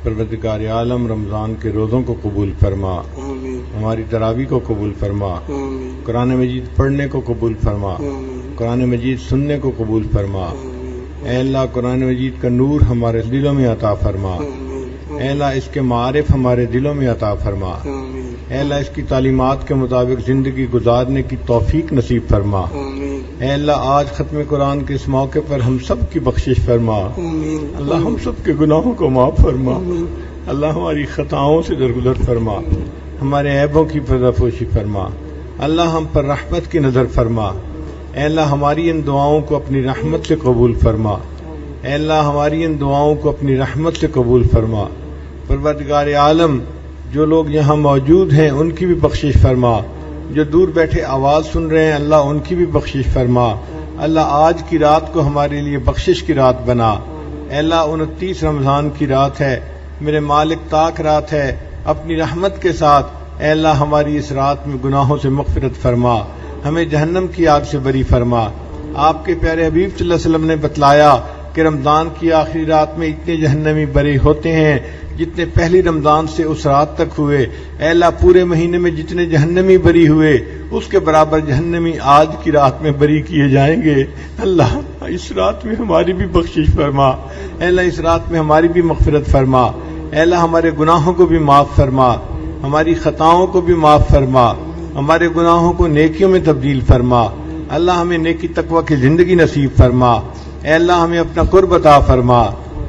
پروردگار عالم رمضان کے روزوں کو قبول فرما، ہماری تراویح کو قبول فرما، قرآن مجید پڑھنے کو قبول فرما، قرآن مجید سننے کو قبول فرما۔ اے اللہ قرآن مجید کا نور ہمارے دلوں میں عطا فرما، اے اللہ اس کے معارف ہمارے دلوں میں عطا فرما، اے اللہ اس کی تعلیمات کے مطابق زندگی گزارنے کی توفیق نصیب فرما۔ اے اللہ آج ختم قرآن کے اس موقع پر ہم سب کی بخشش فرما، اللہ ہم سب کے گناہوں کو معاف فرما، اللہ ہماری خطاؤں سے درگزر فرما، ہمارے عیبوں کی پردہ پوشی فرما، اللہ ہم پر رحمت کی نظر فرما۔ اے اللہ ہماری ان دعاؤں کو اپنی رحمت سے قبول فرما، اے اللہ ہماری ان دعاؤں کو اپنی رحمت سے قبول فرما۔ پروردگار عالم جو لوگ یہاں موجود ہیں ان کی بھی بخشش فرما، جو دور بیٹھے آواز سن رہے ہیں اللہ ان کی بھی بخشش فرما۔ اللہ آج کی رات کو ہمارے لیے بخشش کی رات بنا۔ اے اللہ 29 رمضان کی رات ہے، میرے مالک طاق رات ہے، اپنی رحمت کے ساتھ اے اللہ ہماری اس رات میں گناہوں سے مغفرت فرما، ہمیں جہنم کی آگ سے بری فرما۔ آپ کے پیارے حبیب صلی اللہ علیہ وسلم نے بتلایا کہ رمضان کی آخری رات میں اتنے جہنمی بری ہوتے ہیں جتنے پہلی رمضان سے اس رات تک ہوئے۔ اے اللہ پورے مہینے میں جتنے جہنمی بری ہوئے اس کے برابر جہنمی آج کی رات میں بری کیے جائیں گے۔ اللہ اس رات میں ہماری بھی بخشش فرما، اے اللہ اس رات میں ہماری بھی مغفرت فرما، اے اللہ ہمارے گناہوں کو بھی معاف فرما، ہماری خطاؤں کو بھی معاف فرما، ہمارے گناہوں کو نیکیوں میں تبدیل فرما۔ اللہ ہمیں نیکی تقوی کی زندگی نصیب فرما، اے اللہ ہمیں اپنا قرب عطا فرما،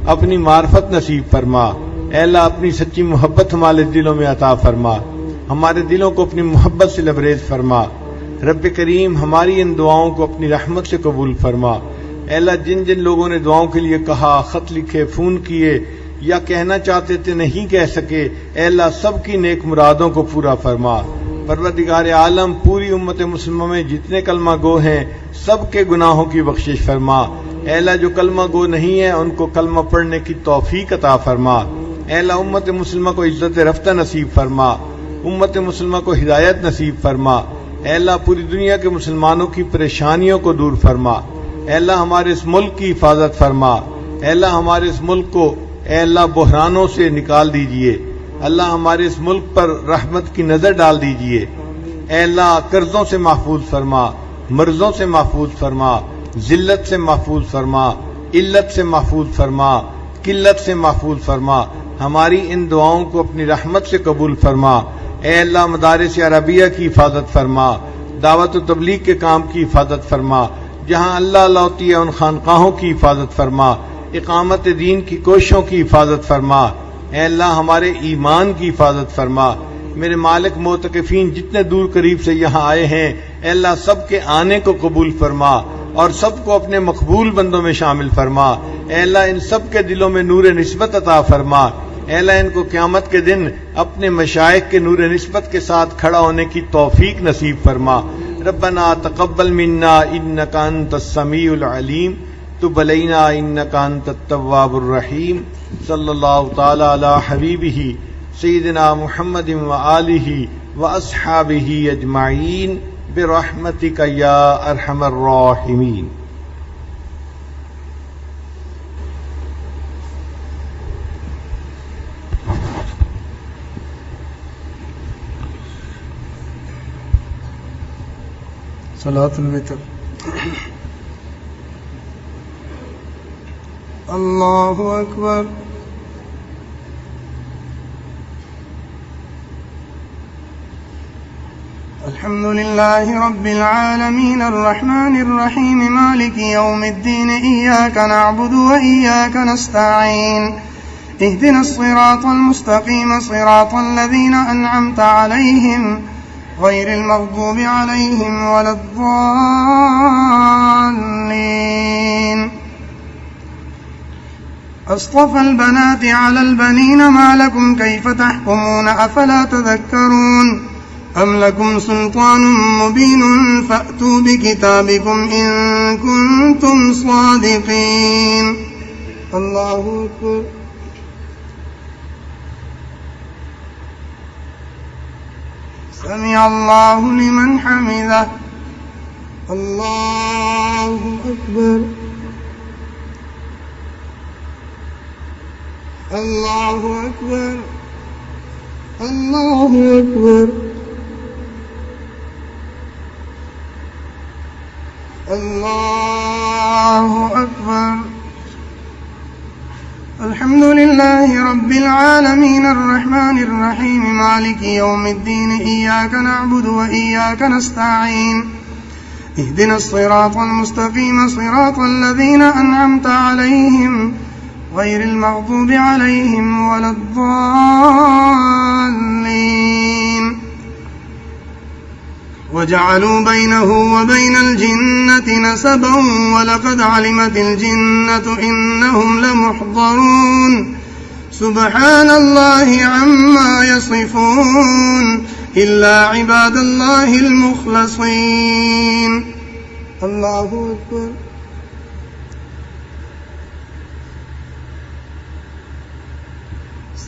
اپنی معرفت نصیب فرما، اے اللہ اپنی سچی محبت ہمارے دلوں میں عطا فرما، ہمارے دلوں کو اپنی محبت سے لبریز فرما۔ رب کریم ہماری ان دعاؤں کو اپنی رحمت سے قبول فرما۔ اے اللہ جن جن لوگوں نے دعاؤں کے لیے کہا، خط لکھے، فون کیے یا کہنا چاہتے تھے نہیں کہہ سکے، اے اللہ سب کی نیک مرادوں کو پورا فرما۔ پروردگار عالم پوری امت مسلمہ میں جتنے کلمہ گو ہیں سب کے گناہوں کی بخشش فرما۔ اے اللہ جو کلمہ گو نہیں ہیں ان کو کلمہ پڑھنے کی توفیق عطا فرما۔ اے اللہ امت مسلمہ کو عزت رفتہ نصیب فرما، امت مسلمہ کو ہدایت نصیب فرما۔ اے اللہ پوری دنیا کے مسلمانوں کی پریشانیوں کو دور فرما۔ اے اللہ ہمارے اس ملک کی حفاظت فرما۔ اے اللہ ہمارے اس ملک کو اے اللہ بحرانوں سے نکال دیجئے، اللہ ہمارے اس ملک پر رحمت کی نظر ڈال دیجئے۔ اے اللہ قرضوں سے محفوظ فرما، مرضوں سے محفوظ فرما، ذلت سے محفوظ فرما، علت سے محفوظ فرما، قلت سے محفوظ فرما۔ ہماری ان دعاؤں کو اپنی رحمت سے قبول فرما۔ اے اللہ مدارس عربیہ کی حفاظت فرما، دعوت و تبلیغ کے کام کی حفاظت فرما، جہاں اللہ اللہ ہوتی ہے ان خانقاہوں کی حفاظت فرما، اقامت دین کی کوششوں کی حفاظت فرما۔ اے اللہ ہمارے ایمان کی حفاظت فرما۔ میرے مالک معتکفین جتنے دور قریب سے یہاں آئے ہیں اے اللہ سب کے آنے کو قبول فرما اور سب کو اپنے مقبول بندوں میں شامل فرما۔ اے اللہ ان سب کے دلوں میں نور نسبت عطا فرما۔ اے اللہ ان کو قیامت کے دن اپنے مشائخ کے نور نسبت کے ساتھ کھڑا ہونے کی توفیق نصیب فرما۔ ربنا تقبل منا انک انت السمیع العلیم تب علینا انک انت التواب الرحیم۔ صلی اللہ تعالی علی حبیبہ سیدنا محمد وآلہ واصحابہ اجمعین برحمتک یا ارحم الراحمین۔ صلاۃ الوتر۔ اللہ اکبر۔ الحمد لله رب العالمين الرحمن الرحيم مالك يوم الدين إياك نعبد وإياك نستعين اهدنا الصراط المستقيم صراط الذين أنعمت عليهم غير المغضوب عليهم ولا الضالين أصطفى البنات على البنين ما لكم كيف تحكمون أفلا تذكرون أم لكم سلطان مبين فأتوا بكتابكم إن كنتم صادقين۔ الله أكبر۔ سمع الله لمن حمده۔ الله أكبر۔ الله أكبر الله أكبر الله أكبر. الحمد لله رب العالمين الرحمن الرحيم مالك يوم الدين إياك نعبد وإياك نستعين اهدنا الصراط المستقيم صراط الذين أنعمت عليهم غير المغضوب عليهم ولا الضالين. وجعلوا بينه وبين الجنة نسبا ولقد علمت الجنة إنهم لمحضرون. سبحان الله عما يصفون إلا عباد الله المخلصين. الله أكبر.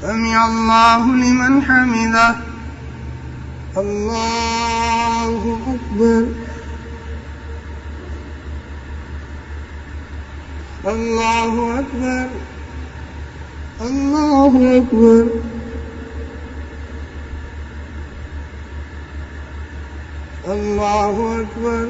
سمع الله لمن حمده. الله أكبر الله أكبر الله أكبر الله أكبر.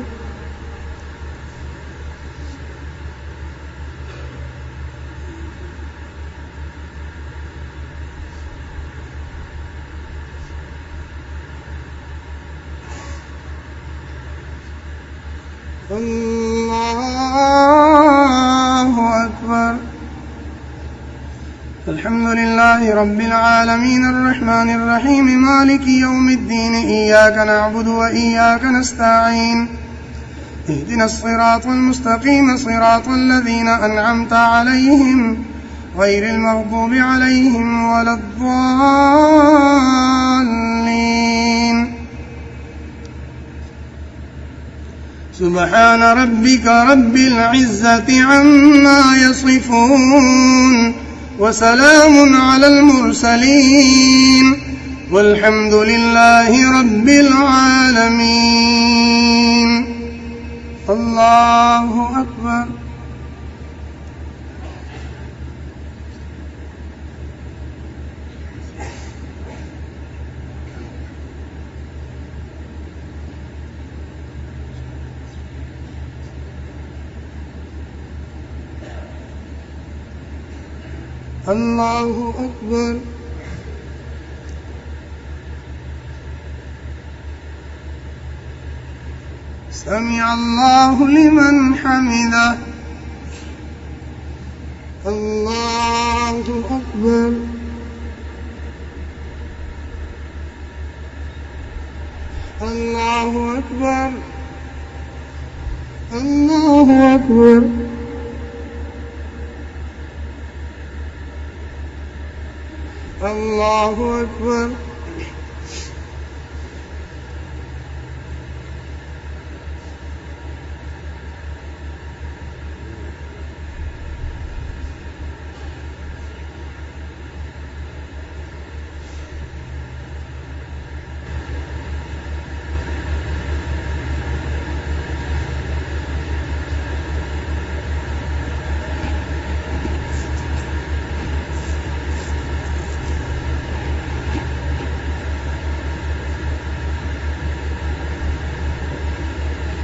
الله أكبر. الحمد لله رب العالمين الرحمن الرحيم مالك يوم الدين إياك نعبد وإياك نستعين اهدنا الصراط المستقيم صراط الذين أنعمت عليهم غير المغضوب عليهم ولا الضالين. سبحان ربك رب العزة عما يصفون وسلام على المرسلين والحمد لله رب العالمين. الله أكبر. الله أكبر. سمع الله لمن حمده. الله أكبر. الله أكبر. الله أكبر. الله أكبر.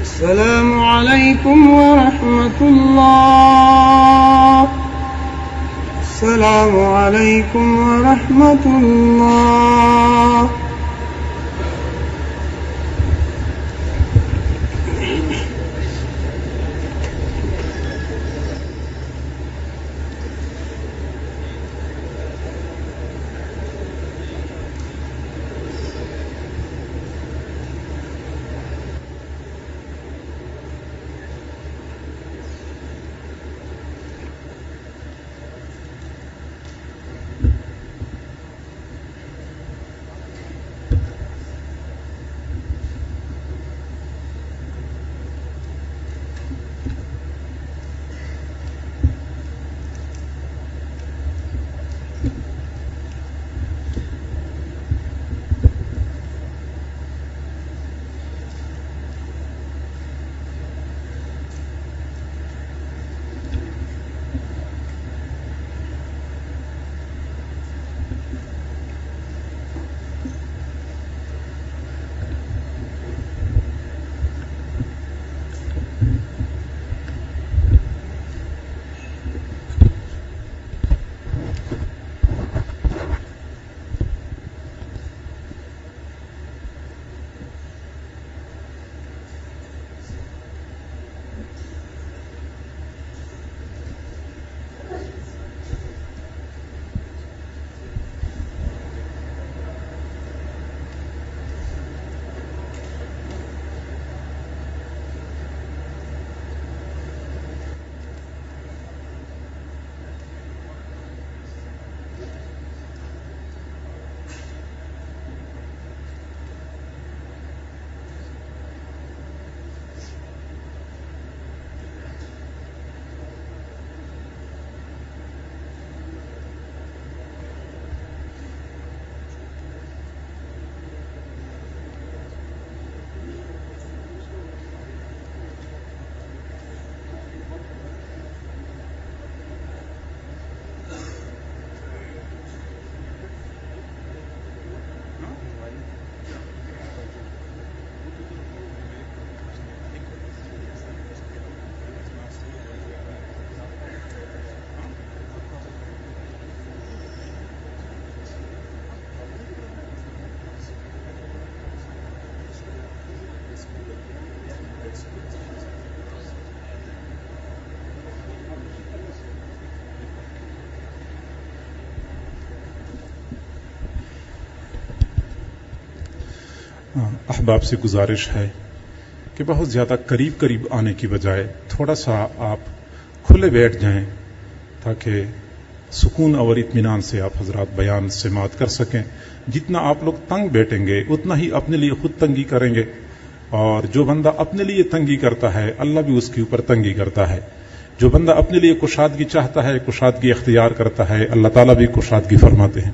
السلام عليكم ورحمة الله. السلام عليكم ورحمة الله. احباب سے گزارش ہے کہ بہت زیادہ قریب آنے کی بجائے تھوڑا سا آپ کھلے بیٹھ جائیں تاکہ سکون اور اطمینان سے آپ حضرات بیان سماعت کر سکیں. جتنا آپ لوگ تنگ بیٹھیں گے اتنا ہی اپنے لیے خود تنگی کریں گے، اور جو بندہ اپنے لیے تنگی کرتا ہے اللہ بھی اس کے اوپر تنگی کرتا ہے. جو بندہ اپنے لیے کشادگی چاہتا ہے، کشادگی اختیار کرتا ہے، اللہ تعالیٰ بھی کشادگی فرماتے ہیں.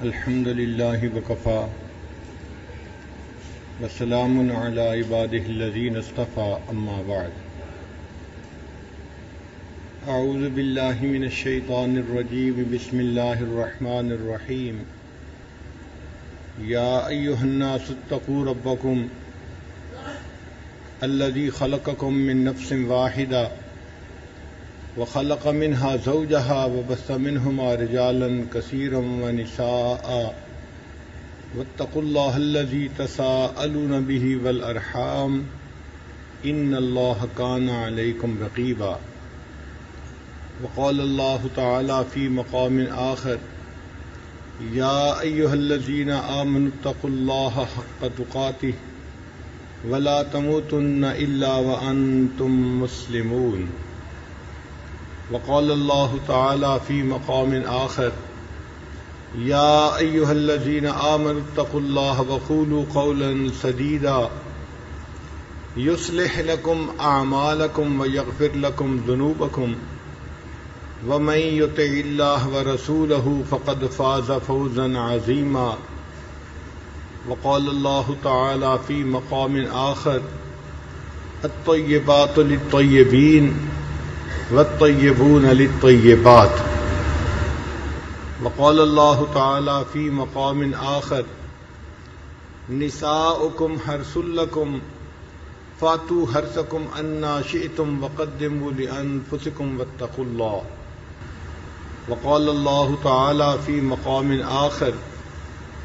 الحمد لله وكفى وسلام على عباده الذين اصطفى أما بعد أعوذ بالله من الشيطان الرجيم بسم الله الرحمن الرحيم يا أيها الناس اتقوا ربكم الذي خلقكم من نفس واحدة وخلق منها زوجها وبث منهما رجالا كثيرا ونساء واتقوا الله الذي تساءلون به والأرحام إن الله كان عليكم رقيبا وقال الله تعالى في مقام آخر يا أيها الذين آمنوا اتقوا الله حق تقاته ولا تموتن إلا وأنتم مسلمون وقال الله تعالى في مقام آخر يا أيها الذين آمنوا اتقوا الله وقولوا قولا سديدا يصلح لكم أعمالكم ويغفر لكم ذنوبكم ومن يطع الله ورسوله فقد فاز فوزا عظيما وقال الله تعالى في مقام آخر الطيبات للطيبين والطيبون للطيبات وقال الله تعالى في مقام آخر نساؤكم حرث لكم فاتوا حرثكم أنى شئتم وقدموا لأنفسكم واتقوا الله وقال الله تعالى في مقام آخر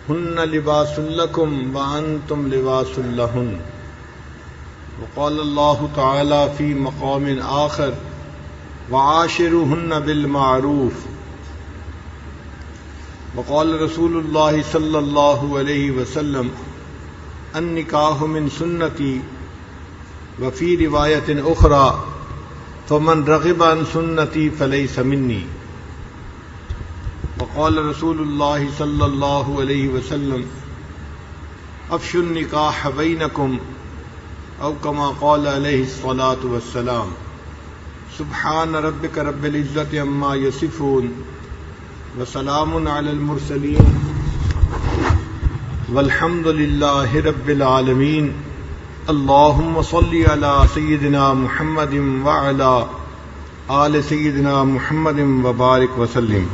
هن لباس لكم وأنتم لباس لهن وقال الله تعالى في مقام آخر وعاشروهن بالمعروف وقال رسول الله صلى الله عليه وسلم النكاح من سنتي وفي رواية أخرى فمن رغب عن سنتي فليس مني وقال رسول الله صلى الله عليه وسلم أفشوا النكاح بينكم أو كما قال عليه الصلاة والسلام سبحان ربك رب العزة عما يصفون وسلام على المرسلين والحمد لله رب العالمين اللهم صل على سيدنا محمد وعلى آل سيدنا محمد وبارك وسلم.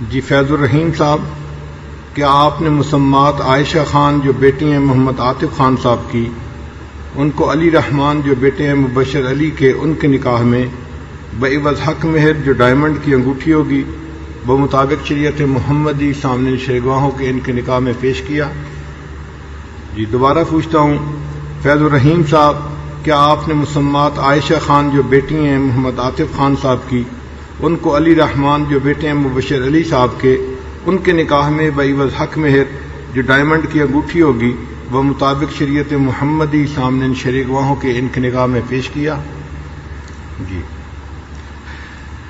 جی فیض الرحیم صاحب، کیا آپ نے مسمات عائشہ خان جو بیٹی ہیں محمد عاطف خان صاحب کی، ان کو علی رحمان جو بیٹے ہیں مبشر علی کے، ان کے نکاح میں بعوض حق مہر جو ڈائمنڈ کی انگوٹھی ہوگی بمطابق شریعت محمدی سامنے شرگواہوں کے ان کے نکاح میں پیش کیا؟ جی دوبارہ پوچھتا ہوں، فیض الرحیم صاحب، کیا آپ نے مسمات عائشہ خان جو بیٹی ہیں محمد عاطف خان صاحب کی، ان کو علی رحمان جو بیٹے ہیں مبشر علی صاحب کے، ان کے نکاح میں بعوض حق مہر جو ڈائمنڈ کی انگوٹھی ہوگی بمطابق شریعت محمدی سامنے شرگواہوں کے ان کے نکاح میں پیش کیا؟ جی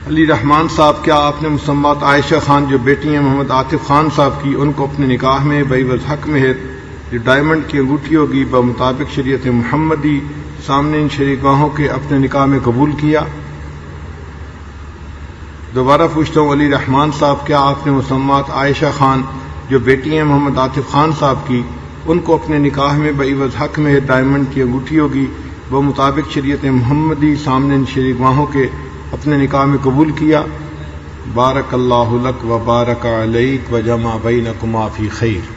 علی رحمان صاحب، کیا آپ نے مسمات عائشہ خان جو بیٹی ہیں محمد عاطف خان صاحب کی، ان کو اپنے نکاح میں بعوض حق مہر جو ڈائمنڈ کی انگوٹھی ہوگی بمطابق شریعت محمدی سامنے ان شریکگاہوں کے اپنے نکاح میں قبول کیا؟ دوبارہ پوچھتا ہوں علی رحمان صاحب، کیا آپ نے مسمات عائشہ خان جو بیٹی ہیں محمد عاطف خان صاحب کی، ان کو اپنے نکاح میں بعوض حق میں ڈائمنڈ کی انگوٹھی ہوگی بمطابق شریعت محمدی سامنے ان شریکگاہوں کے اپنے نکاح میں قبول کیا؟ بارک اللہ لک و بارک علیک و جمع بینکما فی خیر۔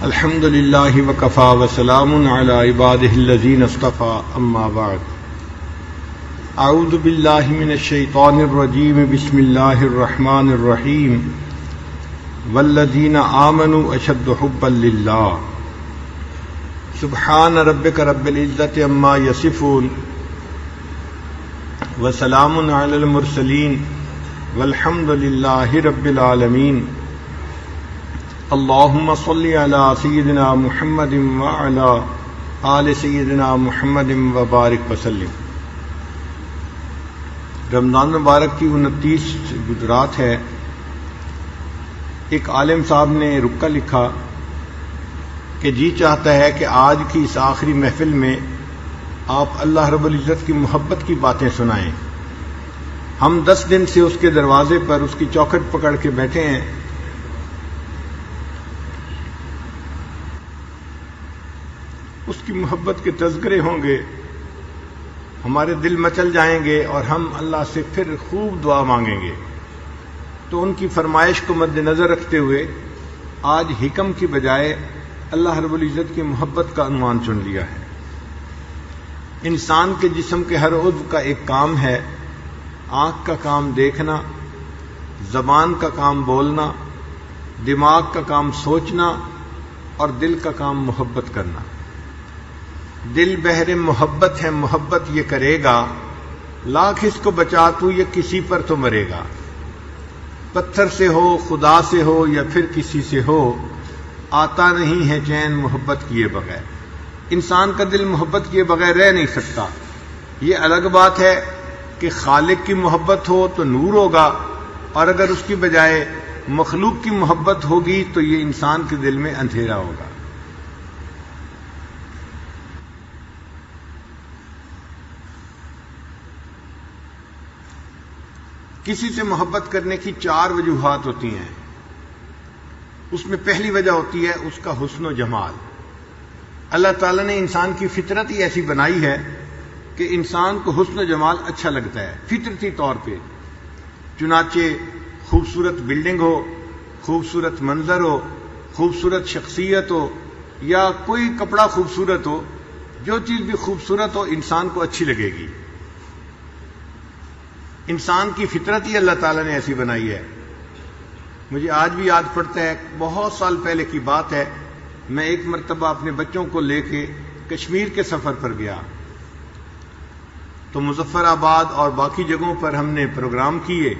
الحمد للہ وکفا وسلام علی عبادہ الذین اصطفى، اما بعد، اعوذ باللہ من الشیطان الرجیم، بسم اللہ الرحمن الرحیم، والذین آمنوا اشد حبا للہ، سبحان ربک رب العزۃ عما یصفون، وسلام علی المرسلین، والحمد للہ رب العالمین۔ اللہم صلی علی سیدنا محمد وعلی آل سیدنا محمد وبارک وسلم۔ رمضان مبارک کی 29 گزرات ہے۔ ایک عالم صاحب نے رکا لکھا کہ جی چاہتا ہے کہ آج کی اس آخری محفل میں آپ اللہ رب العزت کی محبت کی باتیں سنائیں۔ ہم 10 دن سے اس کے دروازے پر اس کی چوکھٹ پکڑ کے بیٹھے ہیں۔ اس کی محبت کے تذکرے ہوں گے، ہمارے دل مچل جائیں گے اور ہم اللہ سے پھر خوب دعا مانگیں گے۔ تو ان کی فرمائش کو مد نظر رکھتے ہوئے آج حکم کی بجائے اللہ رب العزت کی محبت کا عنوان چن لیا ہے۔ انسان کے جسم کے ہر عضو کا ایک کام ہے، آنکھ کا کام دیکھنا، زبان کا کام بولنا، دماغ کا کام سوچنا اور دل کا کام محبت کرنا۔ دل بہر محبت ہے، محبت یہ کرے گا، لاکھ اس کو بچا تو یہ کسی پر تو مرے گا۔ پتھر سے ہو، خدا سے ہو یا پھر کسی سے ہو، آتا نہیں ہے چین محبت کیے بغیر۔ انسان کا دل محبت کیے بغیر رہ نہیں سکتا۔ یہ الگ بات ہے کہ خالق کی محبت ہو تو نور ہوگا، اور اگر اس کی بجائے مخلوق کی محبت ہوگی تو یہ انسان کے دل میں اندھیرا ہوگا۔ کسی سے محبت کرنے کی 4 وجوہات ہوتی ہیں۔ اس میں پہلی وجہ ہوتی ہے اس کا حسن و جمال۔ اللہ تعالیٰ نے انسان کی فطرت ہی ایسی بنائی ہے کہ انسان کو حسن و جمال اچھا لگتا ہے فطرتی طور پہ۔ چنانچہ خوبصورت بلڈنگ ہو، خوبصورت منظر ہو، خوبصورت شخصیت ہو یا کوئی کپڑا خوبصورت ہو، جو چیز بھی خوبصورت ہو انسان کو اچھی لگے گی۔ انسان کی فطرت ہی اللہ تعالیٰ نے ایسی بنائی ہے۔ مجھے آج بھی یاد پڑتا ہے، بہت سال پہلے کی بات ہے، میں ایک مرتبہ اپنے بچوں کو لے کے کشمیر کے سفر پر گیا تو مظفر آباد اور باقی جگہوں پر ہم نے پروگرام کیے۔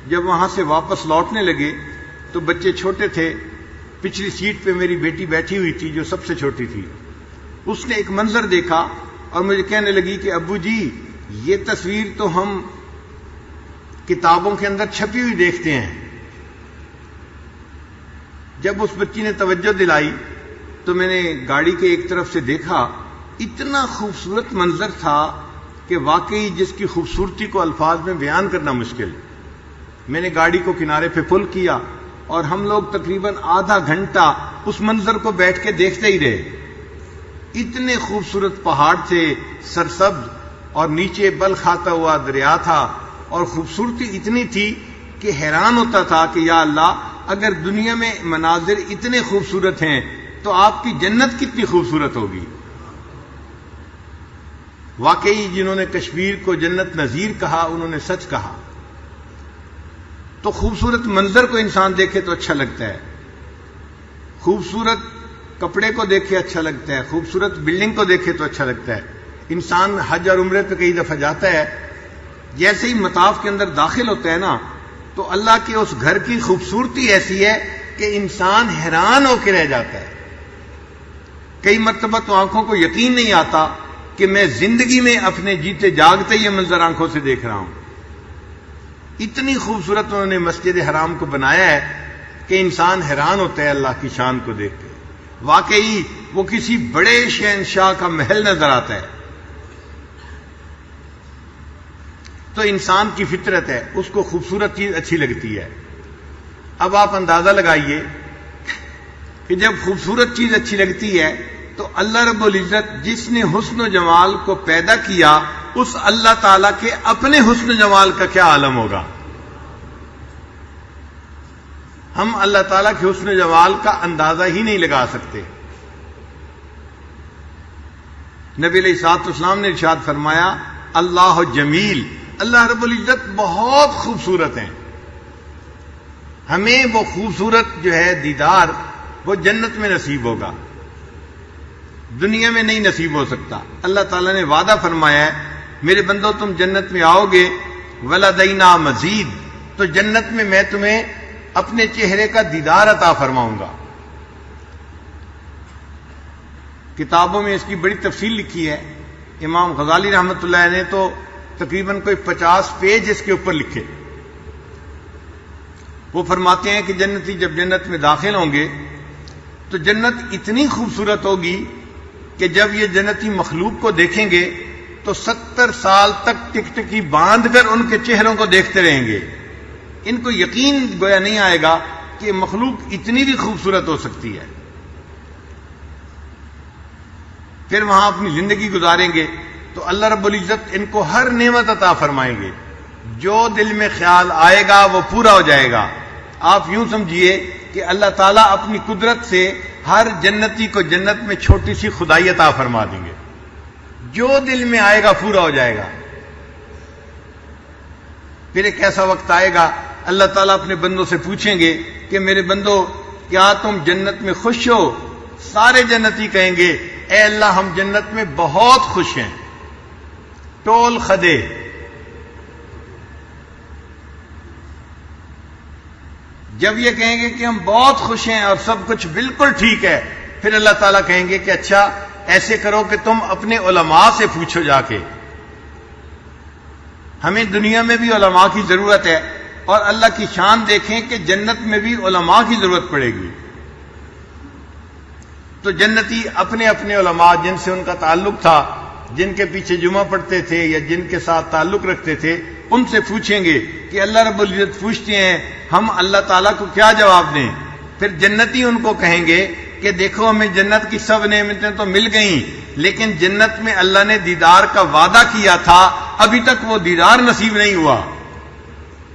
جب وہاں سے واپس لوٹنے لگے تو بچے چھوٹے تھے، پچھلی سیٹ پہ میری بیٹی بیٹھی ہوئی تھی جو سب سے چھوٹی تھی۔ اس نے ایک منظر دیکھا اور مجھے کہنے لگی کہ ابو جی یہ تصویر تو ہم کتابوں کے اندر چھپی ہوئی دیکھتے ہیں، جب اس بچی نے توجہ دلائی تو میں نے گاڑی کے ایک طرف سے دیکھا، اتنا خوبصورت منظر تھا کہ واقعی جس کی خوبصورتی کو الفاظ میں بیان کرنا مشکل۔ میں نے گاڑی کو کنارے پہ پل کیا اور ہم لوگ تقریباً آدھا گھنٹہ اس منظر کو بیٹھ کے دیکھتے ہی رہے۔ اتنے خوبصورت پہاڑ تھے سرسبز، اور نیچے بل کھاتا ہوا دریا تھا، اور خوبصورتی اتنی تھی کہ حیران ہوتا تھا کہ یا اللہ، اگر دنیا میں مناظر اتنے خوبصورت ہیں تو آپ کی جنت کتنی خوبصورت ہوگی۔ واقعی جنہوں نے کشمیر کو جنت نظیر کہا انہوں نے سچ کہا۔ تو خوبصورت منظر کو انسان دیکھے تو اچھا لگتا ہے، خوبصورت کپڑے کو دیکھے اچھا لگتا ہے، خوبصورت بلڈنگ کو دیکھے تو اچھا لگتا ہے۔ انسان حج اور عمرے پہ کئی دفعہ جاتا ہے، جیسے ہی مطاف کے اندر داخل ہوتا ہے نا تو اللہ کے اس گھر کی خوبصورتی ایسی ہے کہ انسان حیران ہو کے رہ جاتا ہے۔ کئی مرتبہ تو آنکھوں کو یقین نہیں آتا کہ میں زندگی میں اپنے جیتے جاگتے یہ منظر آنکھوں سے دیکھ رہا ہوں۔ اتنی خوبصورت انہوں نے مسجد حرام کو بنایا ہے کہ انسان حیران ہوتا ہے اللہ کی شان کو دیکھ کے۔ واقعی وہ کسی بڑے شہنشاہ کا محل نظر آتا ہے۔ تو انسان کی فطرت ہے، اس کو خوبصورت چیز اچھی لگتی ہے۔ اب آپ اندازہ لگائیے کہ جب خوبصورت چیز اچھی لگتی ہے تو اللہ رب العزت جس نے حسن و جمال کو پیدا کیا، اس اللہ تعالیٰ کے اپنے حسن و جمال کا کیا عالم ہوگا۔ ہم اللہ تعالیٰ کے حسن و جمال کا اندازہ ہی نہیں لگا سکتے۔ نبی علیہ الصلوۃ والسلام نے ارشاد فرمایا، اللہ جمیل، اللہ رب العزت بہت خوبصورت ہیں۔ ہمیں وہ خوبصورت جو ہے دیدار وہ جنت میں نصیب ہوگا، دنیا میں نہیں نصیب ہو سکتا۔ اللہ تعالیٰ نے وعدہ فرمایا ہے، میرے بندو تم جنت میں آؤ گے، ولدینا مزید، تو جنت میں میں تمہیں اپنے چہرے کا دیدار عطا فرماؤں گا۔ کتابوں میں اس کی بڑی تفصیل لکھی ہے، امام غزالی رحمۃ اللہ نے تو تقریباً کوئی 50 پیج اس کے اوپر لکھے۔ وہ فرماتے ہیں کہ جنتی جب جنت میں داخل ہوں گے تو جنت اتنی خوبصورت ہوگی کہ جب یہ جنتی مخلوق کو دیکھیں گے تو 70 سال تک ٹکٹکی باندھ کر ان کے چہروں کو دیکھتے رہیں گے۔ ان کو یقین گویا نہیں آئے گا کہ مخلوق اتنی بھی خوبصورت ہو سکتی ہے۔ پھر وہاں اپنی زندگی گزاریں گے تو اللہ رب العزت ان کو ہر نعمت عطا فرمائیں گے، جو دل میں خیال آئے گا وہ پورا ہو جائے گا۔ آپ یوں سمجھیے کہ اللہ تعالیٰ اپنی قدرت سے ہر جنتی کو جنت میں چھوٹی سی خدائی عطا فرما دیں گے، جو دل میں آئے گا پورا ہو جائے گا۔ پھر ایک ایسا وقت آئے گا اللہ تعالیٰ اپنے بندوں سے پوچھیں گے کہ میرے بندو کیا تم جنت میں خوش ہو؟ سارے جنتی کہیں گے اے اللہ ہم جنت میں بہت خوش ہیں، ٹول خدے۔ جب یہ کہیں گے کہ ہم بہت خوش ہیں اور سب کچھ بالکل ٹھیک ہے، پھر اللہ تعالیٰ کہیں گے کہ اچھا ایسے کرو کہ تم اپنے علماء سے پوچھو جا کے۔ ہمیں دنیا میں بھی علماء کی ضرورت ہے، اور اللہ کی شان دیکھیں کہ جنت میں بھی علماء کی ضرورت پڑے گی۔ تو جنتی اپنے اپنے علماء جن سے ان کا تعلق تھا، جن کے پیچھے جمعہ پڑھتے تھے یا جن کے ساتھ تعلق رکھتے تھے، ان سے پوچھیں گے کہ اللہ رب العزت پوچھتے ہیں ہم اللہ تعالیٰ کو کیا جواب دیں۔ پھر جنتی ان کو کہیں گے کہ دیکھو ہمیں جنت کی سب نعمتیں تو مل گئیں، لیکن جنت میں اللہ نے دیدار کا وعدہ کیا تھا، ابھی تک وہ دیدار نصیب نہیں ہوا۔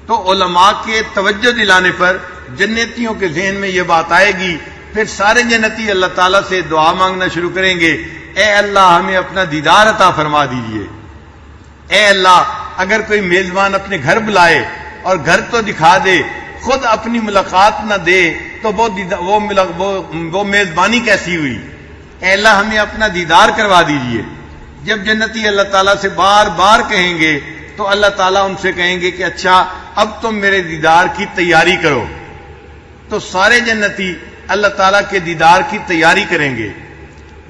تو علماء کے توجہ دلانے پر جنتیوں کے ذہن میں یہ بات آئے گی، پھر سارے جنتی اللہ تعالیٰ سے دعا مانگنا شروع کریں گے، اے اللہ ہمیں اپنا دیدار عطا فرما دیجئے۔ اے اللہ اگر کوئی میزبان اپنے گھر بلائے اور گھر تو دکھا دے، خود اپنی ملاقات نہ دے تو وہ میزبانی کیسی ہوئی؟ اے اللہ ہمیں اپنا دیدار کروا دیجئے۔ جب جنتی اللہ تعالیٰ سے بار بار کہیں گے تو اللہ تعالیٰ ان سے کہیں گے کہ اچھا اب تم میرے دیدار کی تیاری کرو۔ تو سارے جنتی اللہ تعالیٰ کے دیدار کی تیاری کریں گے۔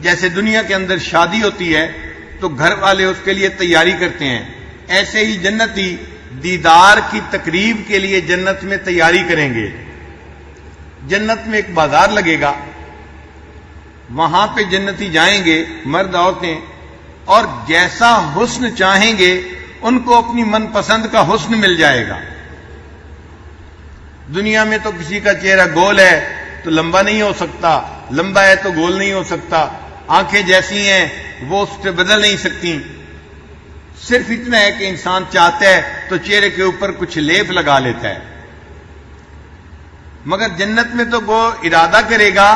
جیسے دنیا کے اندر شادی ہوتی ہے تو گھر والے اس کے لیے تیاری کرتے ہیں، ایسے ہی جنتی دیدار کی تقریب کے لیے جنت میں تیاری کریں گے۔ جنت میں ایک بازار لگے گا، وہاں پہ جنتی جائیں گے مرد عورتیں، اور جیسا حسن چاہیں گے ان کو اپنی من پسند کا حسن مل جائے گا۔ دنیا میں تو کسی کا چہرہ گول ہے تو لمبا نہیں ہو سکتا، لمبا ہے تو گول نہیں ہو سکتا، آنکھیں جیسی ہیں وہ اس سے بدل نہیں سکتی، صرف اتنا ہے کہ انسان چاہتا ہے تو چہرے کے اوپر کچھ لیپ لگا لیتا ہے۔ مگر جنت میں تو وہ ارادہ کرے گا،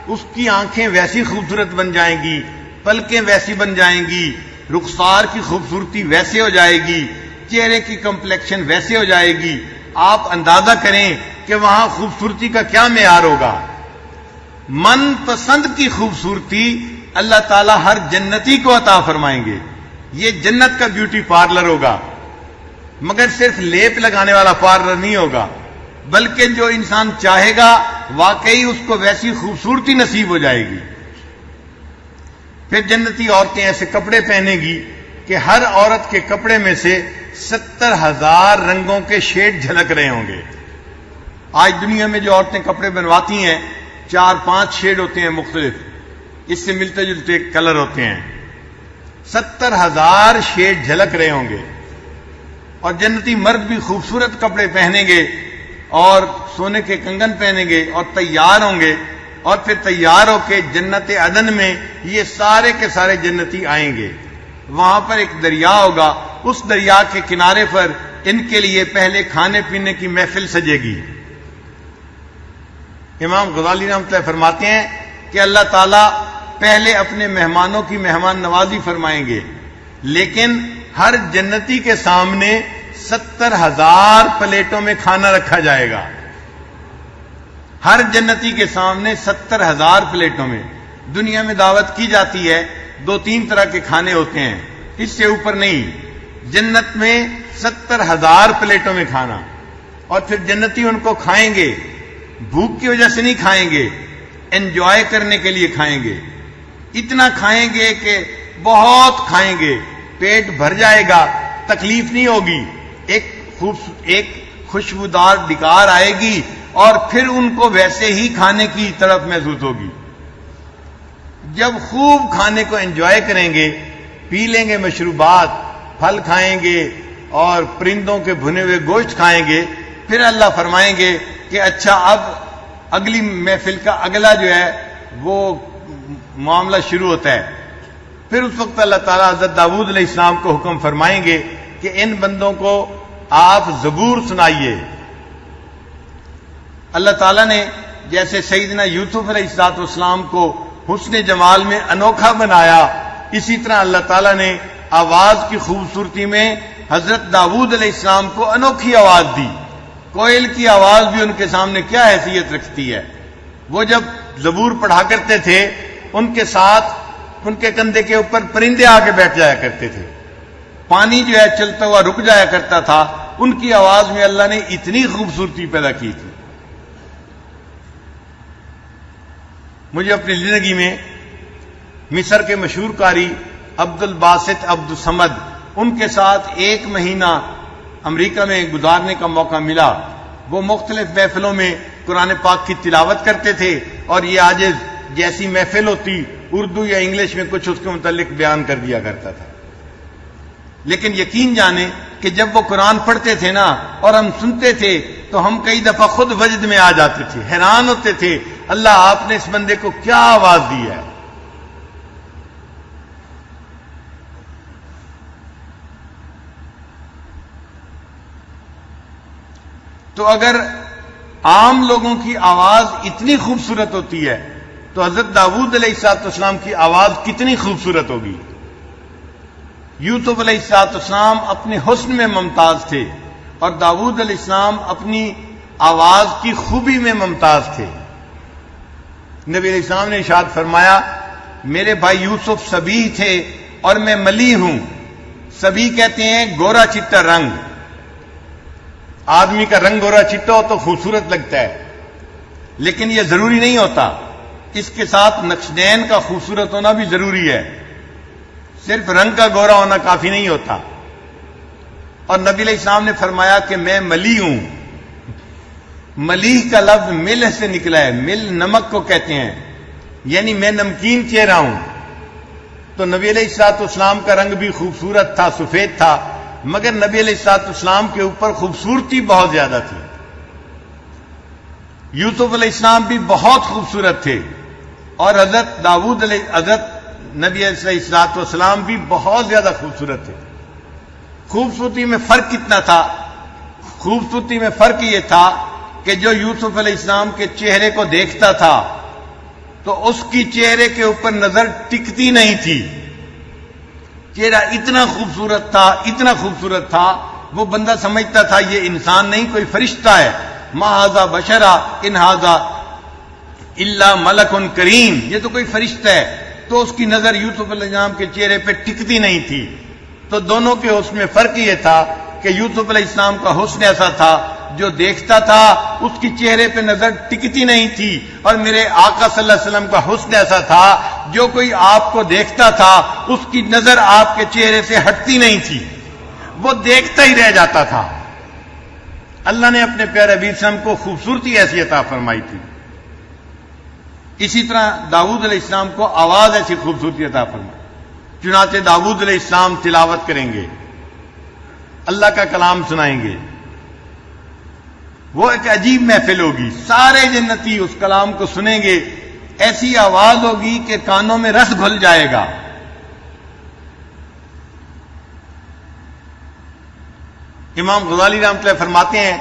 اس کی آنکھیں ویسی خوبصورت بن جائیں گی، پلکیں ویسی بن جائیں گی، رخسار کی خوبصورتی ویسے ہو جائے گی، چہرے کی کمپلیکشن ویسے ہو جائے گی، آپ اندازہ کریں کہ وہاں خوبصورتی کا کیا معیار ہوگا۔ من پسند کی خوبصورتی اللہ تعالیٰ ہر جنتی کو عطا فرمائیں گے، یہ جنت کا بیوٹی پارلر ہوگا، مگر صرف لیپ لگانے والا پارلر نہیں ہوگا، بلکہ جو انسان چاہے گا واقعی اس کو ویسی خوبصورتی نصیب ہو جائے گی۔ پھر جنتی عورتیں ایسے کپڑے پہنے گی کہ ہر عورت کے کپڑے میں سے 70,000 رنگوں کے شیڈ جھلک رہے ہوں گے۔ آج دنیا میں جو عورتیں کپڑے بنواتی ہیں 4-5 شیڈ ہوتے ہیں مختلف، اس سے ملتے جلتے کلر ہوتے ہیں، 70,000 شیڈ جھلک رہے ہوں گے۔ اور جنتی مرد بھی خوبصورت کپڑے پہنیں گے اور سونے کے کنگن پہنیں گے اور تیار ہوں گے، اور پھر تیار ہو کے جنت عدن میں یہ سارے کے سارے جنتی آئیں گے۔ وہاں پر ایک دریا ہوگا، اس دریا کے کنارے پر ان کے لیے پہلے کھانے پینے کی محفل سجے گی۔ امام غزالی رحمۃ اللہ فرماتے ہیں کہ اللہ تعالیٰ پہلے اپنے مہمانوں کی مہمان نوازی فرمائیں گے، لیکن ہر جنتی کے سامنے 70,000 پلیٹوں میں کھانا رکھا جائے گا، ہر جنتی کے سامنے 70,000 پلیٹوں میں۔ دنیا میں دعوت کی جاتی ہے 2-3 طرح کے کھانے ہوتے ہیں، اس سے اوپر نہیں، جنت میں 70,000 پلیٹوں میں کھانا، اور پھر جنتی ان کو کھائیں گے، بھوک کی وجہ سے نہیں کھائیں گے، انجوائے کرنے کے لیے کھائیں گے، اتنا کھائیں گے کہ بہت کھائیں گے، پیٹ بھر جائے گا، تکلیف نہیں ہوگی، ایک خوشبودار ڈکار آئے گی اور پھر ان کو ویسے ہی کھانے کی طرف محسوس ہوگی۔ جب خوب کھانے کو انجوائے کریں گے، پی لیں گے مشروبات، پھل کھائیں گے اور پرندوں کے بھنے ہوئے گوشت کھائیں گے، پھر اللہ فرمائیں گے کہ اچھا اب اگلی محفل کا اگلا جو ہے وہ معاملہ شروع ہوتا ہے۔ پھر اس وقت اللہ تعالیٰ حضرت داؤد علیہ السلام کو حکم فرمائیں گے کہ ان بندوں کو آپ زبور سنائیے۔ اللہ تعالیٰ نے جیسے سیدنا یوسف علیہ السلام کو حسن جمال میں انوکھا بنایا، اسی طرح اللہ تعالیٰ نے آواز کی خوبصورتی میں حضرت داؤد علیہ السلام کو انوکھی آواز دی۔ کوئل کی آواز بھی ان کے سامنے کیا حیثیت رکھتی ہے۔ وہ جب زبور پڑھا کرتے تھے ان کے ساتھ ان کے کندھے کے اوپر پرندے آ کے بیٹھ جایا کرتے تھے، پانی جو ہے چلتا ہوا رک جایا کرتا تھا، ان کی آواز میں اللہ نے اتنی خوبصورتی پیدا کی تھی۔ مجھے اپنی زندگی میں مصر کے مشہور قاری عبد الباسط عبد الصمد، ان کے ساتھ 1 مہینہ امریکہ میں گزارنے کا موقع ملا۔ وہ مختلف محفلوں میں قرآن پاک کی تلاوت کرتے تھے، اور یہ آج جیسی محفل ہوتی اردو یا انگلش میں کچھ اس کے متعلق بیان کر دیا کرتا تھا۔ لیکن یقین جانیں کہ جب وہ قرآن پڑھتے تھے نا اور ہم سنتے تھے تو ہم کئی دفعہ خود وجد میں آ جاتے تھے، حیران ہوتے تھے اللہ آپ نے اس بندے کو کیا آواز دی ہے۔ تو اگر عام لوگوں کی آواز اتنی خوبصورت ہوتی ہے تو حضرت داؤد علیہ السلام کی آواز کتنی خوبصورت ہوگی۔ یوسف علیہ السلام اپنے حسن میں ممتاز تھے اور داؤد علیہ السلام اپنی آواز کی خوبی میں ممتاز تھے۔ نبی علیہ السلام نے ارشاد فرمایا میرے بھائی یوسف سبیح تھے اور میں ملی ہوں۔ سبیح کہتے ہیں گورا چٹا رنگ، آدمی کا رنگ گورا چٹا ہو تو خوبصورت لگتا ہے، لیکن یہ ضروری نہیں ہوتا، اس کے ساتھ نقشدین کا خوبصورت ہونا بھی ضروری ہے، صرف رنگ کا گورا ہونا کافی نہیں ہوتا۔ اور نبی علیہ السلام نے فرمایا کہ میں ملی ہوں، ملیح کا لفظ ملح سے نکلا ہے، مل نمک کو کہتے ہیں، یعنی میں نمکین چہرہ ہوں. تو نبی علیہ الصلوۃ والسلام کا رنگ بھی خوبصورت تھا، سفید تھا، مگر نبی علیہ الصلوۃ والسلام کے اوپر خوبصورتی بہت زیادہ تھی. یوسف علیہ السلام بھی بہت خوبصورت تھے، اور حضرت نبی علیہ الصلوۃ والسلام بھی بہت زیادہ خوبصورت تھے. خوبصورتی میں فرق کتنا تھا؟ خوبصورتی میں فرق یہ تھا کہ جو یوسف علیہ السلام کے چہرے کو دیکھتا تھا تو اس کی چہرے کے اوپر نظر ٹکتی نہیں تھی. چہرہ اتنا خوبصورت تھا، اتنا خوبصورت تھا، وہ بندہ سمجھتا تھا یہ انسان نہیں، کوئی فرشتہ ہے. ما ھذا بشرا ان ھذا الا ملک کریم، یہ تو کوئی فرشتہ ہے. تو اس کی نظر یوسف علیہ السلام کے چہرے پہ ٹکتی نہیں تھی. تو دونوں کے حسن میں فرق یہ تھا کہ یوسف علیہ السلام کا حسن ایسا تھا جو دیکھتا تھا اس کی چہرے پہ نظر ٹکتی نہیں تھی، اور میرے آقا صلی اللہ علیہ وسلم کا حسن ایسا تھا جو کوئی آپ کو دیکھتا تھا اس کی نظر آپ کے چہرے سے ہٹتی نہیں تھی، وہ دیکھتا ہی رہ جاتا تھا. اللہ نے اپنے پیارے نبی صلی اللہ علیہ وسلم کو خوبصورتی ایسی عطا فرمائی تھی. اسی طرح داؤد علیہ السلام کو آواز ایسی خوبصورتی عطا فرمائی. چنانچہ داؤد علیہ السلام تلاوت کریں گے، اللہ کا کلام سنائیں گے، وہ ایک عجیب محفل ہوگی. سارے جنتی اس کلام کو سنیں گے، ایسی آواز ہوگی کہ کانوں میں رس گھل جائے گا. امام غزالی رحمۃ اللہ فرماتے ہیں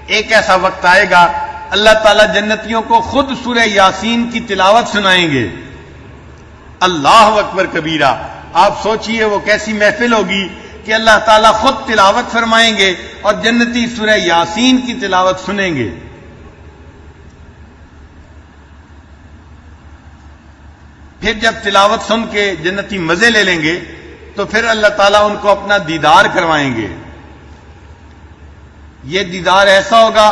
ایک ایسا وقت آئے گا اللہ تعالیٰ جنتیوں کو خود سورہ یاسین کی تلاوت سنائیں گے. اللہ اکبر کبیرہ. آپ سوچئے وہ کیسی محفل ہوگی کہ اللہ تعالیٰ خود تلاوت فرمائیں گے اور جنتی سورہ یاسین کی تلاوت سنیں گے. پھر جب تلاوت سن کے جنتی مزے لے لیں گے تو پھر اللہ تعالیٰ ان کو اپنا دیدار کروائیں گے. یہ دیدار ایسا ہوگا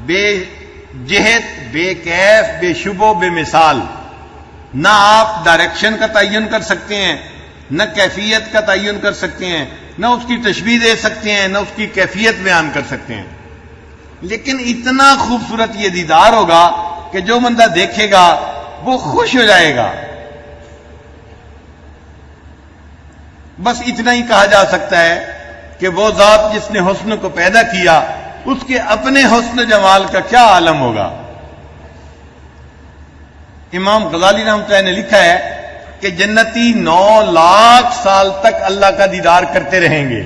بے جہت، بے کیف، بے شبو، بے مثال. نہ آپ ڈائریکشن کا تعین کر سکتے ہیں، نہ کیفیت کا تعین کر سکتے ہیں، نہ اس کی تشبیہ دے سکتے ہیں، نہ اس کی کیفیت بیان کر سکتے ہیں. لیکن اتنا خوبصورت یہ دیدار ہوگا کہ جو بندہ دیکھے گا وہ خوش ہو جائے گا. بس اتنا ہی کہا جا سکتا ہے کہ وہ ذات جس نے حسن کو پیدا کیا اس کے اپنے حسن جمال کا کیا عالم ہوگا. امام غزالی رحمۃ اللہ نے لکھا ہے کہ جنتی 9 لاکھ سال تک اللہ کا دیدار کرتے رہیں گے.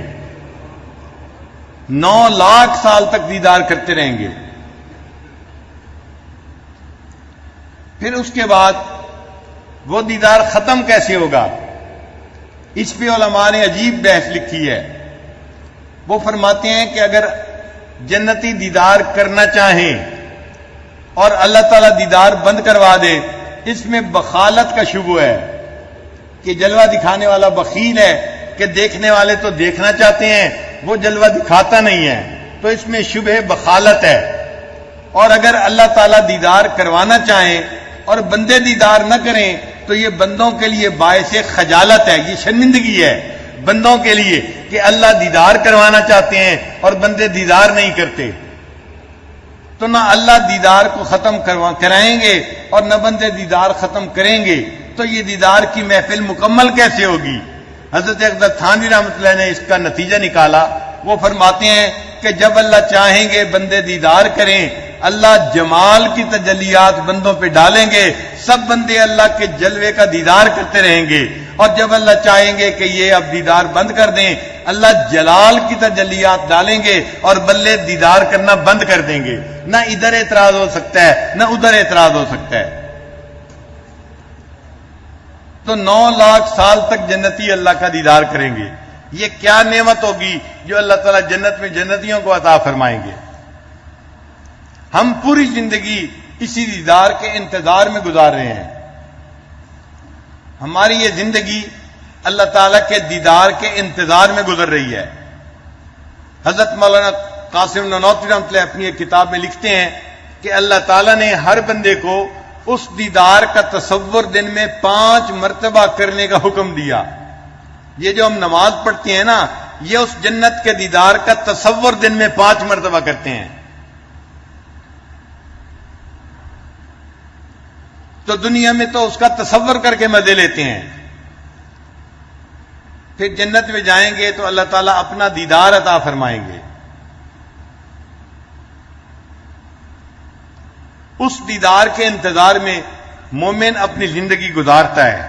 9 لاکھ سال تک دیدار کرتے رہیں گے. پھر اس کے بعد وہ دیدار ختم کیسے ہوگا؟ اس پہ علماء نے عجیب بحث لکھی ہے. وہ فرماتے ہیں کہ اگر جنتی دیدار کرنا چاہیں اور اللہ تعالیٰ دیدار بند کروا دے، اس میں بخالت کا شبہ ہے کہ جلوہ دکھانے والا بخیل ہے کہ دیکھنے والے تو دیکھنا چاہتے ہیں، وہ جلوہ دکھاتا نہیں ہے، تو اس میں شبہ بخالت ہے. اور اگر اللہ تعالیٰ دیدار کروانا چاہیں اور بندے دیدار نہ کریں تو یہ بندوں کے لیے باعث خجالت ہے، یہ شرمندگی ہے بندوں کے لیے کہ اللہ دیدار کروانا چاہتے ہیں اور بندے دیدار نہیں کرتے. تو نہ اللہ دیدار کو ختم کرائیں گے اور نہ بندے دیدار ختم کریں گے، تو یہ دیدار کی محفل مکمل کیسے ہوگی؟ حضرت اقدس تھانوی رحمۃ اللہ نے اس کا نتیجہ نکالا. وہ فرماتے ہیں کہ جب اللہ چاہیں گے بندے دیدار کریں، اللہ جمال کی تجلیات بندوں پہ ڈالیں گے، سب بندے اللہ کے جلوے کا دیدار کرتے رہیں گے. اور جب اللہ چاہیں گے کہ یہ اب دیدار بند کر دیں، اللہ جلال کی تجلیات ڈالیں گے اور بندے دیدار کرنا بند کر دیں گے. نہ ادھر اعتراض ہو سکتا ہے نہ ادھر اعتراض ہو سکتا ہے. تو 9 لاکھ سال تک جنتی اللہ کا دیدار کریں گے. یہ کیا نعمت ہوگی جو اللہ تعالیٰ جنت میں جنتیوں کو عطا فرمائیں گے. ہم پوری زندگی اسی دیدار کے انتظار میں گزار رہے ہیں. ہماری یہ زندگی اللہ تعالیٰ کے دیدار کے انتظار میں گزر رہی ہے. حضرت مولانا قاسم نانوتوی رحمۃ اللہ اپنی ایک کتاب میں لکھتے ہیں کہ اللہ تعالیٰ نے ہر بندے کو اس دیدار کا تصور دن میں 5 مرتبہ کرنے کا حکم دیا. یہ جو ہم نماز پڑھتے ہیں نا، یہ اس جنت کے دیدار کا تصور دن میں 5 مرتبہ کرتے ہیں. تو دنیا میں تو اس کا تصور کر کے مزے لیتے ہیں، پھر جنت میں جائیں گے تو اللہ تعالیٰ اپنا دیدار عطا فرمائیں گے. اس دیدار کے انتظار میں مومن اپنی زندگی گزارتا ہے.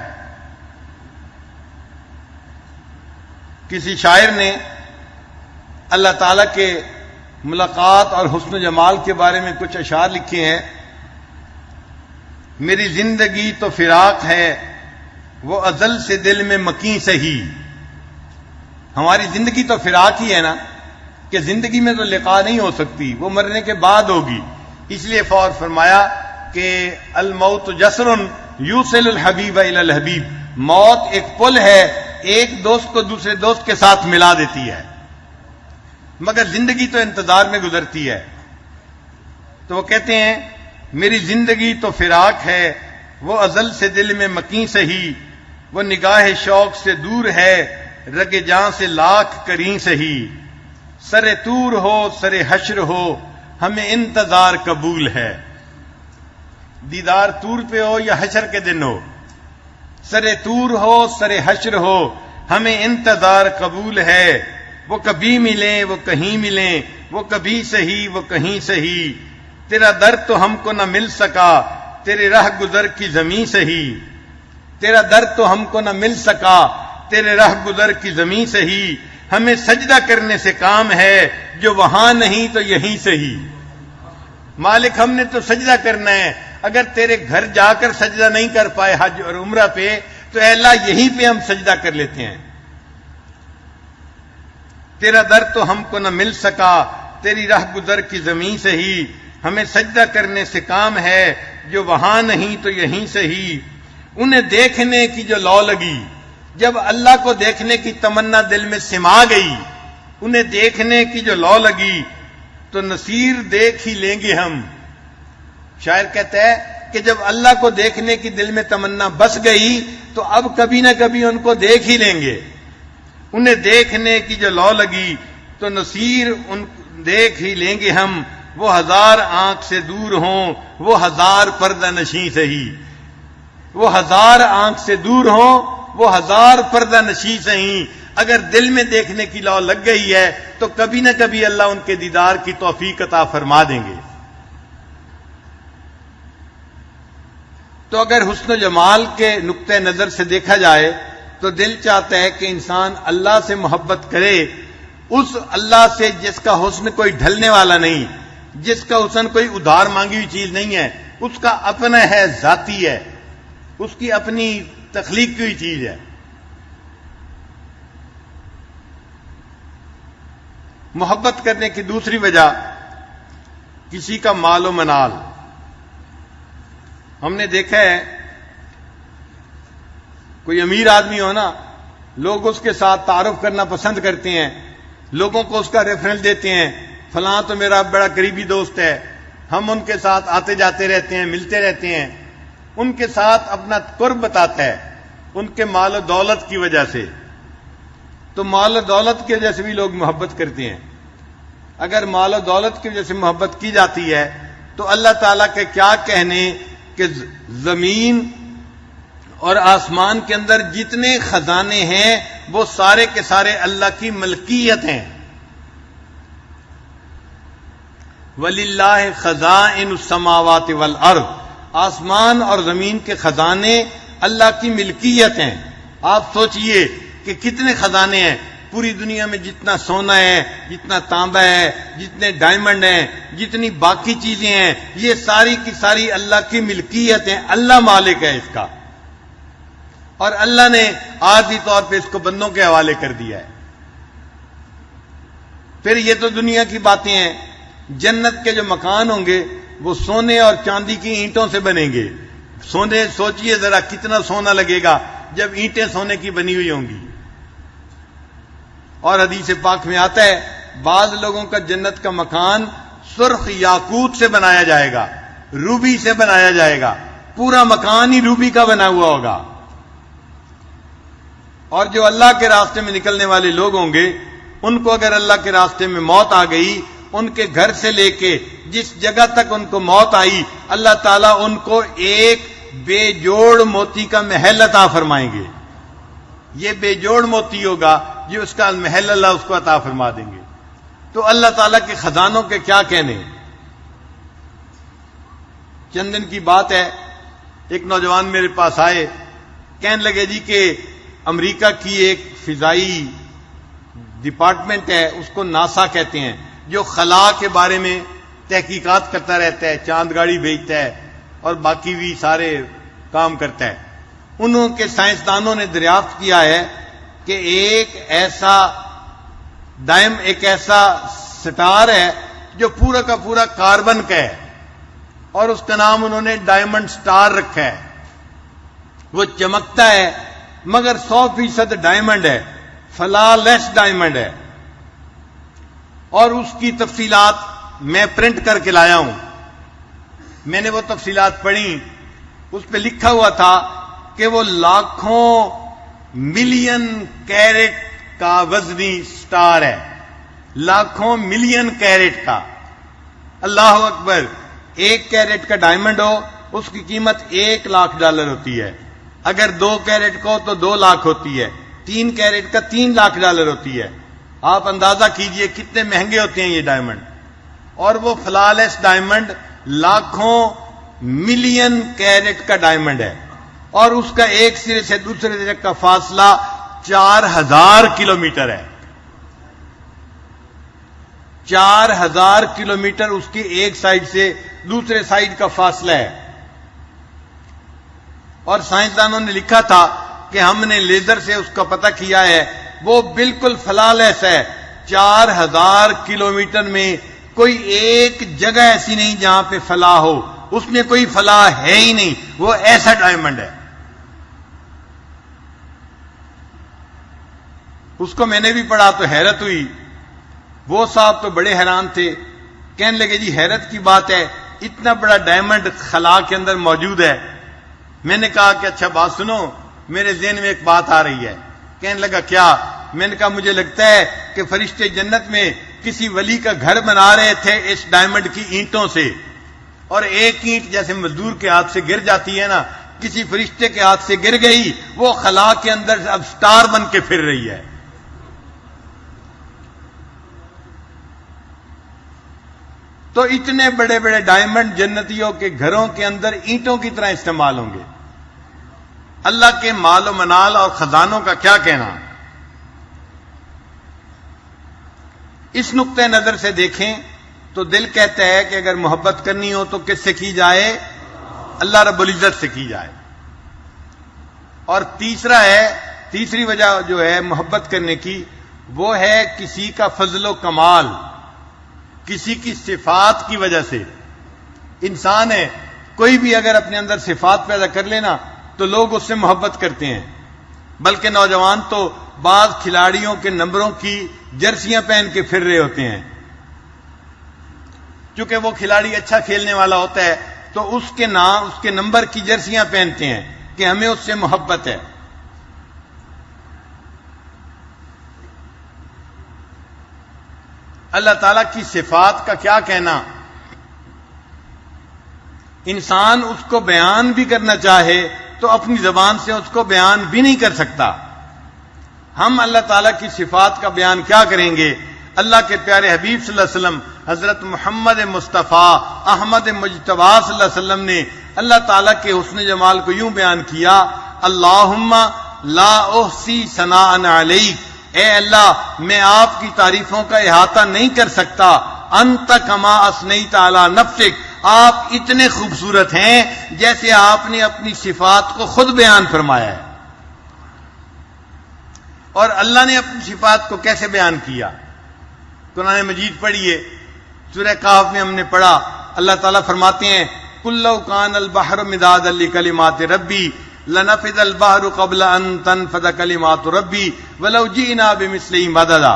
کسی شاعر نے اللہ تعالیٰ کے ملاقات اور حسن و جمال کے بارے میں کچھ اشعار لکھے ہیں. میری زندگی تو فراق ہے وہ ازل سے دل میں مکیں سہی. ہماری زندگی تو فراق ہی ہے نا، کہ زندگی میں تو لقاء نہیں ہو سکتی، وہ مرنے کے بعد ہوگی. اس لیے فور فرمایا کہ الموت جسر یوصل الحبیب الی الحبیب، موت ایک پل ہے، ایک دوست کو دوسرے دوست کے ساتھ ملا دیتی ہے، مگر زندگی تو انتظار میں گزرتی ہے. تو وہ کہتے ہیں میری زندگی تو فراق ہے وہ ازل سے دل میں مکیں سہی، وہ نگاہ شوق سے دور ہے رگ جاں سے لاکھ کریں سہی. سر طور ہو سر حشر ہو ہمیں انتظار قبول ہے. دیدار طور پہ ہو یا حشر کے دن ہو، سر طور ہو سر حشر ہو ہمیں انتظار قبول ہے. وہ کبھی ملیں وہ کہیں ملیں، وہ کبھی سہی وہ کہیں سہی. تیرا در تو ہم کو نہ مل سکا تیرے راہ گزر کی زمیں سہی. تیرا در تو ہم کو نہ مل سکا تیرے راہ گزر کی زمیں سہی. ہمیں سجدہ کرنے سے کام ہے جو وہاں نہیں تو یہیں سہی. مالک ہم نے تو سجدہ کرنا ہے، اگر تیرے گھر جا کر سجدہ نہیں کر پائے حج اور عمرہ پہ تو اے اللہ یہیں پہ ہم سجدہ کر لیتے ہیں. تیرا در تو ہم کو نہ مل سکا تیری راہ گزر کی زمین سہی. ہمیں سجدہ کرنے سے کام ہے جو وہاں نہیں تو یہیں سہی. انہیں دیکھنے کی جو لو لگی، جب اللہ کو دیکھنے کی تمنا دل میں سما گئی، انہیں دیکھنے کی جو لو لگی تو نصیر دیکھ ہی لیں گے ہم. شاعر کہتا ہے کہ جب اللہ کو دیکھنے کی دل میں تمنا بس گئی تو اب کبھی نہ کبھی ان کو دیکھ ہی لیں گے. انہیں دیکھنے کی جو لو لگی تو نصیر ان دیکھ ہی لیں گے ہم. وہ ہزار آنکھ سے دور ہوں وہ ہزار پردہ نشیں سہی. وہ ہزار آنکھ سے دور ہوں وہ ہزار پردہ نشیں سہی. اگر دل میں دیکھنے کی لو لگ گئی ہے تو کبھی نہ کبھی اللہ ان کے دیدار کی توفیق عطا فرما دیں گے. تو اگر حسن و جمال کے نقطہ نظر سے دیکھا جائے تو دل چاہتا ہے کہ انسان اللہ سے محبت کرے، اس اللہ سے جس کا حسن کوئی ڈھلنے والا نہیں، جس کا حسن کوئی ادھار مانگی ہوئی چیز نہیں ہے، اس کا اپنا ہے، ذاتی ہے، اس کی اپنی تخلیق کی ہوئی چیز ہے. محبت کرنے کی دوسری وجہ کسی کا مال و منال. ہم نے دیکھا ہے کوئی امیر آدمی ہو نا، لوگ اس کے ساتھ تعارف کرنا پسند کرتے ہیں، لوگوں کو اس کا ریفرنس دیتے ہیں، فلاں تو میرا بڑا قریبی دوست ہے، ہم ان کے ساتھ آتے جاتے رہتے ہیں، ملتے رہتے ہیں. ان کے ساتھ اپنا قرب بتاتا ہے ان کے مال و دولت کی وجہ سے. تو مال و دولت کی وجہ سے بھی لوگ محبت کرتے ہیں. اگر مال و دولت کی وجہ سے محبت کی جاتی ہے تو اللہ تعالیٰ کے کیا کہنے کہ زمین اور آسمان کے اندر جتنے خزانے ہیں وہ سارے کے سارے اللہ کی ملکیت ہیں. وَلِلَّهِ خَزَائِنُ السَّمَاوَاتِ وَالْأَرْضِ، آسمان اور زمین کے خزانے اللہ کی ملکیت ہیں. آپ سوچئے کہ کتنے خزانے ہیں پوری دنیا میں، جتنا سونا ہے، جتنا تانبا ہے، جتنے ڈائمنڈ ہیں، جتنی باقی چیزیں ہیں، یہ ساری کی ساری اللہ کی ملکیت ہیں. اللہ مالک ہے اس کا، اور اللہ نے عارضی طور پہ اس کو بندوں کے حوالے کر دیا ہے. پھر یہ تو دنیا کی باتیں ہیں. جنت کے جو مکان ہوں گے وہ سونے اور چاندی کی اینٹوں سے بنیں گے. سونے، سوچئے ذرا کتنا سونا لگے گا جب اینٹیں سونے کی بنی ہوئی ہوں گی. اور حدیث پاک میں آتا ہے بعض لوگوں کا جنت کا مکان سرخ یاقوت سے بنایا جائے گا، روبی سے بنایا جائے گا، پورا مکان ہی روبی کا بنا ہوا ہوگا. اور جو اللہ کے راستے میں نکلنے والے لوگ ہوں گے ان کو اگر اللہ کے راستے میں موت آ گئی، ان کے گھر سے لے کے جس جگہ تک ان کو موت آئی، اللہ تعالیٰ ان کو ایک بے جوڑ موتی کا محل عطا فرمائیں گے. یہ بے جوڑ موتی ہوگا، یہ اس کا محل اللہ اس کو عطا فرما دیں گے. تو اللہ تعالیٰ کے خزانوں کے کیا کہنے. چند دن کی بات ہے، ایک نوجوان میرے پاس آئے، کہنے لگے جی کہ امریکہ کی ایک فضائی ڈپارٹمنٹ ہے، اس کو ناسا کہتے ہیں، جو خلا کے بارے میں تحقیقات کرتا رہتا ہے، چاند گاڑی بھیجتا ہے اور باقی بھی سارے کام کرتا ہے. انہوں کے سائنسدانوں نے دریافت کیا ہے کہ ایک ایسا سٹار ہے جو پورا کا پورا کاربن کا ہے، اور اس کا نام انہوں نے ڈائمنڈ سٹار رکھا ہے. وہ چمکتا ہے مگر 100% ڈائمنڈ ہے، فلا لیس ڈائمنڈ ہے. اور اس کی تفصیلات میں پرنٹ کر کے لایا ہوں. میں نے وہ تفصیلات پڑھی، اس پہ لکھا ہوا تھا کہ وہ لاکھوں ملین کیرٹ کا وزنی سٹار ہے، لاکھوں ملین کیرٹ کا. اللہ اکبر. 1 کیرٹ کا ڈائمنڈ ہو اس کی قیمت $1,00,000 ہوتی ہے، اگر 2 کیرٹ کو تو 2 لاکھ ہوتی ہے، 3 کیرٹ کا $3,00,000 ہوتی ہے. آپ اندازہ کیجئے کتنے مہنگے ہوتے ہیں یہ ڈائمنڈ. اور وہ فلالیس ڈائمنڈ لاکھوں ملین کیرٹ کا ڈائمنڈ ہے، اور اس کا ایک سرے سے دوسرے سرے کا فاصلہ 4000 کلومیٹر ہے. 4000 کلومیٹر اس کی ایک سائڈ سے دوسرے سائڈ کا فاصلہ ہے. اور سائنسدانوں نے لکھا تھا کہ ہم نے لیزر سے اس کا پتہ کیا ہے، وہ بالکل فلالیس ہے. 4000 کلومیٹر میں کوئی ایک جگہ ایسی نہیں جہاں پہ فلا ہو، اس میں کوئی فلا ہے ہی نہیں، وہ ایسا ڈائمنڈ ہے. اس کو میں نے بھی پڑھا تو حیرت ہوئی. وہ صاحب تو بڑے حیران تھے، کہنے لگے جی حیرت کی بات ہے، اتنا بڑا ڈائمنڈ خلا کے اندر موجود ہے. میں نے کہا کہ اچھا بات سنو، میرے ذہن میں ایک بات آ رہی ہے. کہنے لگا کیا؟ میں نے کہا مجھے لگتا ہے کہ فرشتے جنت میں کسی ولی کا گھر بنا رہے تھے اس ڈائمنڈ کی اینٹوں سے، اور ایک اینٹ جیسے مزدور کے ہاتھ سے گر جاتی ہے نا، کسی فرشتے کے ہاتھ سے گر گئی، وہ خلا کے اندر اب سٹار بن کے پھر رہی ہے. تو اتنے بڑے بڑے ڈائمنڈ جنتیوں کے گھروں کے اندر اینٹوں کی طرح استعمال ہوں گے. اللہ کے مال و منال اور خزانوں کا کیا کہنا. اس نقطۂ نظر سے دیکھیں تو دل کہتا ہے کہ اگر محبت کرنی ہو تو کس سے کی جائے؟ اللہ رب العزت سے کی جائے. اور تیسری وجہ جو ہے محبت کرنے کی، وہ ہے کسی کا فضل و کمال، کسی کی صفات کی وجہ سے. انسان ہے، کوئی بھی اگر اپنے اندر صفات پیدا کر لینا تو لوگ اس سے محبت کرتے ہیں. بلکہ نوجوان تو بعض کھلاڑیوں کے نمبروں کی جرسیاں پہن کے پھر رہے ہوتے ہیں. چونکہ وہ کھلاڑی اچھا کھیلنے والا ہوتا ہے تو اس کے نمبر کی جرسیاں پہنتے ہیں کہ ہمیں اس سے محبت ہے. اللہ تعالیٰ کی صفات کا کیا کہنا. انسان اس کو بیان بھی کرنا چاہے تو اپنی زبان سے اس کو بیان بھی نہیں کر سکتا. ہم اللہ تعالیٰ کی صفات کا بیان کیا کریں گے؟ اللہ کے پیارے حبیب صلی اللہ علیہ وسلم حضرت محمد مصطفیٰ احمد مجتبیٰ صلی اللہ علیہ وسلم نے اللہ تعالیٰ کے حسن جمال کو یوں بیان کیا، اللہم لا احصی ثناء علیک، اے اللہ میں آپ کی تعریفوں کا احاطہ نہیں کر سکتا، انت کما اثنیت علی نفسک، آپ اتنے خوبصورت ہیں جیسے آپ نے اپنی صفات کو خود بیان فرمایا ہے. اور اللہ نے اپنی صفات کو کیسے بیان کیا؟ قرآن مجید پڑھیے، سورہ کہف میں ہم نے پڑھا، اللہ تعالیٰ فرماتے ہیں قُل لَوْ كَانَ الْبَحْرُ مِدَادًا لِكَلِمَاتِ رَبِّي لَنَفِدَ الْبَحْرُ قَبْلَ أَن تَنفَدَ كَلِمَاتُ رَبِّي وَلَوْ جِئْنَا بِمِثْلِهِ مَدَدًا.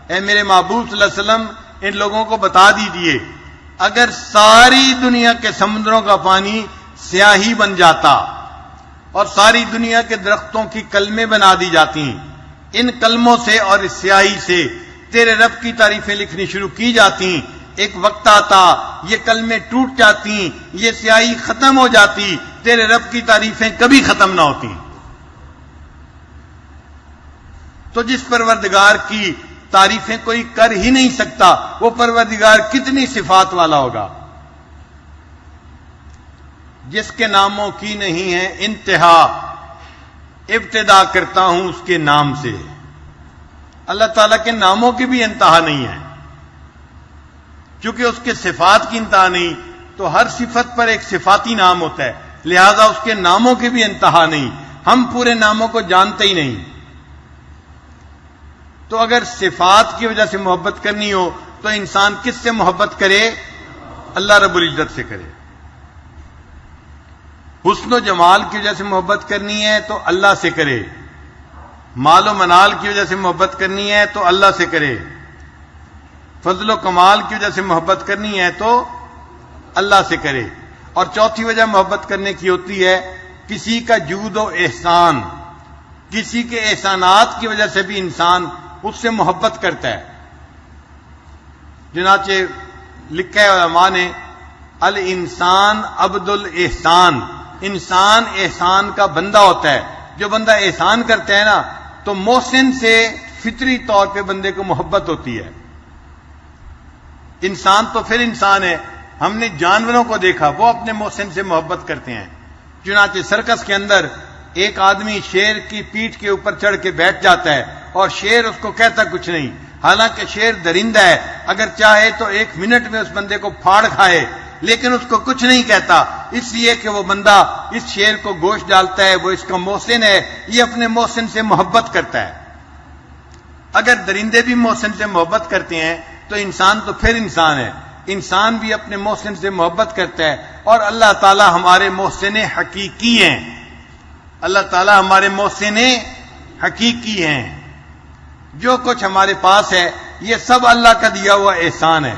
اے میرے محبوب صلی اللہ علیہ وسلم ان لوگوں کو بتا دیجئے، اگر ساری دنیا کے سمندروں کا پانی سیاہی بن جاتا اور ساری دنیا کے درختوں کی کلمیں بنا دی جاتی، ان کلموں سے اور اس سیاہی سے تیرے رب کی تعریفیں لکھنی شروع کی جاتی، ایک وقت آتا یہ کلمیں ٹوٹ جاتی، یہ سیاہی ختم ہو جاتی، تیرے رب کی تعریفیں کبھی ختم نہ ہوتی. تو جس پروردگار کی تعریفیں کوئی کر ہی نہیں سکتا، وہ پروردگار کتنی صفات والا ہوگا. جس کے ناموں کی نہیں ہے انتہا، ابتدا کرتا ہوں اس کے نام سے. اللہ تعالیٰ کے ناموں کی بھی انتہا نہیں ہے، چونکہ اس کے صفات کی انتہا نہیں، تو ہر صفت پر ایک صفاتی نام ہوتا ہے، لہذا اس کے ناموں کی بھی انتہا نہیں. ہم پورے ناموں کو جانتے ہی نہیں. تو اگر صفات کی وجہ سے محبت کرنی ہو تو انسان کس سے محبت کرے؟ اللہ رب العزت سے کرے. حسن و جمال کی وجہ سے محبت کرنی ہے تو اللہ سے کرے. مال و منال کی وجہ سے محبت کرنی ہے تو اللہ سے کرے. فضل و کمال کی وجہ سے محبت کرنی ہے تو اللہ سے کرے. اور چوتھی وجہ محبت کرنے کی ہوتی ہے کسی کا جود و احسان، کسی کے احسانات کی وجہ سے بھی انسان اس سے محبت کرتا ہے. چنانچہ لکھا ہے علماء نے، الانسان عبد الاحسان، انسان احسان کا بندہ ہوتا ہے. جو بندہ احسان کرتا ہے نا تو محسن سے فطری طور پہ بندے کو محبت ہوتی ہے. انسان تو پھر انسان ہے. ہم نے جانوروں کو دیکھا، وہ اپنے محسن سے محبت کرتے ہیں. چنانچہ سرکس کے اندر ایک آدمی شیر کی پیٹھ کے اوپر چڑھ کے بیٹھ جاتا ہے اور شیر اس کو کہتا کچھ نہیں، حالانکہ شیر درندہ ہے، اگر چاہے تو 1 منٹ میں اس بندے کو پھاڑ کھائے، لیکن اس کو کچھ نہیں کہتا، اس لیے کہ وہ بندہ اس شیر کو گوشت ڈالتا ہے، وہ اس کا محسن ہے، یہ اپنے محسن سے محبت کرتا ہے. اگر درندے بھی محسن سے محبت کرتے ہیں تو انسان تو پھر انسان ہے. انسان بھی اپنے محسن سے محبت کرتا ہے. اور اللہ تعالی ہمارے محسن حقیقی ہیں. اللہ تعالی ہمارے محسن حقیقی ہیں. جو کچھ ہمارے پاس ہے یہ سب اللہ کا دیا ہوا احسان ہے.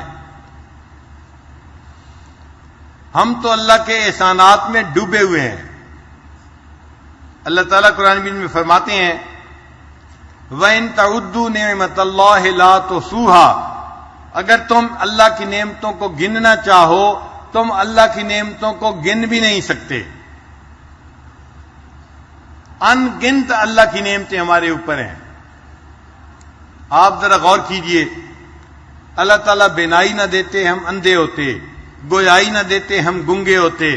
ہم تو اللہ کے احسانات میں ڈوبے ہوئے ہیں. اللہ تعالیٰ قرآن مجید میں فرماتے ہیں وَإِن تَعُدُّوا نِعْمَةَ اللَّهِ لَا تُحْصُوهَا، اگر تم اللہ کی نعمتوں کو گننا چاہو تم اللہ کی نعمتوں کو گن بھی نہیں سکتے. ان گنت اللہ کی نعمتیں ہمارے اوپر ہیں. آپ ذرا غور کیجئے، اللہ تعالیٰ بینائی نہ دیتے ہم اندھے ہوتے، گویائی نہ دیتے ہم گنگے ہوتے،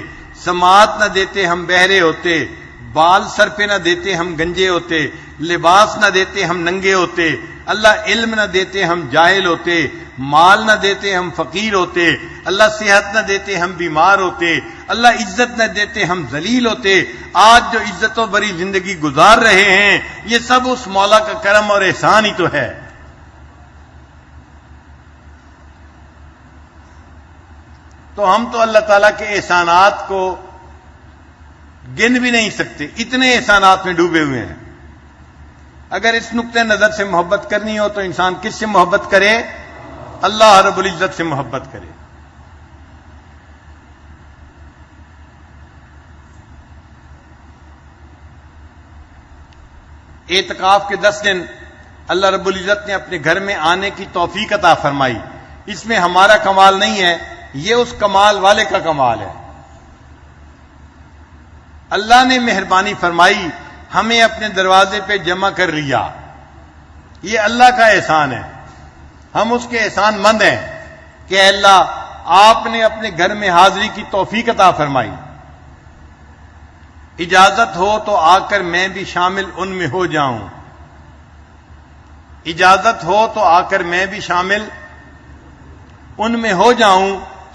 سماعت نہ دیتے ہم بہرے ہوتے، بال سر پہ نہ دیتے ہم گنجے ہوتے، لباس نہ دیتے ہم ننگے ہوتے، اللہ علم نہ دیتے ہم جاہل ہوتے، مال نہ دیتے ہم فقیر ہوتے، اللہ صحت نہ دیتے ہم بیمار ہوتے، اللہ عزت نہ دیتے ہم ذلیل ہوتے. آج جو عزتوں بری زندگی گزار رہے ہیں یہ سب اس مولا کا کرم اور احسان ہی تو ہے. تو ہم تو اللہ تعالیٰ کے احسانات کو گن بھی نہیں سکتے، اتنے احسانات میں ڈوبے ہوئے ہیں. اگر اس نقطۂ نظر سے محبت کرنی ہو تو انسان کس سے محبت کرے؟ اللہ رب العزت سے محبت کرے. اعتکاف کے 10 دن اللہ رب العزت نے اپنے گھر میں آنے کی توفیق عطا فرمائی. اس میں ہمارا کمال نہیں ہے، یہ اس کمال والے کا کمال ہے. اللہ نے مہربانی فرمائی، ہمیں اپنے دروازے پہ جمع کر لیا، یہ اللہ کا احسان ہے. ہم اس کے احسان مند ہیں کہ اے اللہ آپ نے اپنے گھر میں حاضری کی توفیق عطا فرمائی. اجازت ہو تو آ کر میں بھی شامل ان میں ہو جاؤں، اجازت ہو تو آ کر میں بھی شامل ان میں ہو جاؤں.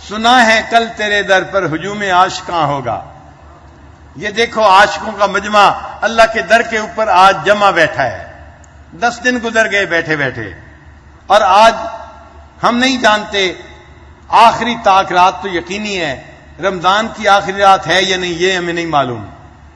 سنا ہے کل تیرے در پر ہجوم عاشقاں ہوگا. یہ دیکھو عاشقوں کا مجمع اللہ کے در کے اوپر آج جمع بیٹھا ہے. 10 دن گزر گئے بیٹھے بیٹھے، اور آج ہم نہیں جانتے آخری طاق رات تو یقینی ہے، رمضان کی آخری رات ہے یا نہیں یہ ہمیں نہیں معلوم،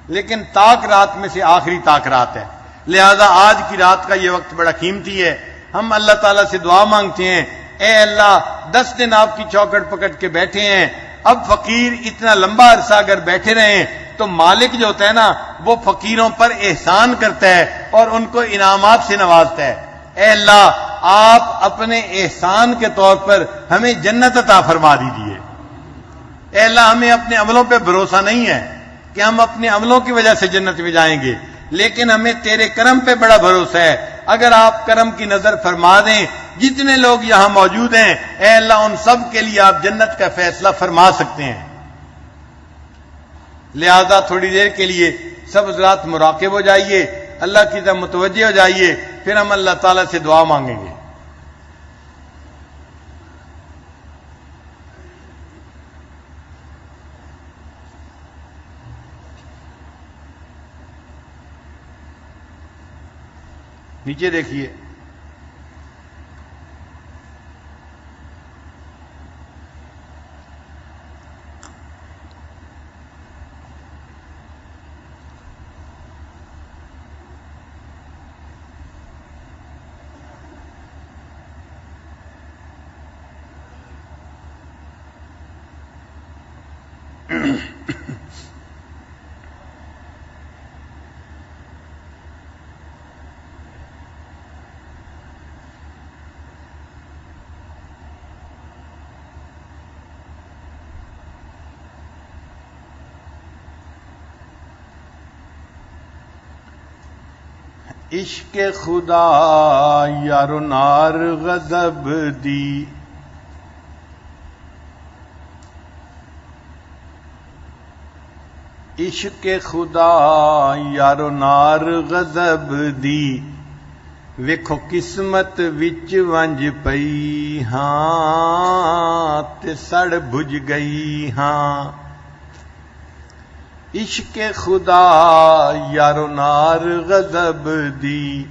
لیکن طاق رات میں سے آخری طاق رات ہے. لہذا آج کی رات کا یہ وقت بڑا قیمتی ہے. ہم اللہ تعالیٰ سے دعا مانگتے ہیں، اے اللہ 10 دن آپ کی چوکٹ پکڑ کے بیٹھے ہیں، اب فقیر اتنا لمبا عرصہ اگر بیٹھے رہیں تو مالک جو ہوتا ہے نا وہ فقیروں پر احسان کرتا ہے اور ان کو انعامات سے نوازتا ہے. اے اللہ آپ اپنے احسان کے طور پر ہمیں جنت عطا فرما دیجیے. اے اللہ ہمیں اپنے عملوں پہ بھروسہ نہیں ہے، کہ ہم اپنے عملوں کی وجہ سے جنت میں جائیں گے، لیکن ہمیں تیرے کرم پہ بڑا بھروسہ ہے. اگر آپ کرم کی نظر فرما دیں، جتنے لوگ یہاں موجود ہیں اے اللہ ان سب کے لیے آپ جنت کا فیصلہ فرما سکتے ہیں. لہذا تھوڑی دیر کے لیے سب حضرات مراقب ہو جائیے، اللہ کی طرف متوجہ ہو جائیے، پھر ہم اللہ تعالیٰ سے دعا مانگیں گے. نیچے دیکھیے، عشق خدا یار و نار غضب دی، عشق خدا یار و نار غضب دی، ویکھو قسمت وچ ونج پئی ہاں تے سڑ بھج گئی ہاں. عشق خدا یار و نار غضب دی،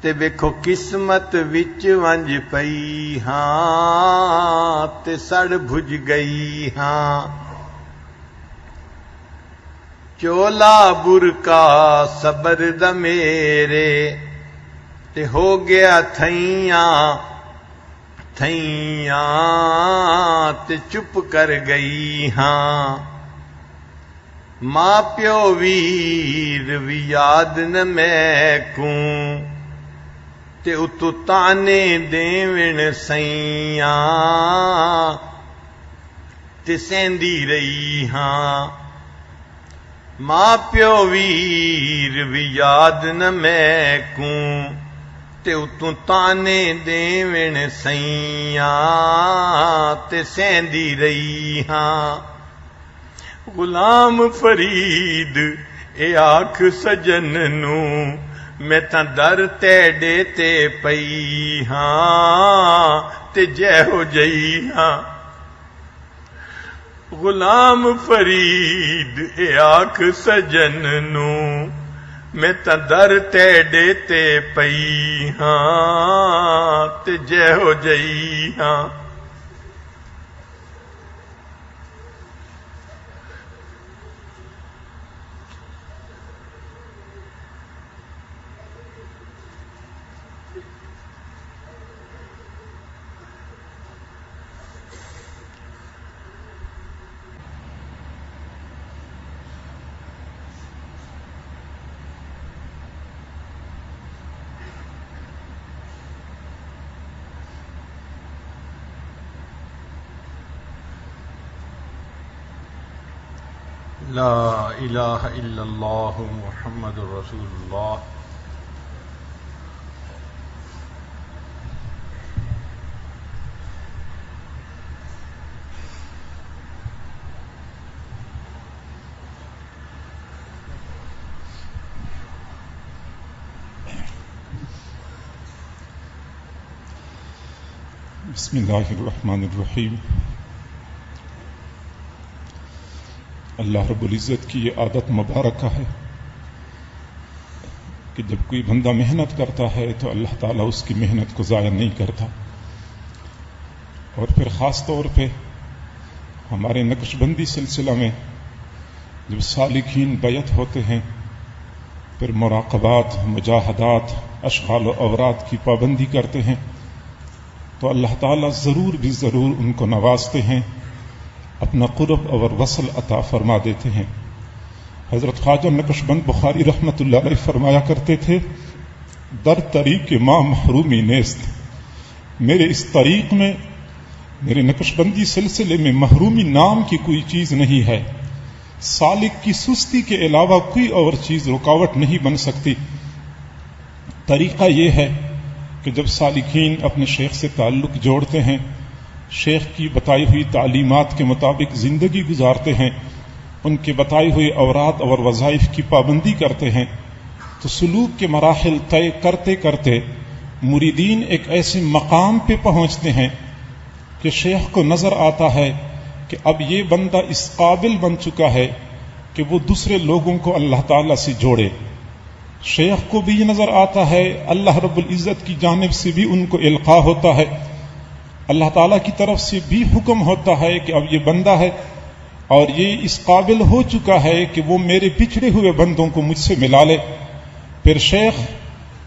تے ویکھو قسمت وچ ونج پئی ہاں تے سڑ بھج گئی ہاں. چولا برکا صبر دا میرے تے ہو گیا تھیاں تھیاں تے چپ کر گئی ہاں. ماں پیو ویر وی یاد نہ میں کوں تے اتو تانے دیون سیاں تے سیندی رہی ہاں. ماں پیو ویر وی یاد نہ میں کوں تے اتو تانے دیون سیاں تے سیندی رہی ہاں. غلام فرید اے آکھ سجن نو میں تاں در تیڑے تے پئی ہاں تے جے ہو جئی ہاں. غلام فرید اے آکھ سجن نو میں تاں در تیڑے تے پئی ہاں تے جے ہو جئی ہاں. لا الہ الا اللہ محمد رسول اللہ. بسم اللہ الرحمن الرحیم. اللہ رب العزت کی یہ عادت مبارکہ ہے کہ جب کوئی بندہ محنت کرتا ہے تو اللہ تعالیٰ اس کی محنت کو ضائع نہیں کرتا. اور پھر خاص طور پہ ہمارے نقش بندی سلسلہ میں جب سالکین بیعت ہوتے ہیں، پھر مراقبات، مجاہدات، اشغال و اوراد کی پابندی کرتے ہیں، تو اللہ تعالیٰ ضرور بھی ضرور ان کو نوازتے ہیں، اپنا قرب اور وصل عطا فرما دیتے ہیں. حضرت خواجہ نقشبند بخاری رحمۃ اللہ علیہ فرمایا کرتے تھے، در طریق ماں محرومی نیست، میرے اس طریق میں، میرے نقشبندی سلسلے میں محرومی نام کی کوئی چیز نہیں ہے. سالک کی سستی کے علاوہ کوئی اور چیز رکاوٹ نہیں بن سکتی۔ طریقہ یہ ہے کہ جب سالکین اپنے شیخ سے تعلق جوڑتے ہیں، شیخ کی بتائی ہوئی تعلیمات کے مطابق زندگی گزارتے ہیں، ان کے بتائے ہوئے اوراد اور وظائف کی پابندی کرتے ہیں، تو سلوک کے مراحل طے کرتے کرتے مریدین ایک ایسے مقام پہ پہنچتے ہیں کہ شیخ کو نظر آتا ہے کہ اب یہ بندہ اس قابل بن چکا ہے کہ وہ دوسرے لوگوں کو اللہ تعالیٰ سے جوڑے۔ شیخ کو بھی یہ نظر آتا ہے، اللہ رب العزت کی جانب سے بھی ان کو القاء ہوتا ہے، اللہ تعالیٰ کی طرف سے بھی حکم ہوتا ہے کہ اب یہ بندہ ہے اور یہ اس قابل ہو چکا ہے کہ وہ میرے بچھڑے ہوئے بندوں کو مجھ سے ملا لے۔ پھر شیخ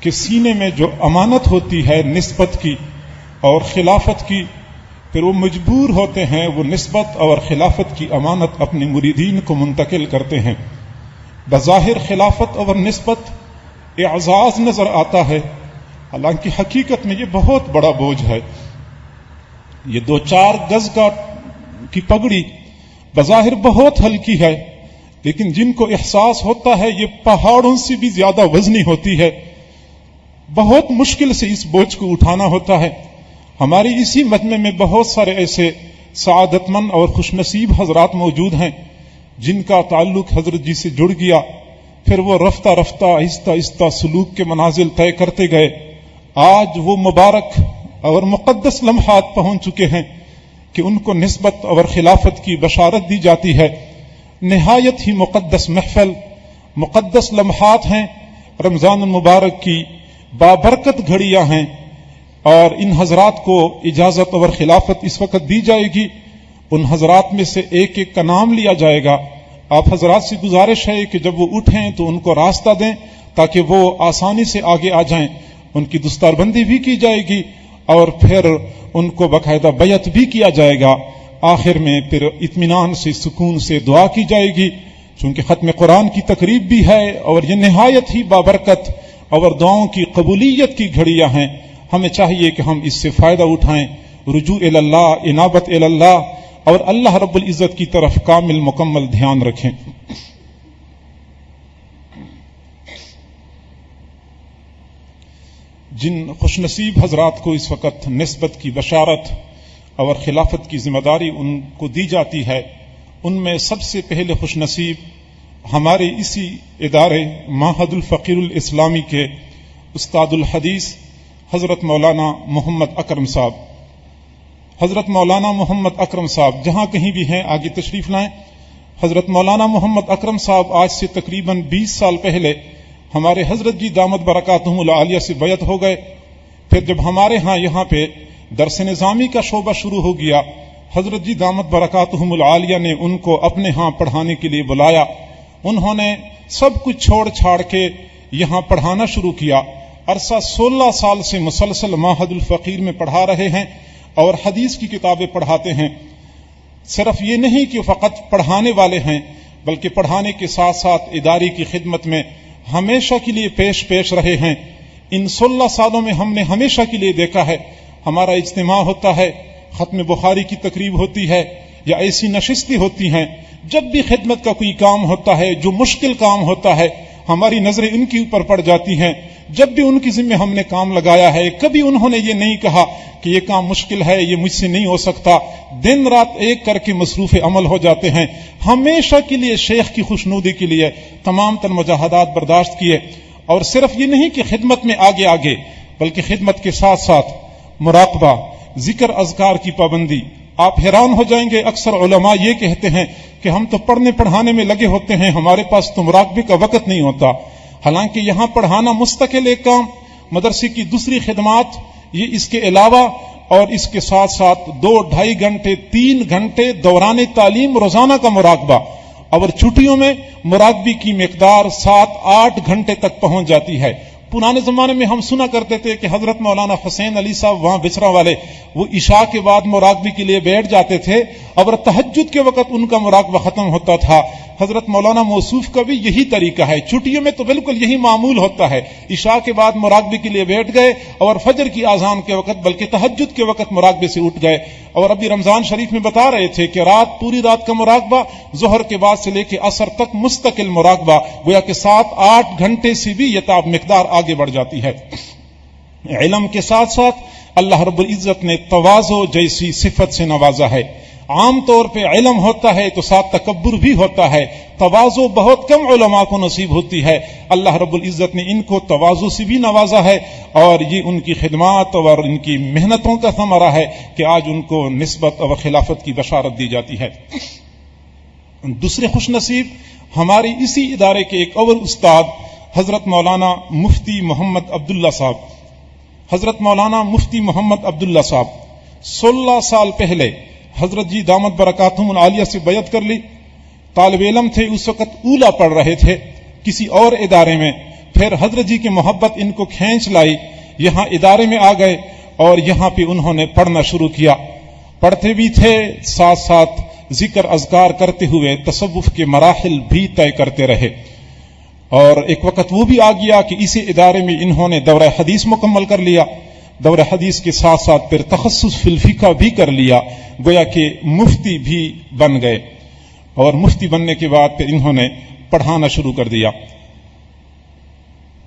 کے سینے میں جو امانت ہوتی ہے نسبت کی اور خلافت کی، پھر وہ مجبور ہوتے ہیں وہ نسبت اور خلافت کی امانت اپنے مریدین کو منتقل کرتے ہیں۔ بظاہر خلافت اور نسبت اعزاز نظر آتا ہے، حالانکہ حقیقت میں یہ بہت بڑا بوجھ ہے۔ یہ 2-4 گز کی پگڑی بظاہر بہت ہلکی ہے، لیکن جن کو احساس ہوتا ہے یہ پہاڑوں سے بھی زیادہ وزنی ہوتی ہے، بہت مشکل سے اس بوجھ کو اٹھانا ہوتا ہے۔ ہماری اسی مجمع میں بہت سارے ایسے سعادت مند اور خوش نصیب حضرات موجود ہیں جن کا تعلق حضرت جی سے جڑ گیا، پھر وہ رفتہ رفتہ آہستہ آہستہ سلوک کے منازل طے کرتے گئے۔ آج وہ مبارک اور مقدس لمحات پہنچ چکے ہیں کہ ان کو نسبت اور خلافت کی بشارت دی جاتی ہے۔ نہایت ہی مقدس محفل، مقدس لمحات ہیں، رمضان المبارک کی بابرکت گھڑیاں ہیں، اور ان حضرات کو اجازت اور خلافت اس وقت دی جائے گی۔ ان حضرات میں سے ایک ایک کا نام لیا جائے گا۔ آپ حضرات سے گزارش ہے کہ جب وہ اٹھیں تو ان کو راستہ دیں تاکہ وہ آسانی سے آگے آ جائیں۔ ان کی دستار بندی بھی کی جائے گی اور پھر ان کو باقاعدہ بیعت بھی کیا جائے گا۔ آخر میں پھر اطمینان سے، سکون سے دعا کی جائے گی، چونکہ ختم قرآن کی تقریب بھی ہے اور یہ نہایت ہی بابرکت اور دعاؤں کی قبولیت کی گھڑیاں ہیں۔ ہمیں چاہیے کہ ہم اس سے فائدہ اٹھائیں، رجوع اللہ، انابت اللہ اور اللہ رب العزت کی طرف کامل مکمل دھیان رکھیں۔ جن خوش نصیب حضرات کو اس وقت نسبت کی بشارت اور خلافت کی ذمہ داری ان کو دی جاتی ہے، ان میں سب سے پہلے خوش نصیب ہمارے اسی ادارے معہد الفقیر الاسلامی کے استاد الحدیث حضرت مولانا محمد اکرم صاحب۔ حضرت مولانا محمد اکرم صاحب جہاں کہیں بھی ہیں آگے تشریف لائیں۔ حضرت مولانا محمد اکرم صاحب آج سے تقریباً 20 سال پہلے ہمارے حضرت جی دامت برکاتہم العالیہ سے بیعت ہو گئے۔ پھر جب ہمارے ہاں یہاں پہ درس نظامی کا شعبہ شروع ہو گیا، حضرت جی دامت برکاتہم العالیہ نے ان کو اپنے ہاں پڑھانے کے لیے بلایا۔ انہوں نے سب کچھ چھوڑ چھاڑ کے یہاں پڑھانا شروع کیا۔ عرصہ 16 سال سے مسلسل معہد الفقیر میں پڑھا رہے ہیں اور حدیث کی کتابیں پڑھاتے ہیں۔ صرف یہ نہیں کہ فقط پڑھانے والے ہیں، بلکہ پڑھانے کے ساتھ ساتھ ادارے کی خدمت میں ہمیشہ کے لیے پیش رہے ہیں۔ ان 16 سالوں میں ہم نے ہمیشہ کے لیے دیکھا ہے، ہمارا اجتماع ہوتا ہے، ختم بخاری کی تقریب ہوتی ہے یا ایسی نشستیں ہوتی ہیں، جب بھی خدمت کا کوئی کام ہوتا ہے، جو مشکل کام ہوتا ہے، ہماری نظریں ان کے اوپر پڑ جاتی ہیں۔ جب بھی ان کی ذمہ ہم نے کام لگایا ہے، کبھی انہوں نے یہ نہیں کہا کہ یہ کام مشکل ہے، یہ مجھ سے نہیں ہو سکتا۔ دن رات ایک کر کے مصروف عمل ہو جاتے ہیں۔ ہمیشہ کے لیے شیخ کی خوشنودی کے لیے تمام تر مجاہدات برداشت کیے، اور صرف یہ نہیں کہ خدمت میں آگے بلکہ خدمت کے ساتھ ساتھ مراقبہ، ذکر اذکار کی پابندی۔ آپ حیران ہو جائیں گے، اکثر علماء یہ کہتے ہیں کہ ہم تو پڑھنے پڑھانے میں لگے ہوتے ہیں، ہمارے پاس تو مراقبے کا وقت نہیں ہوتا۔ حالانکہ یہاں پڑھانا مستقل ایک کام، مدرسے کی دوسری خدمات یہ اس کے علاوہ، اور اس کے ساتھ ساتھ 2-2.5 گھنٹے 3 گھنٹے دوران تعلیم روزانہ کا مراقبہ، اور چھٹیوں میں مراقبے کی مقدار 7-8 گھنٹے تک پہنچ جاتی ہے۔ پرانے زمانے میں ہم سنا کرتے تھے کہ حضرت مولانا حسین علی صاحب وہاں بچرا والے، وہ عشاء کے بعد مراقبے کے لیے بیٹھ جاتے تھے، اور تہجد کے وقت ان کا مراقبہ ختم ہوتا تھا. حضرت مولانا موصوف کا بھی یہی طریقہ ہے. چھٹیوں میں تو بالکل یہی معمول ہوتا ہے. عشاء کے بعد مراقبے کے لیے بیٹھ گئے اور فجر کی اذان کے وقت بلکہ تہجد کے وقت مراقبے سے اٹھ گئے. اور ابھی رمضان شریف میں بتا رہے تھے کہ پوری رات کا مراقبہ، ظہر کے بعد سے لے کے عصر تک مستقل مراقبہ، گویا کہ 7-8 گھنٹے سے بھی یہ مقدار آگے بڑھ جاتی ہے. علم کے ساتھ ساتھ اللہ رب العزت نے تواضع جیسی صفت سے نوازا ہے. عام طور پہ علم ہوتا ہے تو ساتھ تکبر بھی ہوتا ہے. تواضع بہت کم علماء کو نصیب ہوتی ہے. اللہ رب العزت نے ان کو تواضع سے بھی نوازا ہے اور یہ ان کی خدمات اور ان کی محنتوں کا ثمرہ ہے کہ آج ان کو نسبت اور خلافت کی بشارت دی جاتی ہے. دوسرے خوش نصیب ہماری اسی ادارے کے ایک اور استاد حضرت مولانا مفتی محمد عبداللہ صاحب. حضرت مولانا مفتی محمد عبداللہ صاحب 16 سال پہلے حضرت جی دامت برکاتہم العالیہ سے بیعت کر لی. طالب علم تھے، اس وقت اولا پڑھ رہے تھے کسی اور ادارے میں. پھر حضرت جی کی محبت ان کو کھینچ لائی، یہاں ادارے میں آ گئے اور یہاں پہ انہوں نے پڑھنا شروع کیا. پڑھتے بھی تھے، ساتھ ساتھ ذکر اذکار کرتے ہوئے تصوف کے مراحل بھی طے کرتے رہے. اور ایک وقت وہ بھی آ گیا کہ اسی ادارے میں انہوں نے دورہ حدیث مکمل کر لیا. دورہ حدیث کے ساتھ ساتھ پھر تخصص فی الفقہ بھی کر لیا، گویا کہ مفتی بھی بن گئے. اور مفتی بننے کے بعد پھر انہوں نے پڑھانا شروع کر دیا.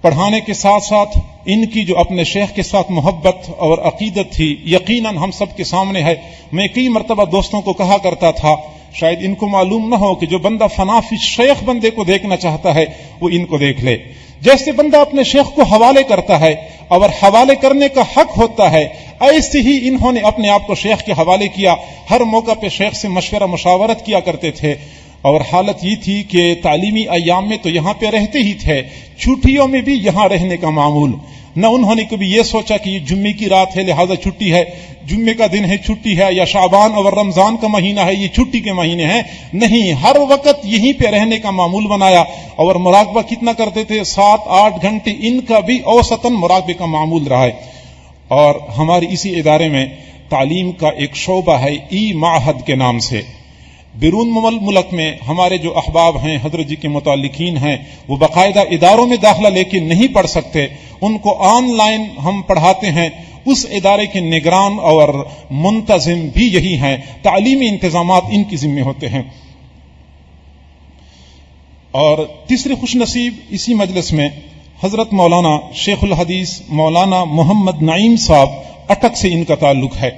پڑھانے کے ساتھ ساتھ ان کی جو اپنے شیخ کے ساتھ محبت اور عقیدت تھی یقیناً ہم سب کے سامنے ہے. میں کئی مرتبہ دوستوں کو کہا کرتا تھا، شاید ان کو معلوم نہ ہو کہ جو بندہ فنا فی شیخ بندے کو دیکھنا چاہتا ہے وہ ان کو دیکھ لے. جیسے بندہ اپنے شیخ کو حوالے کرتا ہے اور حوالے کرنے کا حق ہوتا ہے، ایسے ہی انہوں نے اپنے آپ کو شیخ کے حوالے کیا. ہر موقع پہ شیخ سے مشورہ مشاورت کیا کرتے تھے. اور حالت یہ تھی کہ تعلیمی ایام میں تو یہاں پہ رہتے ہی تھے، چھٹیوں میں بھی یہاں رہنے کا معمول. نہ انہوں نے کبھی یہ سوچا کہ یہ جمعے کی رات ہے لہذا چھٹی ہے، جمعے کا دن ہے چھٹی ہے، یا شعبان اور رمضان کا مہینہ ہے یہ چھٹی کے مہینے ہیں. نہیں، ہر وقت یہیں پہ رہنے کا معمول بنایا. اور مراقبہ کتنا کرتے تھے؟ 7-8 گھنٹے ان کا بھی اوسطاً مراقبے کا معمول رہا ہے. اور ہماری اسی ادارے میں تعلیم کا ایک شعبہ ہے ای معہد کے نام سے. بیرون ملک میں ہمارے جو احباب ہیں، حضرت جی کے متعلقین ہیں، وہ باقاعدہ اداروں میں داخلہ لے کے نہیں پڑھ سکتے، ان کو آن لائن ہم پڑھاتے ہیں. اس ادارے کے نگران اور منتظم بھی یہی ہیں، تعلیمی انتظامات ان کی ذمہ ہوتے ہیں. اور تیسرے خوش نصیب اسی مجلس میں حضرت مولانا شیخ الحدیث مولانا محمد نعیم صاحب اٹک سے ان کا تعلق ہے.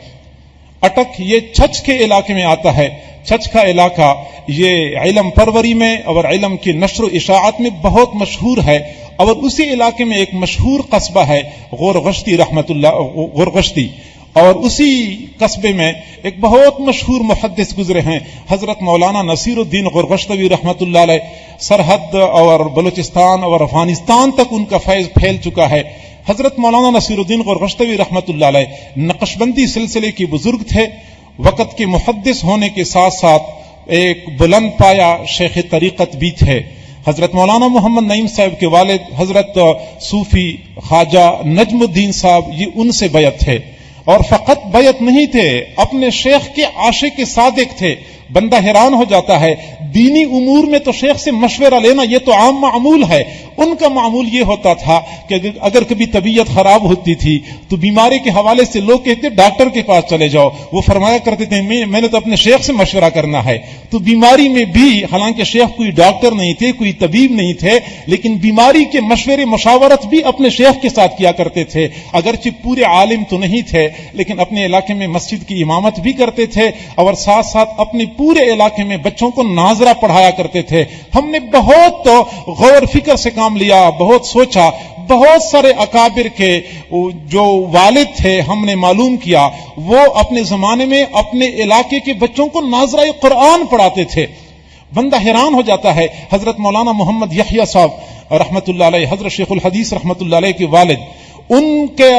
اٹک یہ چھچ کے علاقے میں آتا ہے. چھچ کا علاقہ یہ علم پروری میں اور علم کی نشر و اشاعت میں بہت مشہور ہے. اور اسی علاقے میں ایک مشہور قصبہ ہے غورغشتی رحمت اللہ غورغشتی. اور اسی قصبے میں ایک بہت مشہور محدث گزرے ہیں حضرت مولانا نصیر الدین غورغشتوی رحمت اللہ علیہ. سرحد اور بلوچستان اور افغانستان تک ان کا فیض پھیل چکا ہے. حضرت مولانا نصیر الدین غورغشتوی رحمت اللہ علیہ نقشبندی سلسلے کے بزرگ تھے. وقت کے محدث ہونے کے ساتھ ساتھ ایک بلند پایا شیخ طریقت بھی تھے. حضرت مولانا محمد نعیم صاحب کے والد حضرت صوفی خواجہ نجم الدین صاحب یہ ان سے بیعت تھے. اور فقط بیعت نہیں تھے، اپنے شیخ کے عاشق صادق تھے. بندہ حیران ہو جاتا ہے، دینی امور میں تو شیخ سے مشورہ لینا یہ تو عام معمول ہے. ان کا معمول یہ ہوتا تھا کہ اگر کبھی طبیعت خراب ہوتی تھی تو بیماری کے حوالے سے لوگ کہتے ڈاکٹر کے پاس چلے جاؤ. وہ فرمایا کرتے تھے میں نے تو اپنے شیخ سے مشورہ کرنا ہے. تو بیماری میں بھی حالانکہ شیخ کوئی ڈاکٹر نہیں تھے، کوئی طبیب نہیں تھے، لیکن بیماری کے مشورے مشاورت بھی اپنے شیخ کے ساتھ کیا کرتے تھے. اگرچہ پورے عالم تو نہیں تھے لیکن اپنے علاقے میں مسجد کی امامت بھی کرتے تھے اور ساتھ ساتھ اپنے پورے علاقے میں بچوں کو ناظرہ پڑھایا کرتے تھے. ہم نے بہت غور فکر سے کام لیا، بہت سوچا. بہت سارے اکابر کے جو والد تھے ہم نے معلوم کیا وہ اپنے زمانے میں اپنے علاقے کے بچوں کو ناظرہ قرآن پڑھاتے تھے. بندہ حیران ہو جاتا ہے. حضرت مولانا محمد یحییٰ صاحب رحمت اللہ علیہ، حضرت شیخ الحدیث رحمت اللہ علیہ کے والد، ان کے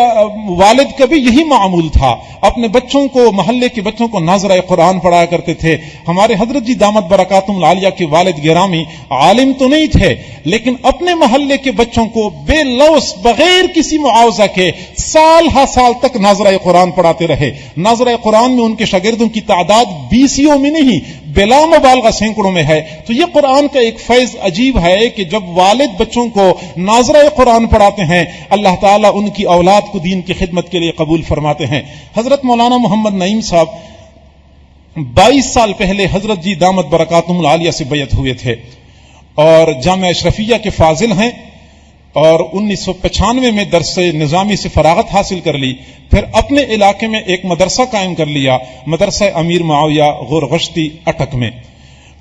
والد کا بھی یہی معمول تھا، اپنے بچوں کو، محلے کے بچوں کو ناظرہ قرآن پڑھایا کرتے تھے۔ ہمارے حضرت جی دامت برکاتہم العالیہ کے والد گرامی عالم تو نہیں تھے، لیکن اپنے محلے کے بچوں کو بے لوث بغیر کسی معاوضہ کے سال ہا سال تک ناظرہ قرآن پڑھاتے رہے۔ ناظرہ قرآن میں ان کے شاگردوں کی تعداد 20 میں نہیں بلا مبالغہ سینکڑوں میں ہے۔ تو یہ قرآن کا ایک فیض عجیب ہے کہ جب والد بچوں کو ناظرہ قرآن پڑھاتے ہیں، اللہ تعالیٰ ان کی اولاد کو دین کی خدمت کے لیے قبول فرماتے ہیں۔ حضرت مولانا محمد نعیم صاحب 22 سال پہلے حضرت جی دامت برکاتہم العالیہ سے بیعت ہوئے تھے اور جامعہ اشرفیہ کے فاضل ہیں، اور 1995 میں درس نظامی سے فراغت حاصل کر لی۔ پھر اپنے علاقے میں ایک مدرسہ قائم کر لیا، مدرسہ امیر معاویہ غورغشتی اٹک میں۔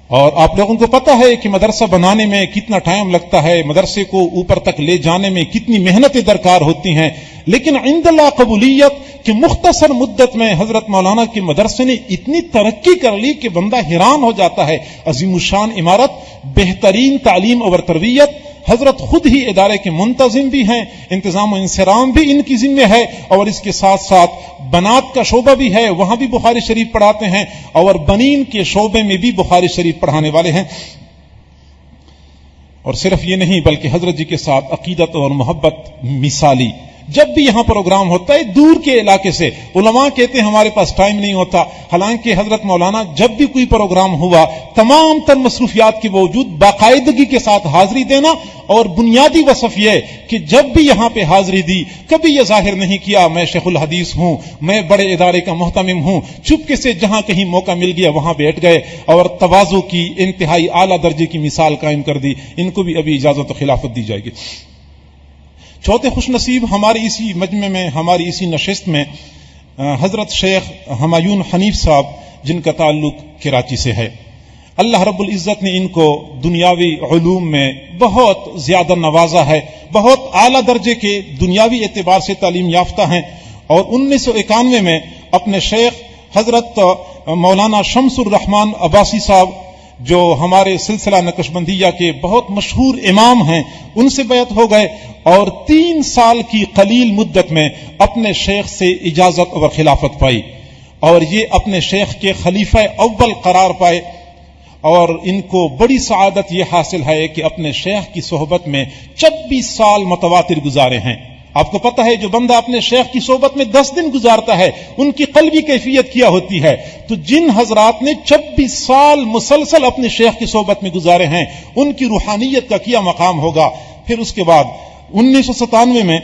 اور آپ لوگوں کو پتہ ہے کہ مدرسہ بنانے میں کتنا ٹائم لگتا ہے، مدرسے کو اوپر تک لے جانے میں کتنی محنتیں درکار ہوتی ہیں، لیکن عند اللہ قبولیت کہ مختصر مدت میں حضرت مولانا کے مدرسے نے اتنی ترقی کر لی کہ بندہ حیران ہو جاتا ہے۔ عظیم الشان عمارت، بہترین تعلیم اور تربیت، حضرت خود ہی ادارے کے منتظم بھی ہیں، انتظام و انصرام بھی ان کی ذمہ ہے، اور اس کے ساتھ ساتھ بنات کا شعبہ بھی ہے، وہاں بھی بخاری شریف پڑھاتے ہیں، اور بنین کے شعبے میں بھی بخاری شریف پڑھانے والے ہیں۔ اور صرف یہ نہیں بلکہ حضرت جی کے ساتھ عقیدت اور محبت مثالی۔ جب بھی یہاں پروگرام ہوتا ہے دور کے علاقے سے علماء کہتے ہیں ہمارے پاس ٹائم نہیں ہوتا، حالانکہ حضرت مولانا جب بھی کوئی پروگرام ہوا تمام تر مصروفیات کے باوجود باقاعدگی کے ساتھ حاضری دینا، اور بنیادی وصف یہ کہ جب بھی یہاں پہ حاضری دی کبھی یہ ظاہر نہیں کیا میں شیخ الحدیث ہوں، میں بڑے ادارے کا محتمم ہوں، چپکے سے جہاں کہیں موقع مل گیا وہاں بیٹھ گئے، اور تواضع کی انتہائی اعلیٰ درجے کی مثال قائم کر دی۔ ان کو بھی ابھی اجازت و خلافت دی جائے گی۔ چوتھے خوش نصیب ہماری اسی مجمع میں، ہماری اسی نشست میں حضرت شیخ ہمایون حنیف صاحب، جن کا تعلق کراچی سے ہے۔ اللہ رب العزت نے ان کو دنیاوی علوم میں بہت زیادہ نوازا ہے، بہت اعلیٰ درجے کے دنیاوی اعتبار سے تعلیم یافتہ ہیں، اور 1991 میں اپنے شیخ حضرت مولانا شمس الرحمان عباسی صاحب، جو ہمارے سلسلہ نقشبندیہ کے بہت مشہور امام ہیں، ان سے بیعت ہو گئے، اور 3 سال کی قلیل مدت میں اپنے شیخ سے اجازت اور خلافت پائی، اور یہ اپنے شیخ کے خلیفہ اول قرار پائے، اور ان کو بڑی سعادت یہ حاصل ہے کہ اپنے شیخ کی صحبت میں 26 سال متواتر گزارے ہیں۔ آپ کو پتہ ہے جو بندہ اپنے شیخ کی صحبت میں 10 دن گزارتا ہے ان کی قلبی کیفیت کیا ہوتی ہے، تو جن حضرات نے 26 سال مسلسل اپنے شیخ کی صحبت میں گزارے ہیں ان کی روحانیت کا کیا مقام ہوگا۔ پھر اس کے بعد 1997 میں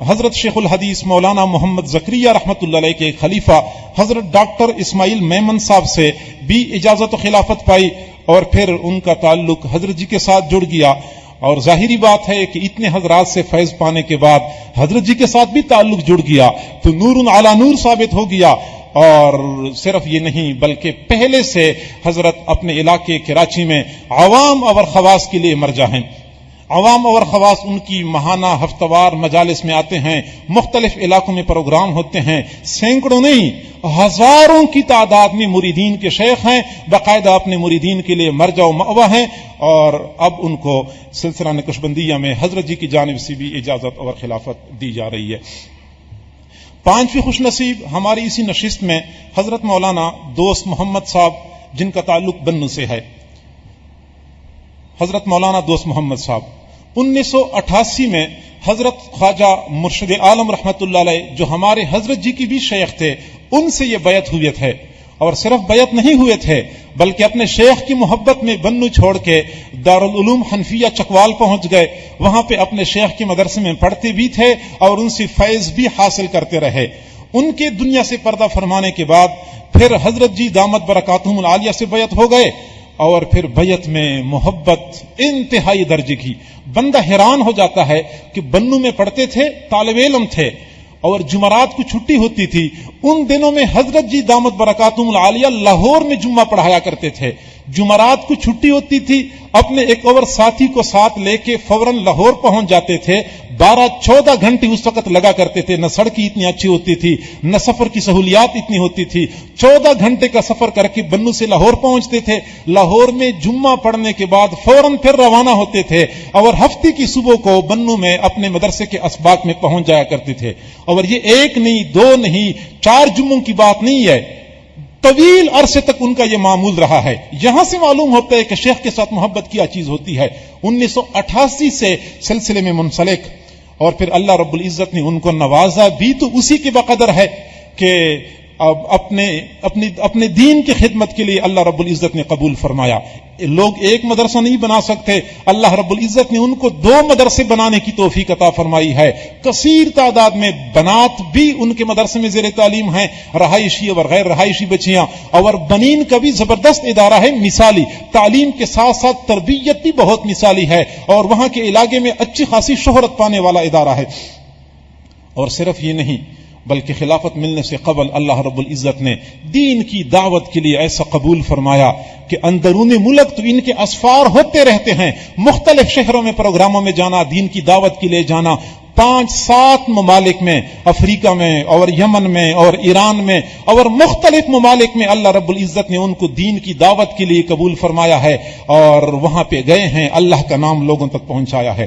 حضرت شیخ الحدیث مولانا محمد زکریا رحمۃ اللہ علیہ کے خلیفہ حضرت ڈاکٹر اسماعیل میمن صاحب سے بھی اجازت و خلافت پائی، اور پھر ان کا تعلق حضرت جی کے ساتھ جڑ گیا، اور ظاہری بات ہے کہ اتنے حضرات سے فیض پانے کے بعد حضرت جی کے ساتھ بھی تعلق جڑ گیا تو نور علی نور ثابت ہو گیا۔ اور صرف یہ نہیں بلکہ پہلے سے حضرت اپنے علاقے کراچی میں عوام اور خواص کے لیے مرجع ہیں۔ عوام اور خواص ان کی ماہانہ ہفتوار مجالس میں آتے ہیں، مختلف علاقوں میں پروگرام ہوتے ہیں، سینکڑوں نہیں ہزاروں کی تعداد میں مریدین کے شیخ ہیں، باقاعدہ اپنے مریدین کے لیے مرجع و مأویٰ ہیں، اور اب ان کو سلسلہ نقشبندیہ میں حضرت جی کی جانب سے بھی اجازت اور خلافت دی جا رہی ہے۔ 5ویں خوش نصیب ہماری اسی نشست میں حضرت مولانا دوست محمد صاحب، جن کا تعلق بنو سے ہے۔ حضرت مولانا دوست محمد صاحب 1988 میں حضرت خواجہ مرشد عالم رحمت اللہ علیہ، جو ہمارے حضرت جی کی بھی شیخ تھے، ان سے یہ بیعت ہوئے تھے، اور صرف بیعت نہیں ہوئے تھے بلکہ اپنے شیخ کی محبت میں بنو چھوڑ کے دارالعلوم حنفیہ چکوال پہنچ گئے، وہاں پہ اپنے شیخ کے مدرسے میں پڑھتے بھی تھے اور ان سے فیض بھی حاصل کرتے رہے۔ ان کے دنیا سے پردہ فرمانے کے بعد پھر حضرت جی دامت برکاتہم العالیہ سے بیعت ہو گئے، اور پھر بیعت میں محبت انتہائی درجے کی۔ بندہ حیران ہو جاتا ہے کہ بنو میں پڑھتے تھے، طالب علم تھے، اور جمعرات کو چھٹی ہوتی تھی، ان دنوں میں حضرت جی دامت برکاتہم العالیہ لاہور میں جمعہ پڑھایا کرتے تھے، جمعرات کو چھٹی ہوتی تھی، اپنے ایک اور ساتھی کو ساتھ لے کے فوراً لاہور پہنچ جاتے تھے۔ 12-14 گھنٹے اس وقت لگا کرتے تھے، نہ سڑکیں اتنی اچھی ہوتی تھی، نہ سفر کی سہولیات اتنی ہوتی تھی۔ 14 گھنٹے کا سفر کر کے بنو سے لاہور پہنچتے تھے، لاہور میں جمعہ پڑھنے کے بعد فوراً پھر روانہ ہوتے تھے، اور ہفتے کی صبح کو بنو میں اپنے مدرسے کے اسباق میں پہنچ جایا کرتے تھے۔ اور یہ ایک نہیں، دو نہیں، 4 جمعوں کی بات نہیں ہے، طویل عرصے تک ان کا یہ معمول رہا ہے۔ یہاں سے معلوم ہوتا ہے کہ شیخ کے ساتھ محبت کیا چیز ہوتی ہے۔ 1988 سے سلسلے میں منسلک، اور پھر اللہ رب العزت نے ان کو نوازا بھی تو اسی کے بقدر ہے کہ اپنے دین کی خدمت کے لیے اللہ رب العزت نے قبول فرمایا۔ لوگ ایک مدرسہ نہیں بنا سکتے، اللہ رب العزت نے ان کو 2 مدرسے بنانے کی توفیق عطا فرمائی ہے۔ کثیر تعداد میں بنات بھی ان کے مدرسے میں زیر تعلیم ہیں، رہائشی اور غیر رہائشی بچیاں، اور بنین کا بھی زبردست ادارہ ہے، مثالی تعلیم کے ساتھ ساتھ تربیت بھی بہت مثالی ہے، اور وہاں کے علاقے میں اچھی خاصی شہرت پانے والا ادارہ ہے۔ اور صرف یہ نہیں بلکہ خلافت ملنے سے قبل اللہ رب العزت نے دین کی دعوت کے لیے ایسا قبول فرمایا کہ اندرون ملک تو ان کے اسفار ہوتے رہتے ہیں، مختلف شہروں میں پروگراموں میں جانا، دین کی دعوت کے لیے جانا، 5-7 ممالک میں، افریقہ میں اور یمن میں اور ایران میں اور مختلف ممالک میں اللہ رب العزت نے ان کو دین کی دعوت کے لیے قبول فرمایا ہے، اور وہاں پہ گئے ہیں، اللہ کا نام لوگوں تک پہنچایا ہے۔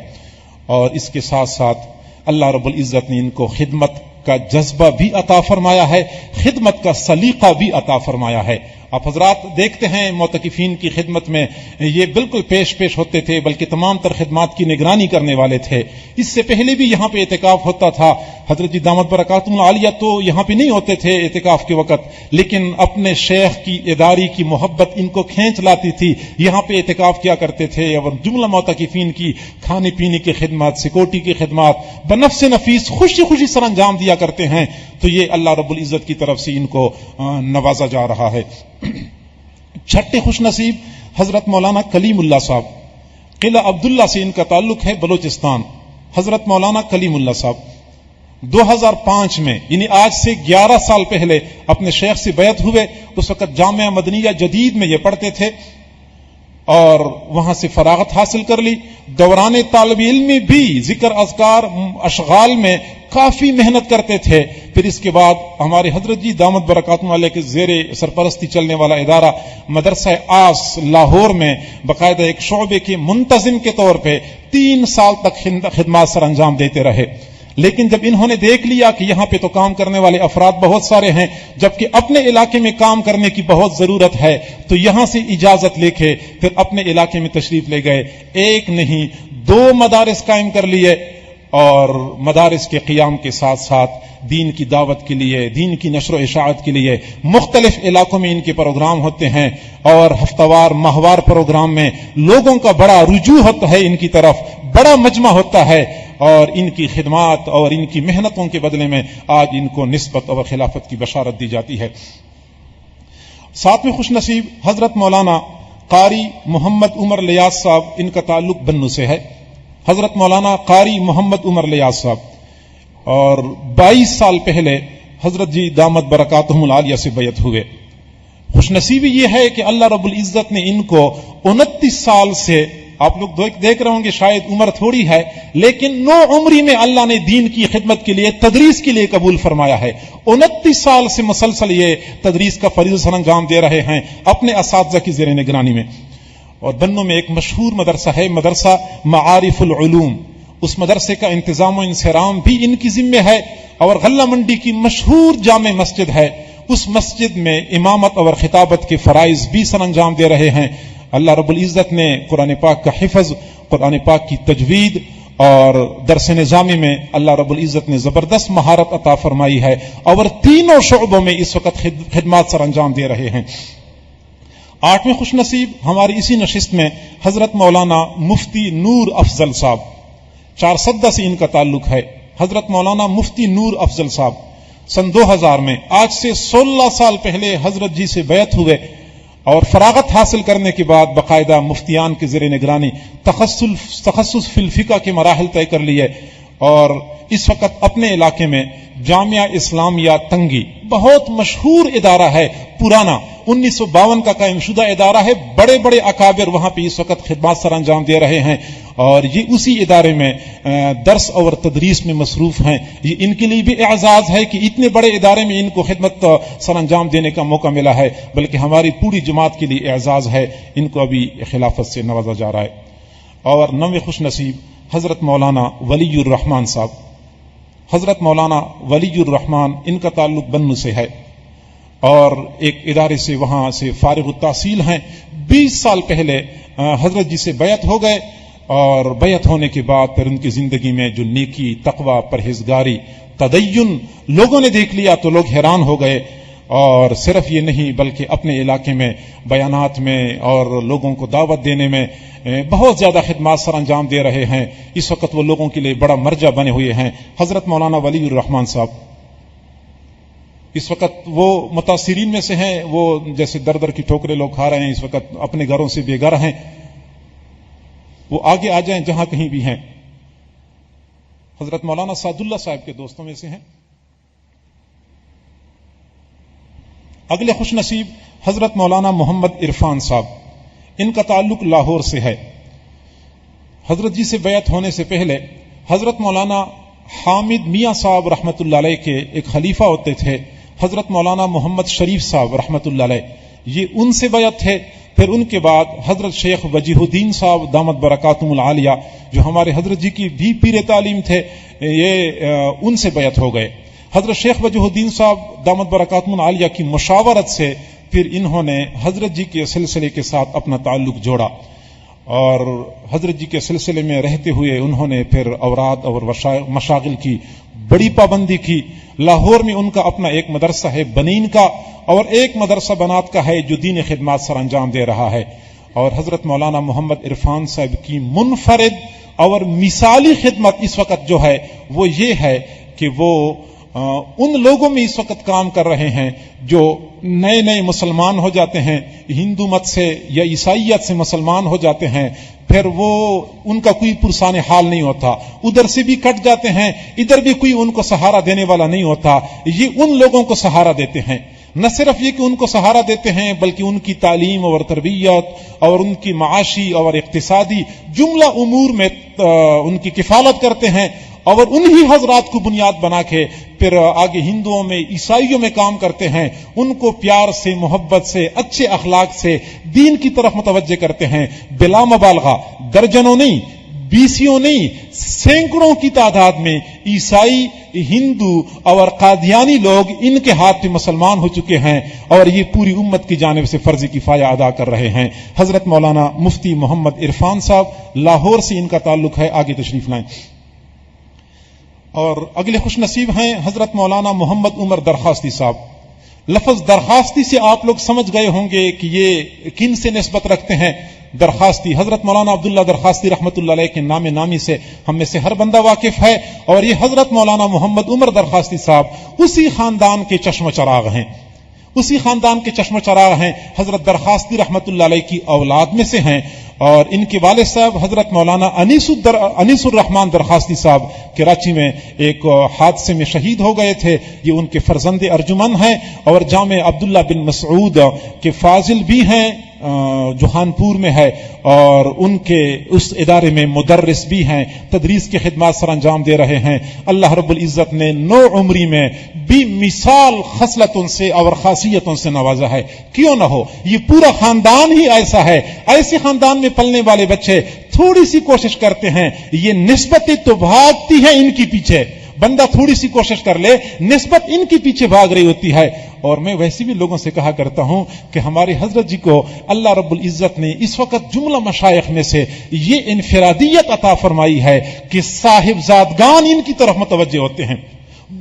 اور اس کے ساتھ ساتھ اللہ رب العزت نے ان کو خدمت کا جذبہ بھی عطا فرمایا ہے، خدمت کا سلیقہ بھی عطا فرمایا ہے۔ آپ حضرات دیکھتے ہیں معتکفین کی خدمت میں یہ بالکل پیش ہوتے تھے، بلکہ تمام تر خدمات کی نگرانی کرنے والے تھے۔ اس سے پہلے بھی یہاں پہ اعتکاف ہوتا تھا، حضرت جی دامت برکاتہم العالیہ تو یہاں پہ نہیں ہوتے تھے اعتکاف کے وقت، لیکن اپنے شیخ کی اداری کی محبت ان کو کھینچ لاتی تھی، یہاں پہ اعتکاف کیا کرتے تھے، اور جملہ معتکفین کی کھانے پینے کی خدمات، سیکورٹی کی خدمات بنفس نفیس خوشی سر انجام دیا کرتے ہیں۔ تو یہ اللہ رب العزت کی طرف سے ان کو نوازا جا رہا ہے۔ چھٹے خوش نصیب حضرت مولانا کلیم اللہ صاحب، قلعہ عبداللہ سے ان کا تعلق ہے، بلوچستان۔ حضرت مولانا کلیم اللہ صاحب 2005 میں یعنی آج سے 11 سال پہلے اپنے شیخ سے بیعت ہوئے۔ اس وقت جامعہ مدنیہ جدید میں یہ پڑھتے تھے اور وہاں سے فراغت حاصل کر لی۔ دوران طالب علمی بھی ذکر اذکار اشغال میں کافی محنت کرتے تھے۔ پھر اس کے بعد ہمارے حضرت جی دامت برکاتہم علیہ کے زیر سرپرستی چلنے والا ادارہ مدرسہ آس لاہور میں باقاعدہ ایک شعبے کے منتظم کے طور پہ 3 سال تک خدمات سر انجام دیتے رہے۔ لیکن جب انہوں نے دیکھ لیا کہ یہاں پہ تو کام کرنے والے افراد بہت سارے ہیں، جبکہ اپنے علاقے میں کام کرنے کی بہت ضرورت ہے، تو یہاں سے اجازت لے کے پھر اپنے علاقے میں تشریف لے گئے۔ 1 نہیں 2 مدارس قائم کر لیے، اور مدارس کے قیام کے ساتھ ساتھ دین کی دعوت کے لیے، دین کی نشر و اشاعت کے لیے مختلف علاقوں میں ان کے پروگرام ہوتے ہیں، اور ہفتہ وار ماہوار پروگرام میں لوگوں کا بڑا رجوع ہوتا ہے ان کی طرف، بڑا مجمع ہوتا ہے، اور ان کی خدمات اور ان کی محنتوں کے بدلے میں آج ان کو نسبت اور خلافت کی بشارت دی جاتی ہے۔ 7ویں خوش نصیب حضرت مولانا قاری محمد عمر لیاس صاحب، ان کا تعلق بنو سے ہے۔ حضرت مولانا قاری محمد عمر لیاس صاحب، اور 22 سال پہلے حضرت جی دامت برکاتہم العالیہ سے بیعت ہوئے۔ خوش نصیبی یہ ہے کہ اللہ رب العزت نے ان کو 29 سال سے، آپ لوگ دیکھ رہے ہوں گے شاید عمر تھوڑی ہے، لیکن نو عمری میں اللہ نے دین کی خدمت کے لیے، تدریس کے لیے قبول فرمایا ہے۔ 29 سال سے مسلسل یہ تدریس کا فریضہ سر انجام دے رہے ہیں اپنے اساتذہ کی زیر نگرانی میں۔ اور بنوں میں ایک مشہور مدرسہ ہے، مدرسہ معارف العلوم، اس مدرسے کا انتظام و انصرام بھی ان کی ذمہ ہے، اور غلہ منڈی کی مشہور جامع مسجد ہے، اس مسجد میں امامت اور خطابت کے فرائض بھی سر انجام دے رہے ہیں۔ اللہ رب العزت نے قرآن پاک کا حفظ، قرآن پاک کی تجوید اور درس نظامی میں اللہ رب العزت نے زبردست مہارت عطا فرمائی ہے، اور تینوں شعبوں میں اس وقت خدمات سر انجام دے رہے ہیں۔ 8ویں خوش نصیب ہماری اسی نشست میں حضرت مولانا مفتی نور افضل صاحب، چارسدہ سے ان کا تعلق ہے۔ حضرت مولانا مفتی نور افضل صاحب سن 2000 میں، آج سے 16 سال پہلے حضرت جی سے بیعت ہوئے، اور فراغت حاصل کرنے کے بعد باقاعدہ مفتیان کے زیر نگرانی تخصص فی الفقہ کے مراحل طے کر لیے، اور اس وقت اپنے علاقے میں جامعہ اسلامیہ تنگی بہت مشہور ادارہ ہے، پرانا 1952 کا قائم شدہ ادارہ ہے، بڑے بڑے اکابر وہاں پہ اس وقت خدمات سر انجام دے رہے ہیں، اور یہ اسی ادارے میں درس اور تدریس میں مصروف ہیں۔ یہ ان کے لیے بھی اعزاز ہے کہ اتنے بڑے ادارے میں ان کو خدمت سر انجام دینے کا موقع ملا ہے، بلکہ ہماری پوری جماعت کے لیے اعزاز ہے، ان کو ابھی خلافت سے نوازا جا رہا ہے۔ اور 9ویں خوش نصیب حضرت مولانا ولی الرحمان صاحب، حضرت مولانا ولی الرحمان، ان کا تعلق بنو سے ہے اور ایک ادارے سے وہاں سے فارغ التحصیل ہیں۔ 20 سال پہلے حضرت جی سے بیعت ہو گئے، اور بیعت ہونے کے بعد پھر ان کی زندگی میں جو نیکی، تقوی، پرہیزگاری، تدین لوگوں نے دیکھ لیا تو لوگ حیران ہو گئے، اور صرف یہ نہیں بلکہ اپنے علاقے میں بیانات میں اور لوگوں کو دعوت دینے میں بہت زیادہ خدمات سر انجام دے رہے ہیں۔ اس وقت وہ لوگوں کے لیے بڑا مرجع بنے ہوئے ہیں۔ حضرت مولانا ولی الرحمان صاحب اس وقت وہ متاثرین میں سے ہیں، وہ جیسے در در کی ٹھوکریں لوگ کھا رہے ہیں، اس وقت اپنے گھروں سے بے گھر ہیں، وہ آگے آ جائیں جہاں کہیں بھی ہیں۔ حضرت مولانا سعد اللہ صاحب کے دوستوں میں سے ہیں۔ اگلے خوش نصیب حضرت مولانا محمد عرفان صاحب، ان کا تعلق لاہور سے ہے۔ حضرت جی سے بیعت ہونے سے پہلے حضرت مولانا حامد میاں صاحب رحمۃ اللہ علیہ کے ایک خلیفہ ہوتے تھے، حضرت مولانا محمد شریف صاحب رحمۃ اللہ علیہ، یہ ان سے بیعت تھے۔ پھر ان کے بعد حضرت شیخ وجیہ الدین صاحب دامت برکاتہم العالیہ، جو ہمارے حضرت جی کی بھی پیر تعلیم تھے، یہ ان سے بیعت ہو گئے۔ حضرت شیخ وجیہ الدین صاحب دامت برکاتہم العالیہ کی مشاورت سے پھر انہوں نے حضرت جی کے سلسلے کے ساتھ اپنا تعلق جوڑا، اور حضرت جی کے سلسلے میں رہتے ہوئے انہوں نے پھر اوراد اور مشاغل کی بڑی پابندی کی۔ لاہور میں ان کا اپنا ایک مدرسہ ہے بنین کا، اور ایک مدرسہ بنات کا ہے جو دین خدمات سر انجام دے رہا ہے۔ اور حضرت مولانا محمد عرفان صاحب کی منفرد اور مثالی خدمت اس وقت جو ہے وہ یہ ہے کہ وہ ان لوگوں میں اس وقت کام کر رہے ہیں جو نئے نئے مسلمان ہو جاتے ہیں، ہندو مت سے یا عیسائیت سے مسلمان ہو جاتے ہیں، پھر وہ ان کا کوئی پرسان حال نہیں ہوتا، ادھر سے بھی کٹ جاتے ہیں، ادھر بھی کوئی ان کو سہارا دینے والا نہیں ہوتا، یہ ان لوگوں کو سہارا دیتے ہیں۔ نہ صرف یہ کہ ان کو سہارا دیتے ہیں بلکہ ان کی تعلیم اور تربیت اور ان کی معاشی اور اقتصادی جملہ امور میں ان کی کفالت کرتے ہیں، اور انہی حضرات کو بنیاد بنا کے پھر آگے ہندوؤں میں عیسائیوں میں کام کرتے ہیں، ان کو پیار سے، محبت سے، اچھے اخلاق سے دین کی طرف متوجہ کرتے ہیں۔ بلا مبالغہ درجنوں نہیں، بیسیوں نہیں، سینکڑوں کی تعداد میں عیسائی، ہندو اور قادیانی لوگ ان کے ہاتھ پہ مسلمان ہو چکے ہیں، اور یہ پوری امت کی جانب سے فرض کفایہ ادا کر رہے ہیں۔ حضرت مولانا مفتی محمد عرفان صاحب لاہور سے ان کا تعلق ہے، آگے تشریف لائیں۔ اور اگلے خوش نصیب ہیں حضرت مولانا محمد عمر درخواستی صاحب۔ لفظ درخواستی سے آپ لوگ سمجھ گئے ہوں گے کہ یہ کن سے نسبت رکھتے ہیں۔ درخواستی حضرت مولانا عبداللہ درخواستی رحمۃ اللہ علیہ کے نام نامی سے ہم میں سے ہر بندہ واقف ہے، اور یہ حضرت مولانا محمد عمر درخواستی صاحب اسی خاندان کے چشم و چراغ ہیں، اسی خاندان کے چشم و چراغ ہیں۔ حضرت درخواستی رحمۃ اللہ علیہ کی اولاد میں سے ہیں، اور ان کے والد صاحب حضرت مولانا انیس الرحمان درخواستی صاحب کراچی میں ایک حادثے میں شہید ہو گئے تھے، یہ ان کے فرزند ارجمن ہیں، اور جامع عبداللہ بن مسعود کے فاضل بھی ہیں جوہانپور میں ہے، اور ان کے اس ادارے میں مدرس بھی ہیں، تدریس کی خدمات سر انجام دے رہے ہیں۔ اللہ رب العزت نے نو عمری میں بھی مثال خصلتوں سے اور خاصیتوں سے نوازا ہے، کیوں نہ ہو، یہ پورا خاندان ہی ایسا ہے۔ ایسے خاندان میں پلنے والے بچے تھوڑی سی کوشش کرتے ہیں، یہ نسبتیں تو بھاگتی ہیں ان کی پیچھے، بندہ تھوڑی سی کوشش کر لے، نسبت ان کے پیچھے بھاگ رہی ہوتی ہے۔ اور میں ویسے بھی لوگوں سے کہا کرتا ہوں کہ ہمارے حضرت جی کو اللہ رب العزت نے اس وقت جملہ مشائخ میں سے یہ انفرادیت عطا فرمائی ہے کہ صاحبزادگان ان کی طرف متوجہ ہوتے ہیں۔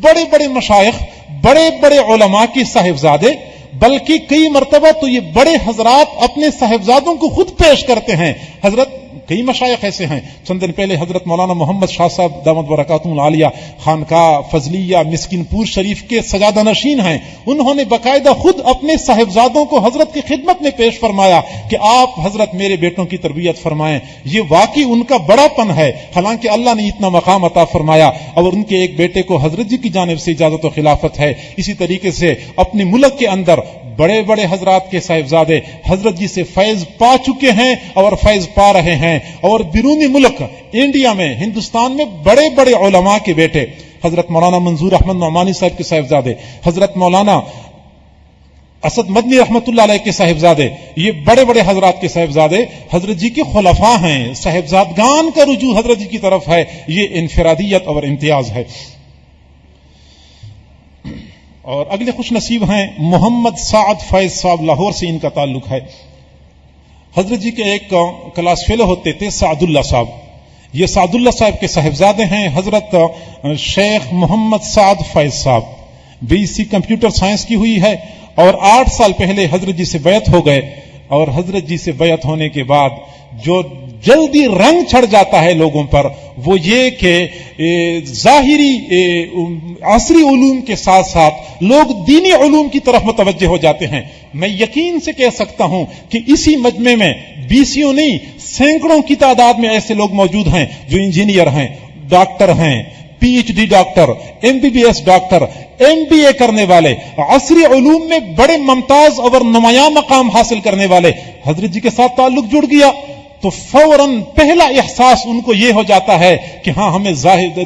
بڑے بڑے مشائخ، بڑے بڑے علماء کے صاحبزادے، بلکہ کئی مرتبہ تو یہ بڑے حضرات اپنے صاحبزادوں کو خود پیش کرتے ہیں، حضرت کئی مشائخ ایسے ہیں. چند دن پہلے حضرت مولانا محمد شاہ صاحب دامت برکاتہم العالیہ خانقاہ فضلیہ مسکین پور شریف کے سجادہ نشین ہیں. انہوں نے باقاعدہ خود اپنے صاحبزادوں کو حضرت کی خدمت میں پیش فرمایا کہ آپ حضرت میرے بیٹوں کی تربیت فرمائیں. یہ واقعی ان کا بڑا پن ہے، حالانکہ اللہ نے اتنا مقام عطا فرمایا اور ان کے ایک بیٹے کو حضرت جی کی جانب سے اجازت و خلافت ہے. اسی طریقے سے اپنے ملک کے اندر بڑے بڑے حضرات کے صاحبزادے حضرت جی سے فیض پا چکے ہیں اور فیض پا رہے ہیں. اور بیرونی ملک انڈیا میں، ہندوستان میں بڑے بڑے علماء کے بیٹے، حضرت مولانا منظور احمد نعمانی صاحب کے صاحبزادے، حضرت مولانا اسد مدنی رحمت اللہ علیہ کے صاحبزادے، یہ بڑے بڑے حضرات کے صاحبزادے حضرت جی کے خلفاء ہیں. صاحبزادگان کا رجوع حضرت جی کی طرف ہے، یہ انفرادیت اور امتیاز ہے. اور اگلے خوش نصیب ہیں محمد سعد فیض صاحب، لاہور سے ان کا تعلق ہے. حضرت جی کے ایک کلاس فیلو ہوتے تھے سعد اللہ صاحب. یہ سعد اللہ صاحب کے صاحبزادے ہیں حضرت شیخ محمد سعد فیض صاحب. BSc کمپیوٹر سائنس کی ہوئی ہے اور 8 سال پہلے حضرت جی سے بیعت ہو گئے. اور حضرت جی سے بیعت ہونے کے بعد جو جلدی رنگ چڑھ جاتا ہے لوگوں پر وہ یہ کہ ظاہری عصری علوم کے ساتھ ساتھ لوگ دینی علوم کی طرف متوجہ ہو جاتے ہیں. میں یقین سے کہہ سکتا ہوں کہ اسی مجمع میں 20 نہیں سینکڑوں کی تعداد میں ایسے لوگ موجود ہیں جو انجینئر ہیں، ڈاکٹر ہیں، PhD doctor, MBBS doctor, MBA کرنے والے، عصری علوم میں بڑے ممتاز اور نمایاں مقام حاصل کرنے والے حضرت جی کے ساتھ تعلق جڑ گیا تو فوراً پہلا احساس ان کو یہ ہو جاتا ہے کہ ہاں ہمیں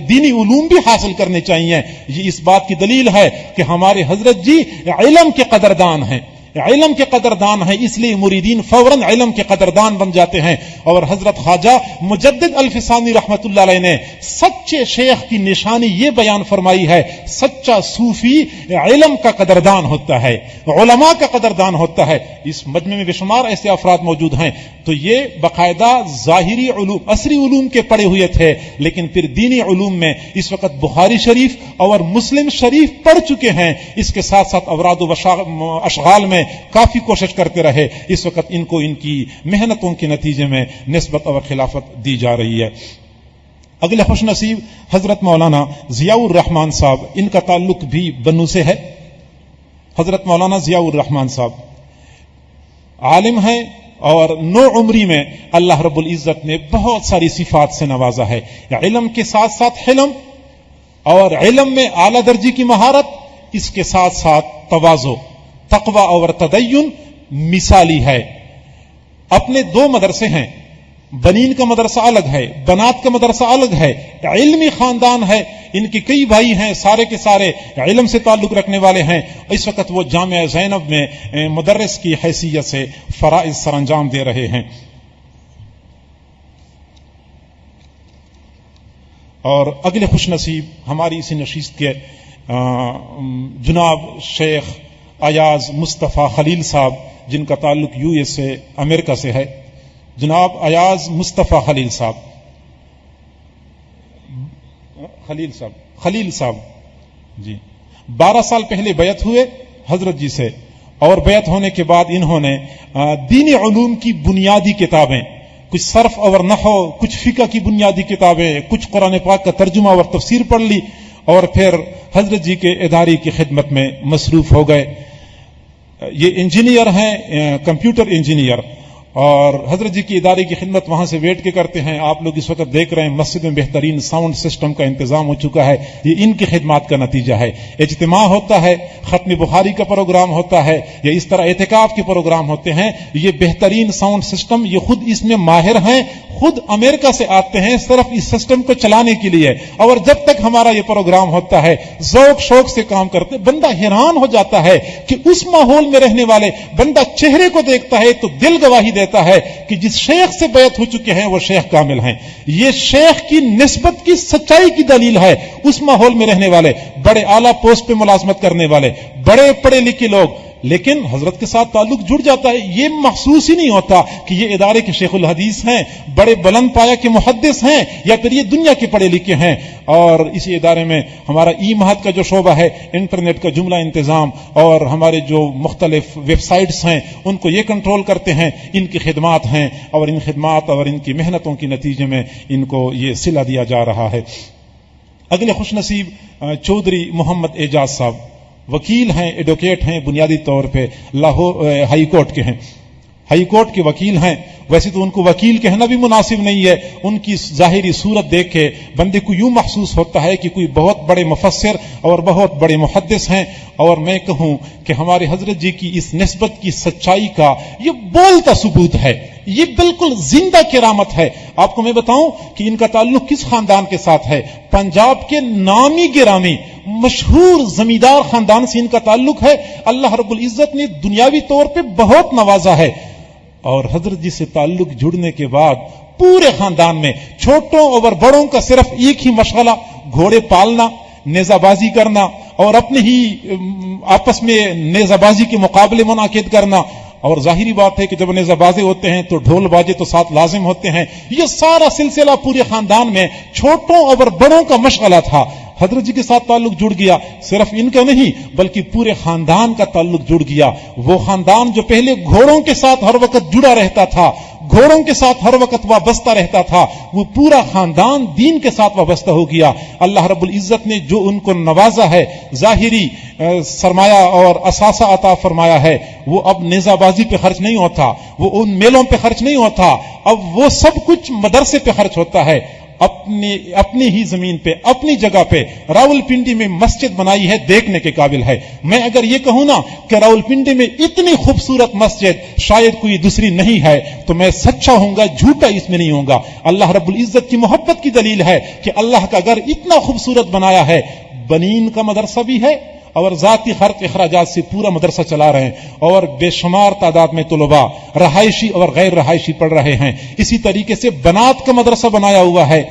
دینی علوم بھی حاصل کرنے چاہیے. یہ اس بات کی دلیل ہے کہ ہمارے حضرت جی علم کے قدردان ہیں، علم کے قدردان ہیں، اس لیے مریدین فوراً علم کے قدردان بن جاتے ہیں. اور حضرت خواجہ مجدد الفسانی رحمت اللہ علیہ نے سچے شیخ کی نشانی یہ بیان فرمائی ہے، سچا صوفی علم کا قدردان ہوتا ہے، علماء کا قدردان ہوتا ہے. اس مجمع میں بے شمار ایسے افراد موجود ہیں. تو یہ باقاعدہ ظاہری علوم عصری علوم کے پڑھے ہوئے تھے، لیکن پھر دینی علوم میں اس وقت بخاری شریف اور مسلم شریف پڑھ چکے ہیں. اس کے ساتھ ساتھ اوراد و اشغال میں کافی کوشش کرتے رہے. اس وقت ان کو ان کی محنتوں کے نتیجے میں نسبت اور خلافت دی جا رہی ہے. اگلے خوش نصیب حضرت مولانا ضیاء الرحمان صاحب، ان کا تعلق بھی بنو سے ہے. حضرت مولانا ضیاء الرحمان صاحب عالم ہیں اور نو عمری میں اللہ رب العزت نے بہت ساری صفات سے نوازا ہے. علم کے ساتھ ساتھ حلم، اور علم میں اعلی درجے کی مہارت، اس کے ساتھ ساتھ تواضع، تقوی اور تدین مثالی ہے. اپنے 2 مدرسے ہیں، بنین کا مدرسہ الگ ہے، بنات کا مدرسہ الگ ہے. علمی خاندان ہے، ان کے کئی بھائی ہیں، سارے کے سارے علم سے تعلق رکھنے والے ہیں. اس وقت وہ جامعہ زینب میں مدرس کی حیثیت سے فرائض سر انجام دے رہے ہیں. اور اگلے خوش نصیب ہماری اسی نشست کے جناب شیخ ایاز مصطفیٰ خلیل صاحب، جن کا تعلق USA امریکہ سے ہے. جناب ایاز مصطفیٰ خلیل صاحب جی 12 سال پہلے بیعت ہوئے حضرت جی سے، اور بیعت ہونے کے بعد انہوں نے دینی علوم کی بنیادی کتابیں، کچھ صرف اور نحو، کچھ فقہ کی بنیادی کتابیں، کچھ قرآن پاک کا ترجمہ اور تفسیر پڑھ لی، اور پھر حضرت جی کے ادارے کی خدمت میں مصروف ہو گئے. یہ انجینئر ہیں، کمپیوٹر انجینئر، اور حضرت جی کی ادارے کی خدمت وہاں سے ویٹ کے کرتے ہیں. آپ لوگ اس وقت دیکھ رہے ہیں مسجد میں بہترین ساؤنڈ سسٹم کا انتظام ہو چکا ہے. یہ ان کی خدمات کا نتیجہ ہے. اجتماع ہوتا ہے، ختم بخاری کا پروگرام ہوتا ہے، یا اس طرح اعتکاف کے پروگرام ہوتے ہیں. یہ بہترین ساؤنڈ سسٹم، یہ خود اس میں ماہر ہیں، خود امریکہ سے آتے ہیں صرف اس سسٹم کو چلانے کے لیے. اور جب تک ہمارا یہ پروگرام ہوتا ہے ذوق شوق سے کام کرتے. بندہ حیران ہو جاتا ہے کہ اس ماحول میں رہنے والے بندہ چہرے کو دیکھتا ہے تو دل گواہی دیتا ہے کہ جس شیخ سے بیعت ہو چکے ہیں وہ شیخ کامل ہیں. یہ شیخ کی نسبت کی سچائی کی دلیل ہے. اس ماحول میں رہنے والے، بڑے اعلیٰ پوسٹ پہ ملازمت کرنے والے، بڑے پڑھے لکھے لوگ لیکن حضرت کے ساتھ تعلق جڑ جاتا ہے. یہ محسوس ہی نہیں ہوتا کہ یہ ادارے کے شیخ الحدیث ہیں, بڑے بلند پایا کے محدث ہیں, یا پھر یہ دنیا کے پڑھے لکھے ہیں. اور اسی ادارے میں ہمارا ای مہد کا جو شعبہ ہے, انٹرنیٹ کا جملہ انتظام, اور ہمارے جو مختلف ویب سائٹس ہیں ان کو یہ کنٹرول کرتے ہیں. ان کی خدمات ہیں, اور ان خدمات اور ان کی محنتوں کے نتیجے میں ان کو یہ صلہ دیا جا رہا ہے. اگلے خوش نصیب چودھری محمد اعجاز صاحب وکیل ہیں, ایڈوکیٹ ہیں, بنیادی طور پہ لاہور ہائی کورٹ کے ہیں, ہائی کورٹ کے وکیل ہیں. ویسے تو ان کو وکیل کہنا بھی مناسب نہیں ہے. ان کی ظاہری صورت دیکھ کے بندے کو یوں محسوس ہوتا ہے کہ کوئی بہت بڑے مفسر اور بہت بڑے محدث ہیں. اور میں کہوں کہ ہمارے حضرت جی کی اس نسبت کی سچائی کا یہ بولتا ثبوت ہے, یہ بالکل زندہ کرامت ہے. آپ کو میں بتاؤں کہ ان کا تعلق کس خاندان کے ساتھ ہے. پنجاب کے نامی گرامی مشہور زمیندار خاندان سے ان کا تعلق ہے. اللہ رب العزت نے دنیاوی طور پہ بہت نوازا ہے. اور حضرت جی سے تعلق جڑنے کے بعد پورے خاندان میں چھوٹوں اور بڑوں کا صرف ایک ہی مشغلہ, گھوڑے پالنا, نیزہ بازی کرنا, اور اپنے ہی آپس میں نیزہ بازی کے مقابلے منعقد کرنا. اور ظاہری بات ہے کہ جب نیزہ بازے ہوتے ہیں تو ڈھول باجے تو ساتھ لازم ہوتے ہیں. یہ سارا سلسلہ پورے خاندان میں چھوٹوں اور بڑوں کا مشغلہ تھا. حضرت جی کے ساتھ تعلق جڑ گیا, صرف ان کا نہیں بلکہ پورے خاندان کا تعلق جڑ گیا. وہ خاندان جو پہلے گھوڑوں کے ساتھ ہر وقت جڑا رہتا تھا, گھوڑوں کے ساتھ ہر وقت وابستہ رہتا تھا, وہ پورا خاندان دین کے ساتھ وابستہ ہو گیا. اللہ رب العزت نے جو ان کو نوازا ہے, ظاہری سرمایہ اور اثاثہ عطا فرمایا ہے, وہ اب نیزہ بازی پہ خرچ نہیں ہوتا, وہ ان میلوں پہ خرچ نہیں ہوتا, اب وہ سب کچھ مدرسے پہ خرچ ہوتا ہے. اپنی ہی زمین پہ, اپنی جگہ پہ راولپنڈی میں مسجد بنائی ہے, دیکھنے کے قابل ہے. میں اگر یہ کہوں نا کہ راولپنڈی میں اتنی خوبصورت مسجد شاید کوئی دوسری نہیں ہے تو میں سچا ہوں گا, جھوٹا اس میں نہیں ہوں گا. اللہ رب العزت کی محبت کی دلیل ہے کہ اللہ کا گھر اتنا خوبصورت بنایا ہے. بنین کا مدرسہ بھی ہے اور ذاتی خرچ اخراجات سے پورا مدرسہ چلا رہے ہیں, اور بے شمار تعداد میں طلباء رہائشی اور غیر رہائشی پڑھ رہے ہیں. اسی طریقے سے بنات کا مدرسہ بنایا ہوا ہے.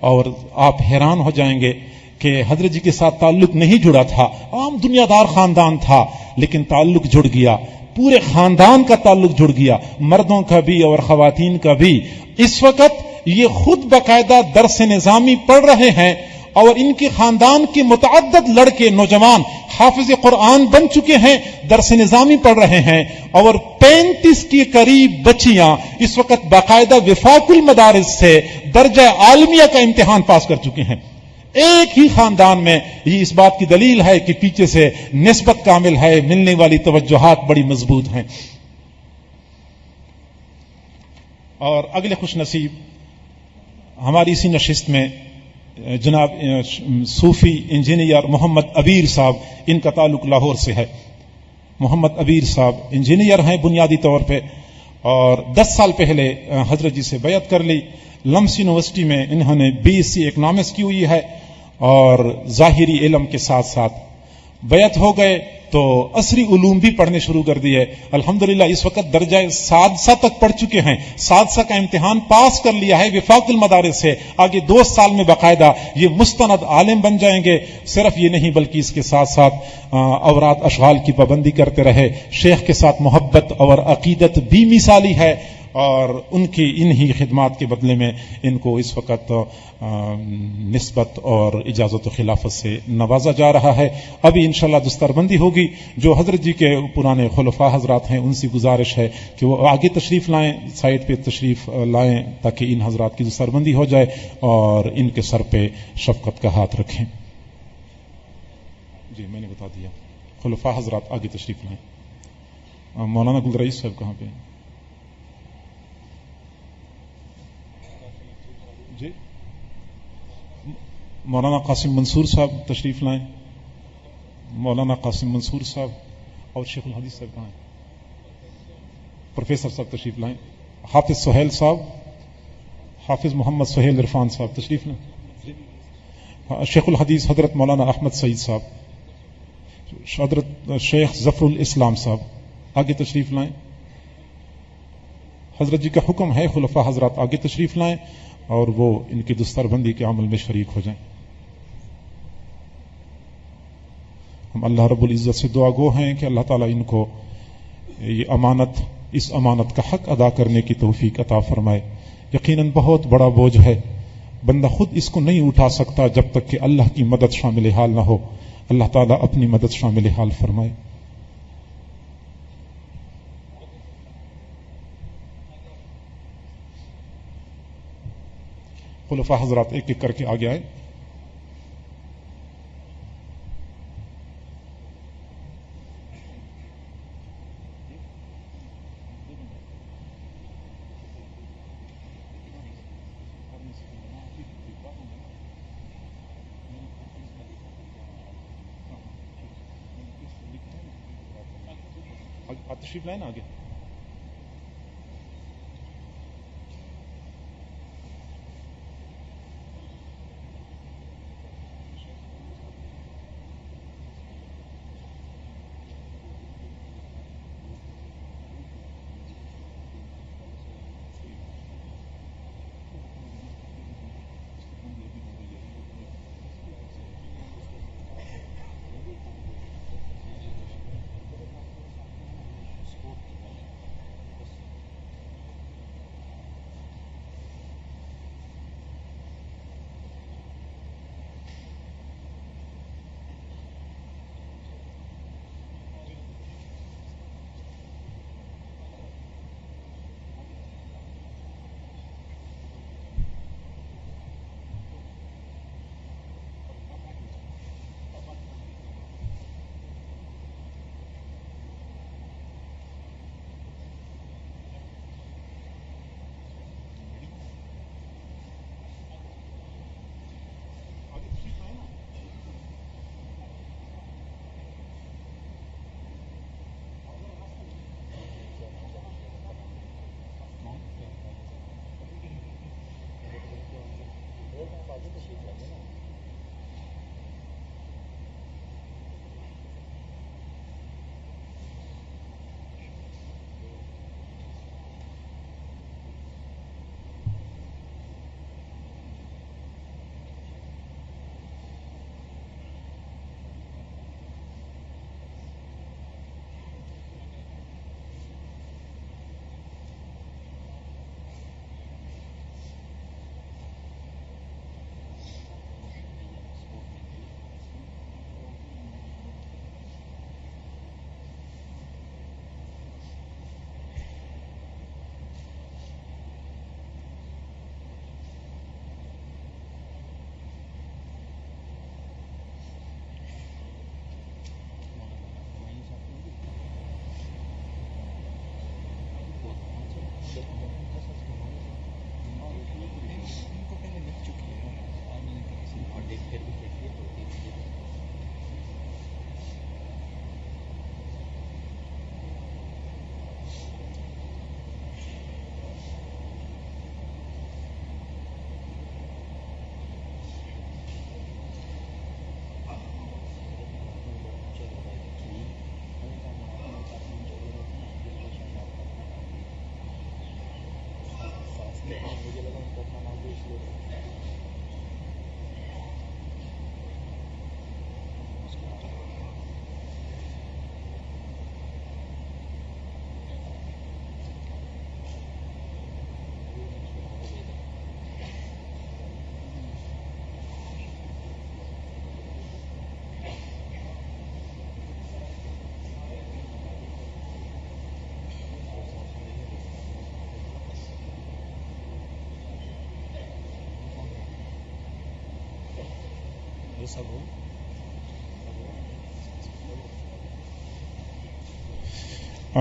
اور آپ حیران ہو جائیں گے کہ حضرت جی کے ساتھ تعلق نہیں جڑا تھا, عام دنیا دار خاندان تھا, لیکن تعلق جڑ گیا, پورے خاندان کا تعلق جڑ گیا, مردوں کا بھی اور خواتین کا بھی. اس وقت یہ خود باقاعدہ درس نظامی پڑھ رہے ہیں, اور ان کے خاندان کے متعدد لڑکے نوجوان حافظ قرآن بن چکے ہیں, درس نظامی پڑھ رہے ہیں. اور 35 کے قریب بچیاں اس وقت باقاعدہ وفاق المدارس سے درجہ عالمیہ کا امتحان پاس کر چکے ہیں. ایک ہی خاندان میں. یہ اس بات کی دلیل ہے کہ پیچھے سے نسبت کامل ہے, ملنے والی توجہات بڑی مضبوط ہیں. اور اگلے خوش نصیب ہماری اسی نشست میں جناب صوفی انجینئر محمد ابیر صاحب, ان کا تعلق لاہور سے ہے. محمد ابیر صاحب انجینئر ہیں بنیادی طور پہ, اور 10 سال پہلے حضرت جی سے بیعت کر لی. لمس یونیورسٹی میں انہوں نے BSc اکنامکس کی ہوئی ہے, اور ظاہری علم کے ساتھ ساتھ بیعت ہو گئے تو عصری علوم بھی پڑھنے شروع کر دیے. الحمدللہ اس وقت درجہ سادسہ تک پڑھ چکے ہیں, سادسہ کا امتحان پاس کر لیا ہے وفاق المدارس سے. آگے 2 سال میں باقاعدہ یہ مستند عالم بن جائیں گے. صرف یہ نہیں بلکہ اس کے ساتھ ساتھ اوراد اشغال کی پابندی کرتے رہے. شیخ کے ساتھ محبت اور عقیدت بھی مثالی ہے, اور ان کی انہی خدمات کے بدلے میں ان کو اس وقت نسبت اور اجازت و خلافت سے نوازا جا رہا ہے. ابھی انشاءاللہ دستربندی ہوگی. جو حضرت جی کے پرانے خلفاء حضرات ہیں ان سے گزارش ہے کہ وہ آگے تشریف لائیں, سائٹ پہ تشریف لائیں, تاکہ ان حضرات کی دستربندی ہو جائے اور ان کے سر پہ شفقت کا ہاتھ رکھیں. جی میں نے بتا دیا. خلفاء حضرات آگے تشریف لائیں. مولانا گل رئیس صاحب کہاں پہ ہیں؟ جی مولانا قاسم منصور صاحب تشریف لائیں. مولانا قاسم منصور صاحب. اور شیخ الحدیث صاحب کہاں ہیں؟ پروفیسر صاحب تشریف لائیں. حافظ سہیل صاحب, حافظ محمد سہیل عرفان صاحب تشریف لائیں. شیخ الحدیث حضرت مولانا احمد سعید صاحب, حضرت شیخ ظفر الاسلام صاحب آگے تشریف لائیں. حضرت جی کا حکم ہے خلفاء حضرات آگے تشریف لائیں اور وہ ان کی دستربندی کے عمل میں شریک ہو جائیں. ہم اللہ رب العزت سے دعا گو ہیں کہ اللہ تعالیٰ ان کو یہ اس امانت کا حق ادا کرنے کی توفیق عطا فرمائے. یقیناً بہت بڑا بوجھ ہے، بندہ خود اس کو نہیں اٹھا سکتا جب تک کہ اللہ کی مدد شامل حال نہ ہو. اللہ تعالیٰ اپنی مدد شامل حال فرمائے. خلفاء حضرات ایک ایک کر کے آگے آئے. تشریف لائیں آگے.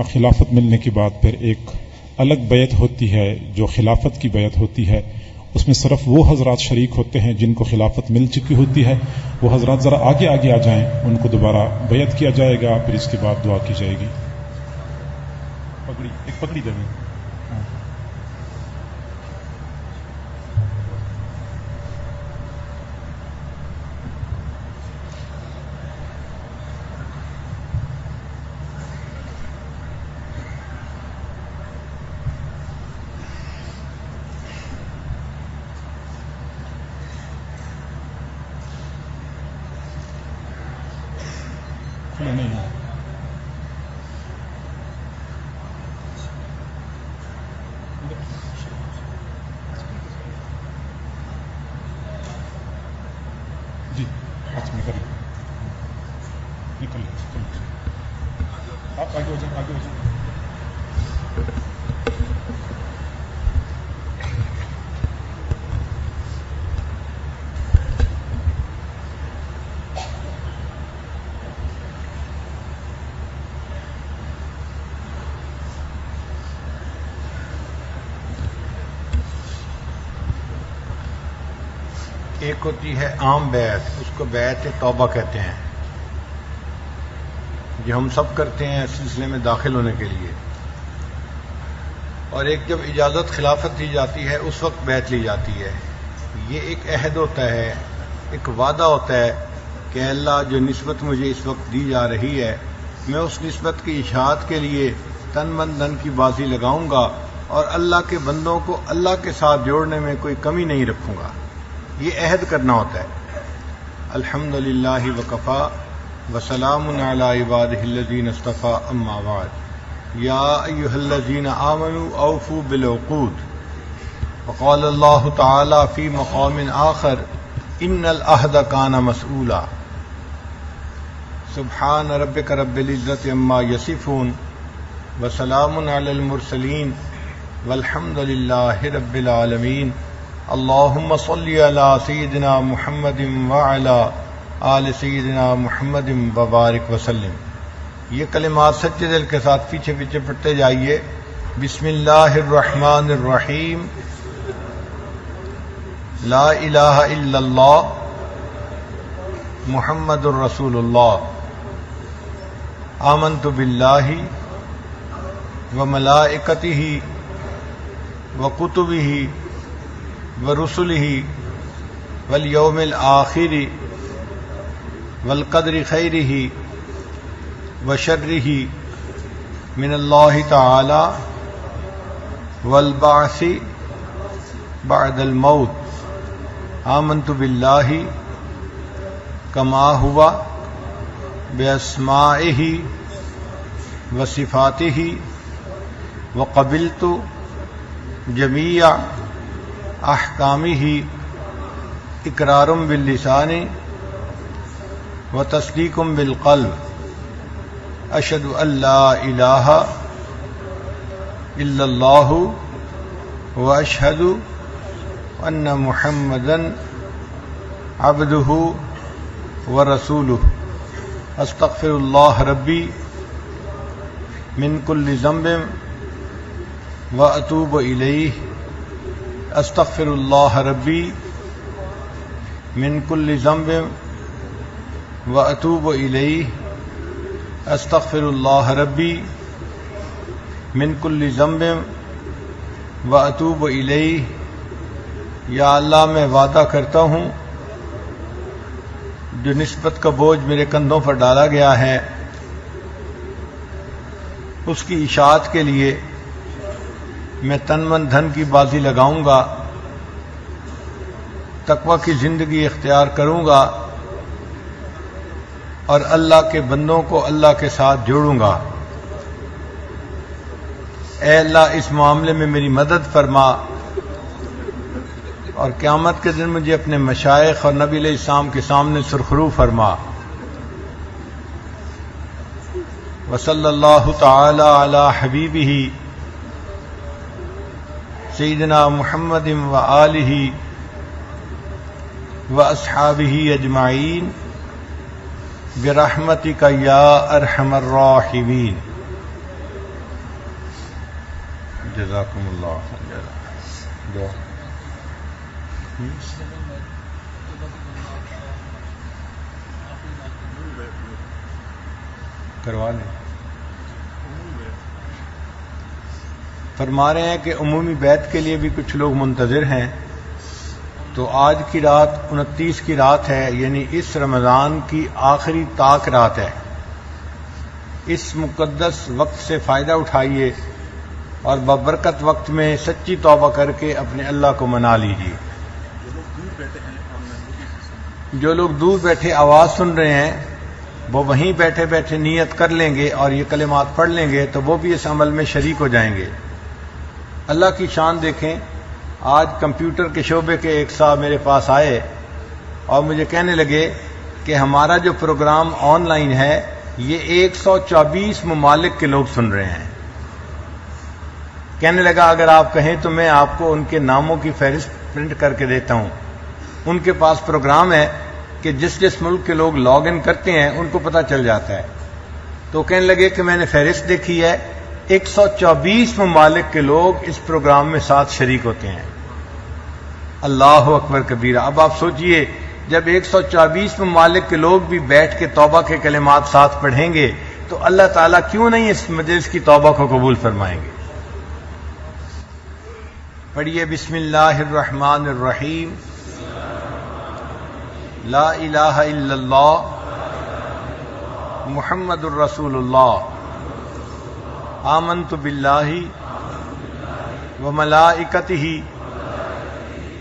خلافت ملنے کے بعد پھر ایک الگ بیعت ہوتی ہے جو خلافت کی بیعت ہوتی ہے. اس میں صرف وہ حضرات شریک ہوتے ہیں جن کو خلافت مل چکی ہوتی ہے. وہ حضرات ذرا آگے آگے آ جائیں، ان کو دوبارہ بیعت کیا جائے گا، پھر اس کے بعد دعا کی جائے گی. پکڑی دیں. میں نہیں ہوں. جی اچھا نکل آپ آگے ہو جائیں، آگے ہو جائیں. ایک ہوتی ہے عام بیعت، اس کو بیعت توبہ کہتے ہیں، یہ ہم سب کرتے ہیں سلسلے میں داخل ہونے کے لیے. اور ایک جب اجازت خلافت دی جاتی ہے اس وقت بیعت لی جاتی ہے. یہ ایک عہد ہوتا ہے، ایک وعدہ ہوتا ہے کہ اللہ جو نسبت مجھے اس وقت دی جا رہی ہے میں اس نسبت کی اشاعت کے لیے تن من دھن کی بازی لگاؤں گا اور اللہ کے بندوں کو اللہ کے ساتھ جوڑنے میں کوئی کمی نہیں رکھوں گا. یہ عہد کرنا ہوتا ہے. الحمدللہ وکفا وسلام علی عبادہ الذین اصطفی اما بعد یا ایھا الذین آمنوا اوفوا بالعقود وقال اللہ تعالی فی مقام آخر ان العہد کان مسئولا. سبحان ربک رب العزۃ عما یصفون وسلام علی المرسلین والحمد للہ رب العالمین. اللہم صلی علی سیدنا محمد وعلی آل سیدنا محمد وبارک وسلم. یہ کلمات سچے دل کے ساتھ پیچھے پیچھے پڑھتے جائیے. بسم اللہ الرحمن الرحیم. لا الہ الا اللہ محمد الرسول اللہ. آمنت باللہ وملائکتہ وکتبہ ورسلہ والیوم الآخر والقدر خیرہ وشرہ من اللہ تعالی والبعث بعد الموت. آمنت باللہ کما ہوا باسمائہ وصفاتہ وقبلت جمیع احکامہ اقرار باللسان وتصدیق بالقلب. اشہد ان لا الہ الا اللہ واشہد ان محمدا عبدہ ورسولہ. استغفر اللہ ربی من کل ذنب واتوب الیہ. استغفر اللہ ربی من کل ذنب واتوب الیہ. استغفر اللہ ربی من کل ذنب واتوب الیہ. یا اللہ میں وعدہ کرتا ہوں جو نسبت کا بوجھ میرے کندھوں پر ڈالا گیا ہے اس کی اشاعت کے لیے میں تن من دھن کی بازی لگاؤں گا، تقوی کی زندگی اختیار کروں گا اور اللہ کے بندوں کو اللہ کے ساتھ جوڑوں گا. اے اللہ اس معاملے میں میری مدد فرما اور قیامت کے دن مجھے اپنے مشائخ اور نبی علیہ السلام کے سامنے سرخرو فرما. وصلی اللہ تعالی علی حبیبہ سیدنا محمد وآلہ واصحابہ اجمعین برحمتک یا ارحم الراحمین. جزاکم اللہ خیر. کروا لیں. فرما رہے ہیں کہ عمومی بیعت کے لیے بھی کچھ لوگ منتظر ہیں. تو آج کی رات 29 کی رات ہے، یعنی اس رمضان کی آخری طاق رات ہے. اس مقدس وقت سے فائدہ اٹھائیے اور ببرکت وقت میں سچی توبہ کر کے اپنے اللہ کو منا لیجیے. جو لوگ دور بیٹھے آواز سن رہے ہیں وہ وہیں بیٹھے بیٹھے نیت کر لیں گے اور یہ کلمات پڑھ لیں گے تو وہ بھی اس عمل میں شریک ہو جائیں گے۔ اللہ کی شان دیکھیں، آج کمپیوٹر کے شعبے کے ایک صاحب میرے پاس آئے اور مجھے کہنے لگے کہ ہمارا جو پروگرام آن لائن ہے یہ 124 ممالک کے لوگ سن رہے ہیں۔ کہنے لگا اگر آپ کہیں تو میں آپ کو ان کے ناموں کی فہرست پرنٹ کر کے دیتا ہوں۔ ان کے پاس پروگرام ہے کہ جس جس ملک کے لوگ لاگ ان کرتے ہیں ان کو پتہ چل جاتا ہے۔ تو کہنے لگے کہ میں نے فہرست دیکھی ہے، 124 ممالک کے لوگ اس پروگرام میں ساتھ شریک ہوتے ہیں۔ اللہ اکبر کبیرہ۔ اب آپ سوچئے جب 124 ممالک کے لوگ بھی بیٹھ کے توبہ کے کلمات ساتھ پڑھیں گے تو اللہ تعالیٰ کیوں نہیں اس مجلس کی توبہ کو قبول فرمائیں گے؟ پڑھیے بسم اللہ الرحمن الرحیم، لا الہ الا اللہ محمد الرسول اللہ، آمنت باللہ وملائکتہ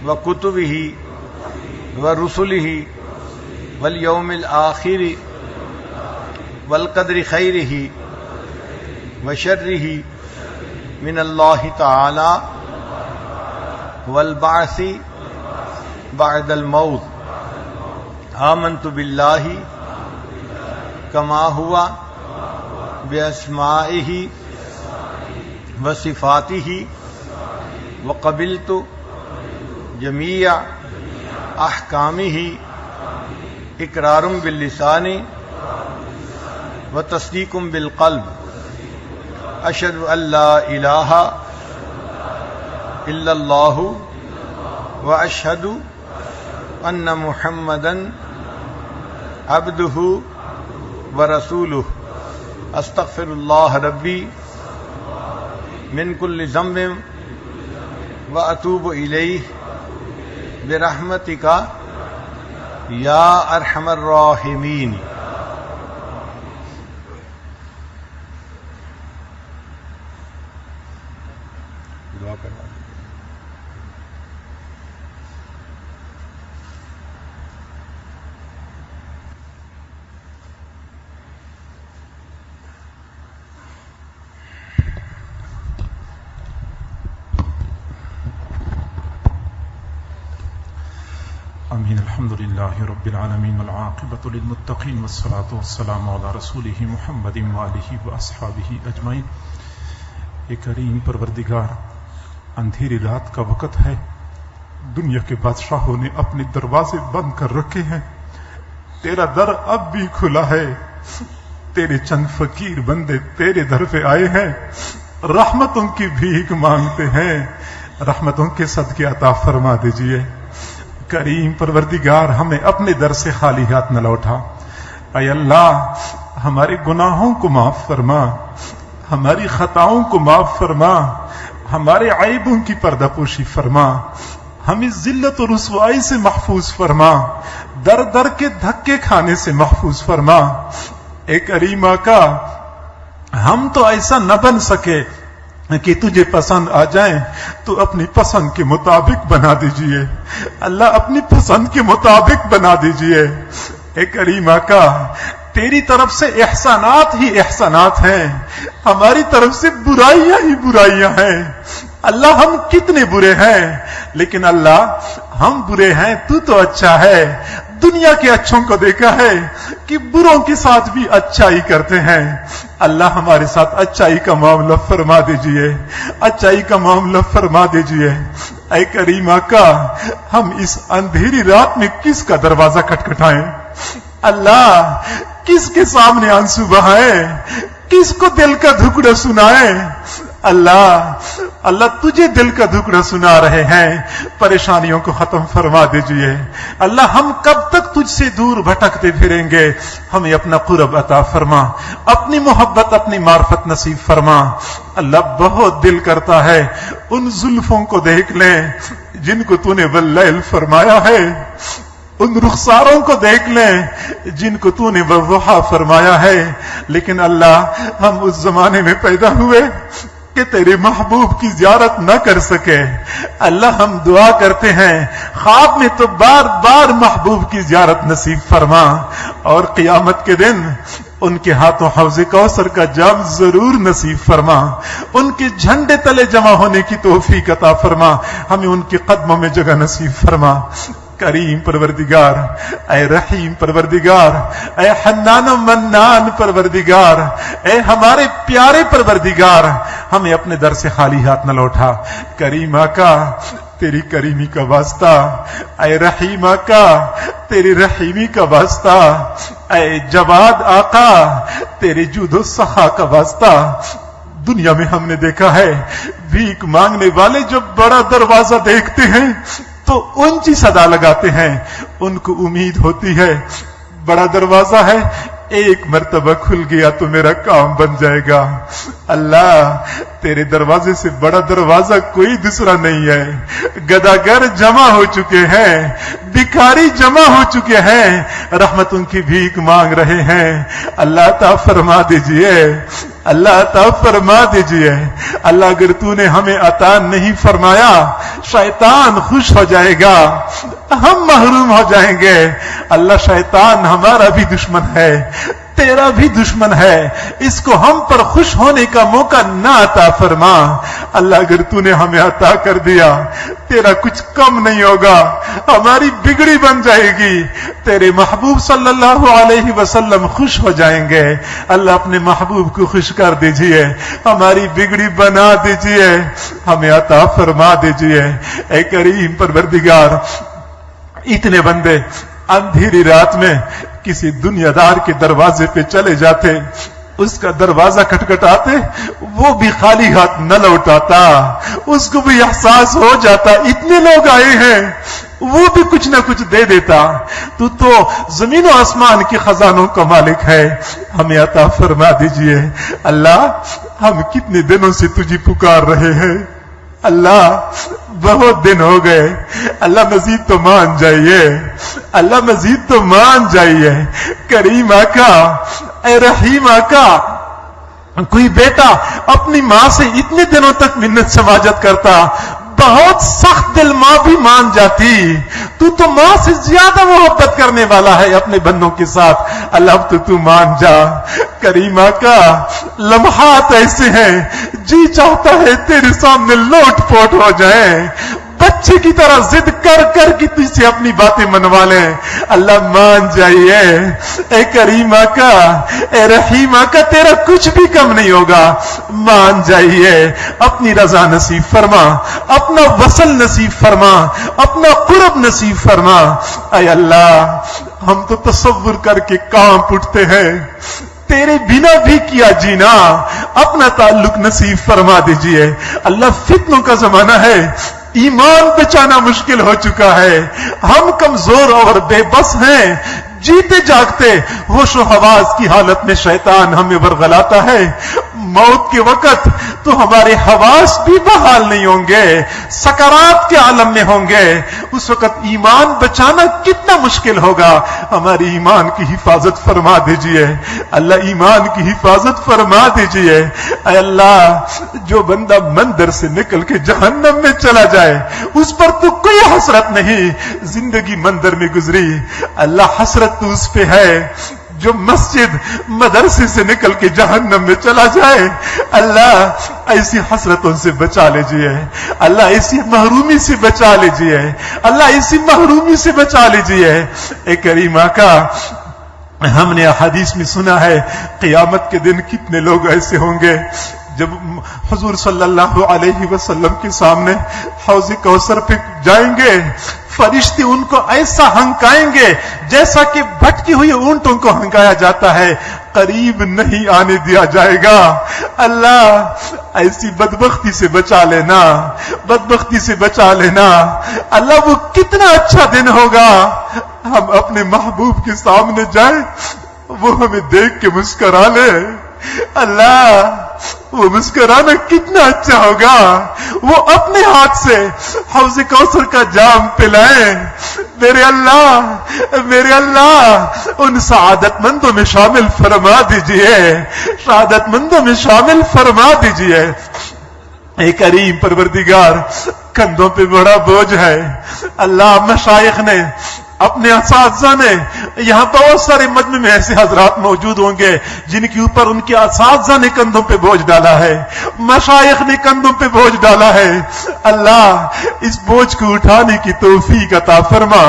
وکتبہ ورسلہ والیوم الآخر والقدر خیرہ وشرہ من اللہ تعالی والبعث بعد الموت، آمنت باللہ کما ہوا باسمائہ وصفاتہ وقبلت جمیع احکامہ اقرار باللسان وتصدیق بالقلب، اشہد ان لا الہ الا اللہ واشہد ان محمدا عبدہ ورسولہ، استغفر اللہ ربی من کل ذنب واتوب الیہ برحمتک یا ارحم الراحمین۔ دعا کرنا۔ آمین۔ الحمد للہ رب العالمین والعاقبۃ للمتقین والصلاۃ والسلام علی رسولہ محمد وآلہ واصحابہ اجمعین۔ اے کریم پروردگار، اندھیری رات کا وقت ہے، دنیا کے بادشاہوں نے اپنے دروازے بند کر رکھے ہیں، تیرا در اب بھی کھلا ہے، تیرے چند فقیر بندے تیرے در پہ آئے ہیں، رحمتوں کی بھیک مانگتے ہیں، رحمتوں کے صدقے عطا فرما دیجئے۔ کریم پروردگار، ہمیں اپنے در سے خالی ہاتھ نہ لوٹا۔ اے اللہ، ہمارے گناہوں کو معاف فرما، ہماری خطاؤں کو معاف فرما، ہمارے عیبوں کی پردہ پوشی فرما، ہمیں ذلت و رسوائی سے محفوظ فرما، در در کے دھکے کھانے سے محفوظ فرما۔ اے کریم آقا، ہم تو ایسا نہ بن سکے کہ تجھے پسند آ جائیں تو اپنی پسند کے مطابق بنا دیجئے۔ اللہ، اپنی پسند کے مطابق بنا دیجئے۔ اے کریم آقا، تیری طرف سے احسانات ہی احسانات ہیں، ہماری طرف سے برائیاں ہی برائیاں ہیں۔ اللہ، ہم کتنے برے ہیں، لیکن اللہ، ہم برے ہیں، تو اچھا ہے۔ دنیا کے اچھوں کو دیکھا ہے کہ بروں کے ساتھ بھی اچھائی کرتے ہیں۔ اللہ، ہمارے ساتھ اچھائی کا معاملہ فرما دیجئے، اچھائی کا معاملہ فرما دیجئے۔ اے کریم آقا، ہم اس اندھیری رات میں کس کا دروازہ کھٹکھٹائیں؟ اللہ، کس کے سامنے آنسو بہائیں؟ کس کو دل کا دھکڑا سنائیں؟ اللہ، تجھے دل کا دھکڑا سنا رہے ہیں، پریشانیوں کو ختم فرما دیجئے۔ اللہ، ہم کب تک تجھ سے دور بھٹکتے پھریں گے؟ ہمیں اپنا قرب عطا فرما، اپنی محبت، اپنی معرفت نصیب فرما۔ اللہ، بہت دل کرتا ہے ان زلفوں کو دیکھ لیں جن کو تو نے واللیل فرمایا ہے، ان رخساروں کو دیکھ لیں جن کو تو نے والضحیٰ فرمایا ہے، لیکن اللہ، ہم اس زمانے میں پیدا ہوئے کہ تیرے محبوب کی زیارت نہ کر سکے۔ اللہ، ہم دعا کرتے ہیں خواب میں تو بار بار محبوب کی زیارت نصیب فرما، اور قیامت کے دن ان کے ہاتھوں حوض کوثر کا جام ضرور نصیب فرما، ان کے جھنڈے تلے جمع ہونے کی توفیق عطا فرما، ہمیں ان کے قدموں میں جگہ نصیب فرما۔ کریم پروردگار، اے رحیم پروردگار، اے حنان و منان پروردگار، اے ہمارے پیارے پروردگار، ہمیں اپنے در سے خالی ہاتھ نہ لوٹا۔ کریم آقا تیری کریمی کا واسطہ، اے رحیم آقا تیری رحیمی کا واسطہ، اے جواد آقا تیری جود و سخا کا واسطہ۔ دنیا میں ہم نے دیکھا ہے بھیک مانگنے والے جو بڑا دروازہ دیکھتے ہیں تو اونچی صدا لگاتے ہیں، ان کو امید ہوتی ہے بڑا دروازہ ہے، ایک مرتبہ کھل گیا تو میرا کام بن جائے گا۔ اللہ تیرے دروازے سے بڑا دروازہ کوئی دوسرا نہیں ہے۔ گداگر جمع ہو چکے ہیں، بھکاری جمع ہو چکے ہیں، رحمتوں کی بھیک مانگ رہے ہیں۔ اللہ عطا فرما دیجئے، اللہ عطا فرما دیجئے۔ اللہ اگر تو نے ہمیں عطا نہیں فرمایا شیطان خوش ہو جائے گا، ہم محروم ہو جائیں گے۔ اللہ شیطان ہمارا بھی دشمن ہے، تیرا بھی دشمن ہے، اس کو ہم پر خوش ہونے کا موقع نہ عطا فرما۔ اللہ اگر تو نے ہمیں عطا کر دیا تیرا کچھ کم نہیں ہوگا، ہماری بگڑی بن جائے گی، تیرے محبوب صلی اللہ علیہ وسلم خوش ہو جائیں گے۔ اللہ اپنے محبوب کو خوش کر دیجئے، ہماری بگڑی بنا دیجئے، ہمیں عطا فرما دیجئے۔ اے کریم پروردگار، اتنے بندے اندھیری رات میں کسی دنیا دار کے دروازے پہ چلے جاتے، اس کا دروازہ کھٹکھٹاتے، وہ بھی خالی ہاتھ نہ لوٹاتا، اس کو بھی احساس ہو جاتا اتنے لوگ آئے ہیں، وہ بھی کچھ نہ کچھ دے دیتا۔ تو زمین و آسمان کے خزانوں کا مالک ہے، ہمیں عطا فرما دیجئے۔ اللہ ہم کتنے دنوں سے تجھے پکار رہے ہیں، اللہ بہت دن ہو گئے، اللہ مزید تو مان جائیے، اللہ مزید تو مان جائیے۔ کریم آقا، اے رحیم آقا، کوئی بیٹا اپنی ماں سے اتنے دنوں تک منت سماجت کرتا، بہت سخت دل ماں بھی مان جاتی، تو ماں سے زیادہ محبت کرنے والا ہے اپنے بندوں کے ساتھ، اللہ اب تو مان جا۔ کریم آقا، لمحات ایسے ہیں جی چاہتا ہے تیرے سامنے لوٹ پوٹ ہو جائیں، بچے کی طرح ضد کر کر کے تجھ سے اپنی باتیں منوا لیں، اللہ مان جائیے۔ اے کریم آقا، اے رحیم آقا، تیرا کچھ بھی کم نہیں ہوگا، مان جائیے، اپنی رضا نصیب فرما، اپنا وصل نصیب فرما، اپنا قرب نصیب فرما۔ اے اللہ، ہم تو تصور کر کے کانپ اٹھتے ہیں، تیرے بنا بھی کیا جینا، اپنا تعلق نصیب فرما دیجئے۔ اللہ فتنوں کا زمانہ ہے، ایمان بچانا مشکل ہو چکا ہے، ہم کمزور اور بے بس ہیں، جیتے جاگتے ہوش و حواس کی حالت میں شیطان ہمیں ورغلاتا ہے۔ موت کے وقت تو ہمارے حواس بھی بحال نہیں ہوں گے، سکرات کے عالم میں ہوں گے، اس وقت ایمان بچانا کتنا مشکل ہوگا۔ ہماری ایمان کی حفاظت فرما دیجئے، اللہ ایمان کی حفاظت فرما دیجئے۔ اے اللہ، جو بندہ مندر سے نکل کے جہنم میں چلا جائے اس پر تو کوئی حسرت نہیں، زندگی مندر میں گزری، اللہ حسرت تو اس پہ ہے جو مسجد مدرسے سے نکل کے جہنم میں چلا جائے۔ اللہ ایسی حسرتوں سے بچا لیجئے، اللہ ایسی محرومی سے بچا لیجئے، اللہ ایسی محرومی سے بچا لیجئے۔ اے کریم آقا، ہم نے حدیث میں سنا ہے قیامت کے دن کتنے لوگ ایسے ہوں گے جب حضور صلی اللہ علیہ وسلم کے سامنے حوض کوثر پہ جائیں گے، فرشتے ان کو ایسا ہنکائیں گے جیسا کہ بھٹکی ہوئی اونٹوں کو ہنکایا جاتا ہے، قریب نہیں آنے دیا جائے گا۔ اللہ ایسی بدبختی سے بچا لینا، بدبختی سے بچا لینا۔ اللہ وہ کتنا اچھا دن ہوگا، ہم اپنے محبوب کے سامنے جائیں، وہ ہمیں دیکھ کے مسکرا لے۔ اللہ وہ مسکرانا کتنا اچھا ہوگا، وہ اپنے ہاتھ سے حوض کوثر کا جام پلائیں۔ میرے اللہ، میرے اللہ، ان سعادت مندوں میں شامل فرما دیجئے، سعادت مندوں میں شامل فرما دیجئے۔ اے کریم پروردگار، کندھوں پہ بڑا بوجھ ہے، اللہ مشائخ نے اپنے اساتذہ نے، یہاں بہت سارے مجمع میں ایسے حضرات موجود ہوں گے جن کے اوپر ان کے اساتذہ نے کندھوں پہ بوجھ ڈالا ہے، مشائخ نے کندھوں پہ بوجھ ڈالا ہے۔ اللہ اس بوجھ کو اٹھانے کی توفیق عطا فرما،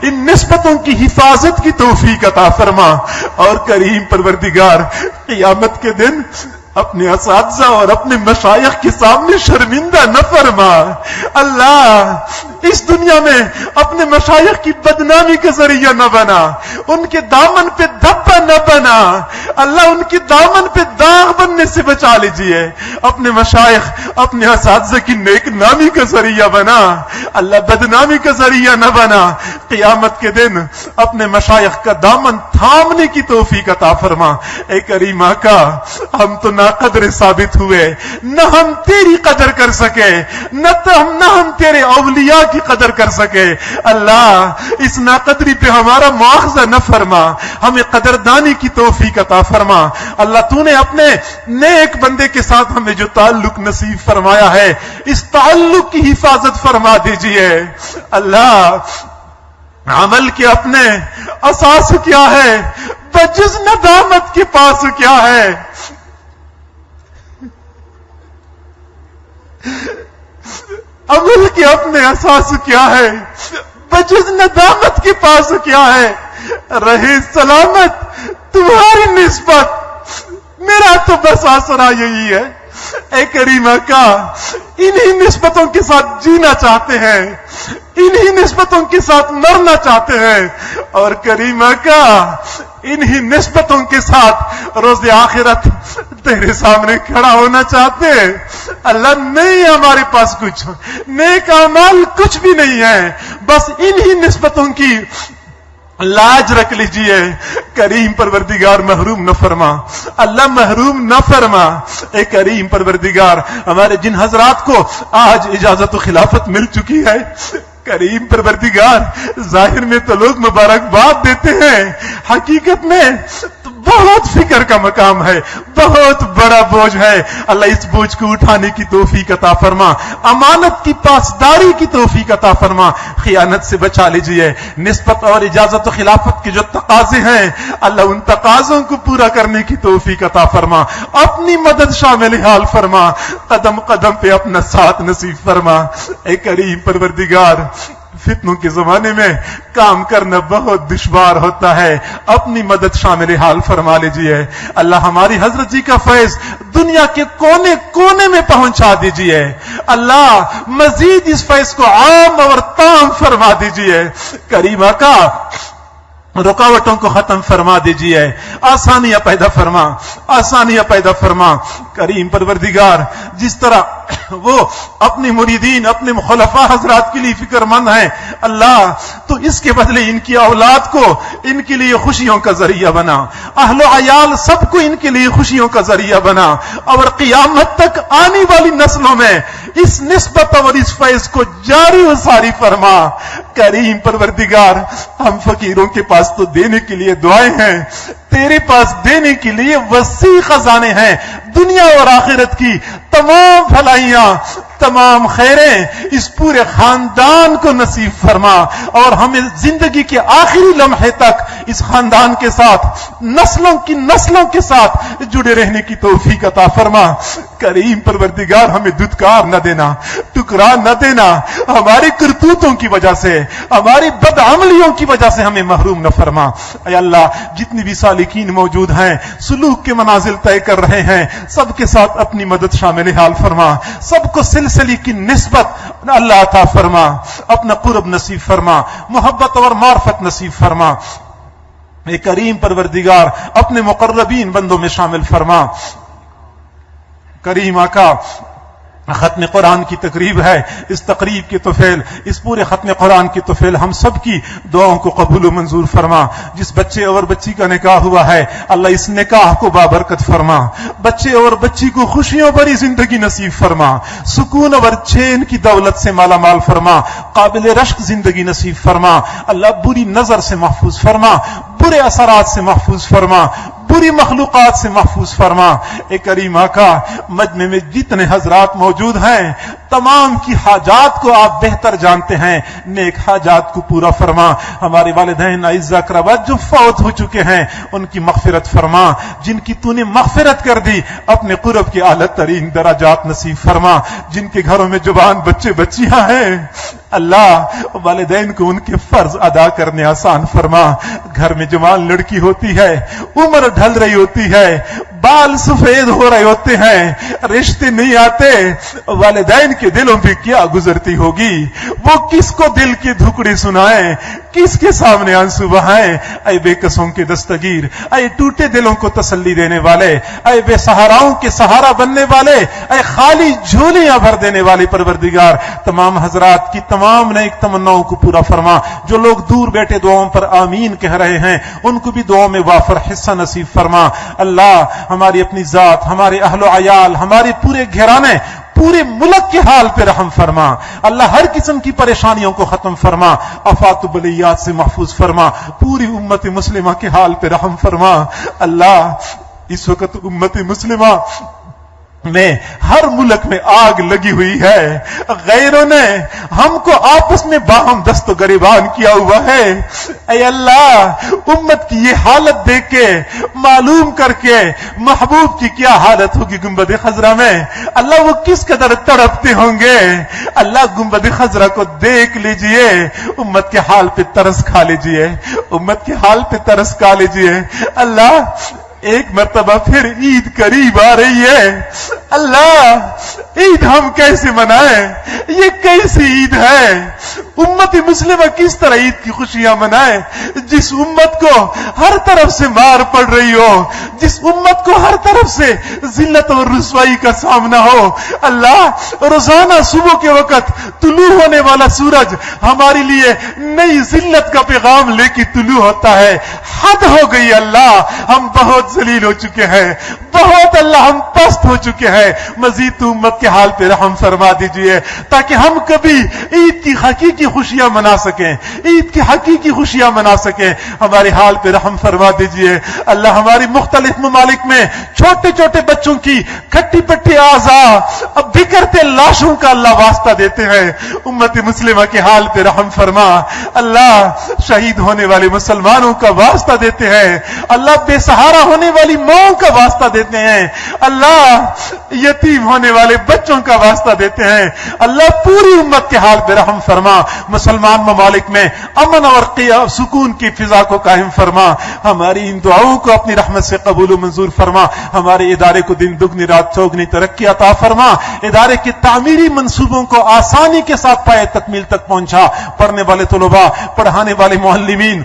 ان نسبتوں کی حفاظت کی توفیق عطا فرما، اور کریم پروردگار قیامت کے دن اپنے اساتذہ اور اپنے مشائخ کے سامنے شرمندہ نہ فرما۔ اللہ اس دنیا میں اپنے مشائخ کی بدنامی کا ذریعہ نہ بنا، ان کے دامن پہ دھبا نہ بنا، اللہ ان کے دامن پہ داغ بننے سے بچا لیجئے۔ اپنے مشائخ اپنے اساتذہ کی نیک نامی کا ذریعہ بنا، اللہ بدنامی کا ذریعہ نہ بنا۔ قیامت کے دن اپنے مشائخ کا دامن تھامنے کی توفیق عطا فرما۔ اے کریم آقا، ہم تو ناقدر ثابت ہوئے، نہ ہم تیری قدر کر سکے، نہ ہم تیرے اولیاء کی قدر کر سکے۔ اللہ اس ناقدری پہ ہمارا مواخذہ نہ فرما، ہمیں قدردانی کی توفیق عطا فرما۔ اللہ تو نے اپنے نیک بندے کے ساتھ ہمیں جو تعلق نصیب فرمایا ہے، اس تعلق کی حفاظت فرما دیجئے۔ اللہ عمل کے اپنے اساس کیا ہے، بجز ندامت کے پاس کیا ہے؟ عمل کے اپنے اساس کیا ہے، بجز ندامت کے پاس کیا ہے؟ رہے سلامت تمہاری نسبت، میرا تو بس آسرا یہی ہے۔ اے کریم آقا، انہی نسبتوں کے ساتھ جینا چاہتے ہیں، انہی نسبتوں کے ساتھ مرنا چاہتے ہیں، اور کریم آقا انہی نسبتوں کے ساتھ روز آخرت تیرے سامنے کھڑا ہونا چاہتے ہیں۔ اللہ نہیں ہمارے پاس کچھ نیک اعمال کچھ بھی نہیں ہے، بس انہی نسبتوں کی لاج رکھ لیجئے۔ کریم پروردگار محروم نہ فرما، اللہ محروم نہ فرما۔ اے کریم پروردگار، ہمارے جن حضرات کو آج اجازت و خلافت مل چکی ہے، کریم پروردگار ظاہر میں تو لوگ مبارکباد دیتے ہیں، حقیقت میں بہت فکر کا مقام ہے، بہت بڑا بوجھ ہے۔ اللہ اس بوجھ کو اٹھانے کی توفیق عطا فرما، امانت کی پاسداری کی توفیق عطا فرما، خیانت سے بچا لیجئے۔ نسبت اور اجازت و خلافت کے جو تقاضے ہیں، اللہ ان تقاضوں کو پورا کرنے کی توفیق عطا فرما، اپنی مدد شامل حال فرما، قدم قدم پہ اپنا ساتھ نصیب فرما۔ اے کریم پروردگار، فتنوں کے زمانے میں کام کرنا بہت دشوار ہوتا ہے، اپنی مدد شامل حال فرما لیجئے۔ اللہ ہماری حضرت جی کا فیض دنیا کے کونے کونے میں پہنچا دیجئے۔ اللہ مزید اس فیض کو عام اور تام فرما دیجئے۔ کریم آقا رکاوٹوں کو ختم فرما دیجئے، آسانیاں پیدا فرما، آسانیاں پیدا فرما۔ کریم پروردگار، جس طرح وہ اپنے مریدین، اپنے خلفاء حضرات کے لیے فکر مند ہیں، اللہ تو اس کے بدلے ان کی اولاد کو ان کے لیے خوشیوں کا ذریعہ بنا، اہل و عیال سب کو ان کے لیے خوشیوں کا ذریعہ بنا، اور قیامت تک آنے والی نسلوں میں اس نسبت اور اس فیض کو جاری و ساری فرما۔ کریم پروردگار، ہم فقیروں کے پاس تو دینے کے لیے دعائیں ہیں، تیرے پاس دینے کے لیے وسیع خزانے ہیں، دنیا اور آخرت کی تمام بھلائیاں، تمام خیریں اس پورے خاندان کو نصیب فرما، اور ہمیں زندگی کے آخری لمحے تک اس خاندان کے ساتھ، نسلوں کے ساتھ جڑے رہنے کی توفیق عطا فرما۔ کریم پروردگار، ہمیں دھتکار نہ دینا، ٹکرا نہ دینا، ہماری کرتوتوں کی وجہ سے، ہماری بدعملیوں کی وجہ سے ہمیں محروم نہ فرما۔ اے اللہ، جتنی بھی سالکین موجود ہیں، سلوک کے منازل طے کر رہے ہیں، سب کے ساتھ اپنی مدد شامل حال فرما، سب کو سلسلے کی نسبت اللہ عطا فرما، اپنا قرب نصیب فرما، محبت اور معرفت نصیب فرما۔ اے کریم پروردگار، اپنے مقربین بندوں میں شامل فرما۔ کریم آقا، ختم قرآن کی تقریب ہے، اس تقریب کے طفیل، اس پورے ختم قرآن کی طفیل ہم سب کی دعاؤں کو قبول و منظور فرما۔ جس بچے اور بچی کا نکاح ہوا ہے، اللہ اس نکاح کو بابرکت فرما، بچے اور بچی کو خوشیوں بھری زندگی نصیب فرما، سکون اور چین کی دولت سے مالا مال فرما، قابل رشک زندگی نصیب فرما۔ اللہ بری نظر سے محفوظ فرما، برے اثرات سے محفوظ فرما، بری مخلوقات سے محفوظ فرما۔ اے کریم آقا، مجمع میں جتنے حضرات موجود ہیں، تمام کی حاجات کو آپ بہتر جانتے ہیں، نیک حاجات کو پورا فرما۔ ہمارے والدین اعزاء اقرباء جو فوت ہو چکے ہیں ان کی مغفرت فرما، جن کی تو نے مغفرت کر دی اپنے قرب کے اعلیٰ ترین درجات نصیب فرما، جن کے گھروں میں جوان بچے بچیاں ہیں اللہ والدین کو ان کے فرض ادا کرنے آسان فرما۔ گھر میں جوان لڑکی ہوتی ہے، عمر ڈھل رہی ہوتی ہے، بال سفید ہو رہے ہوتے ہیں، رشتے نہیں آتے، والدین کے دلوں پہ کیا گزرتی ہوگی، وہ کس کو دل کے دھکڑے سنائیں، کس کے سامنے آنسو بہائیں۔ اے بے قصوں کے دستگیر، اے ٹوٹے دلوں کو تسلی دینے والے، اے بے سہاراؤں کے سہارا بننے والے، اے خالی جھولیاں بھر دینے والے پروردگار، تمام حضرات کی تمام نیک تمناؤں کو پورا فرما۔ جو لوگ دور بیٹھے دعاؤں پر آمین کہہ رہے ہیں ان کو بھی دعاؤں میں وافر حصہ نصیب فرما۔ اللہ ہماری اپنی ذات، ہمارے اہل و عیال، ہمارے پورے گھرانے، پورے ملک کے حال پہ رحم فرما۔ اللہ ہر قسم کی پریشانیوں کو ختم فرما، آفات و بلیات سے محفوظ فرما، پوری امت مسلمہ کے حال پہ رحم فرما۔ اللہ اس وقت امت مسلمہ میں ہر ملک میں آگ لگی ہوئی ہے، غیروں نے ہم کو آپس میں باہم دست و گریبان کیا ہوا ہے۔ اے اللہ امت کی یہ حالت دیکھ کے معلوم کر کے محبوب کی کیا حالت ہوگی گنبد خضرا میں، اللہ وہ کس قدر تڑپتے ہوں گے۔ اللہ گنبد خضرا کو دیکھ لیجئے، امت کے حال پہ ترس کھا لیجئے، امت کے حال پہ ترس کھا لیجئے۔ اللہ ایک مرتبہ پھر عید قریب آ رہی ہے، اللہ عید ہم کیسے منائیں؟ یہ کیسی عید ہے؟ امت مسلمہ کس طرح عید کی خوشیاں منائے جس امت کو ہر طرف سے مار پڑ رہی ہو، جس امت کو ہر طرف سے ذلت اور رسوائی کا سامنا ہو۔ اللہ روزانہ صبح کے وقت طلوع ہونے والا سورج ہمارے لیے نئی ذلت کا پیغام لے کے طلوع ہوتا ہے۔ حد ہو گئی اللہ، ہم بہت ذلیل ہو چکے ہیں، بہت اللہ ہم پست ہو چکے ہیں۔ مزید تو امت کے حال پہ رحم فرما دیجئے تاکہ ہم کبھی عید کی حقیقی خوشیاں منا سکیں، عید کی حقیقی خوشیاں منا سکیں۔ ہمارے حال پہ رحم فرما دیجئے اللہ۔ ہماری مختلف ممالک میں چھوٹے چھوٹے بچوں کی کھٹی پٹی اعضاء اب بکھرتے لاشوں کا اللہ واسطہ دیتے ہیں، امت مسلمہ کے حال پہ رحم فرما۔ اللہ شہید ہونے والے مسلمانوں کا واسطہ دیتے ہیں، اللہ بے سہارا ہونے والی ماؤں کا واسطہ دیتے ہیں، اللہ یتیم ہونے والے بچوں کا واسطہ دیتے ہیں۔ اللہ پوری امت کے حال پہ رحم فرما۔ مسلمان ممالک میں امن اور سکون کی فضا کو قائم فرما۔ ہماری ان دعاؤں کو اپنی رحمت سے قبول و منظور فرما۔ ہمارے ادارے کو دن دگنی رات چوگنی ترقی عطا فرما۔ ادارے کی تعمیری منصوبوں کو آسانی کے ساتھ پائے تکمیل تک پہنچا۔ پڑھنے والے طلباء، پڑھانے والے معلمین،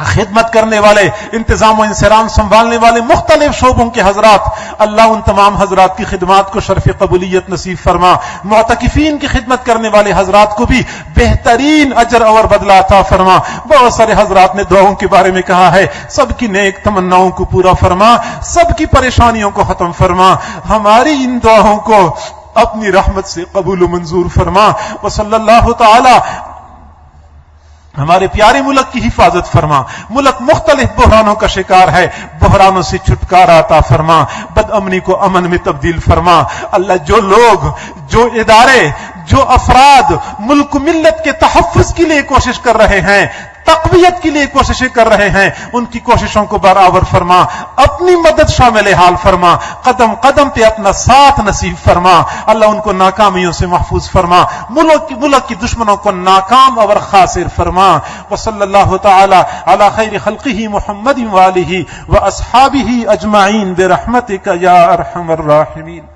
خدمت کرنے والے، انتظام و انصرام سنبھالنے والے مختلف شعبوں کے حضرات، اللہ ان تمام حضرات کی خدمات کو شرف قبولیت نصیب فرما۔ معتکفین کی خدمت کرنے والے حضرات کو بھی بہترین اجر اور بدلہ عطا فرما۔ بہت سارے حضرات نے دعاؤں کے بارے میں کہا ہے، سب کی نیک تمناؤں کو پورا فرما، سب کی پریشانیوں کو ختم فرما۔ ہماری ان دعاؤں کو اپنی رحمت سے قبول و منظور فرما۔ وصلی اللہ تعالی ہمارے پیارے ملک کی حفاظت فرما۔ ملک مختلف بحرانوں کا شکار ہے، بحرانوں سے چھٹکارا عطا فرما، بد امنی کو امن میں تبدیل فرما۔ اللہ جو لوگ، جو ادارے، جو افراد ملک و ملت کے تحفظ کے لیے کوشش کر رہے ہیں، تقویت کے لیے کوششیں کر رہے ہیں، ان کی کوششوں کو برابر فرما، اپنی مدد شامل حال فرما، قدم قدم پہ اپنا ساتھ نصیب فرما۔ اللہ ان کو ناکامیوں سے محفوظ فرما، ملک کی دشمنوں کو ناکام اور خاسر فرما۔ وصلی اللہ تعالی علی خیر خلقہ محمد وآلہ واصحابہ اجمعین برحمتک یا ارحم الراحمین۔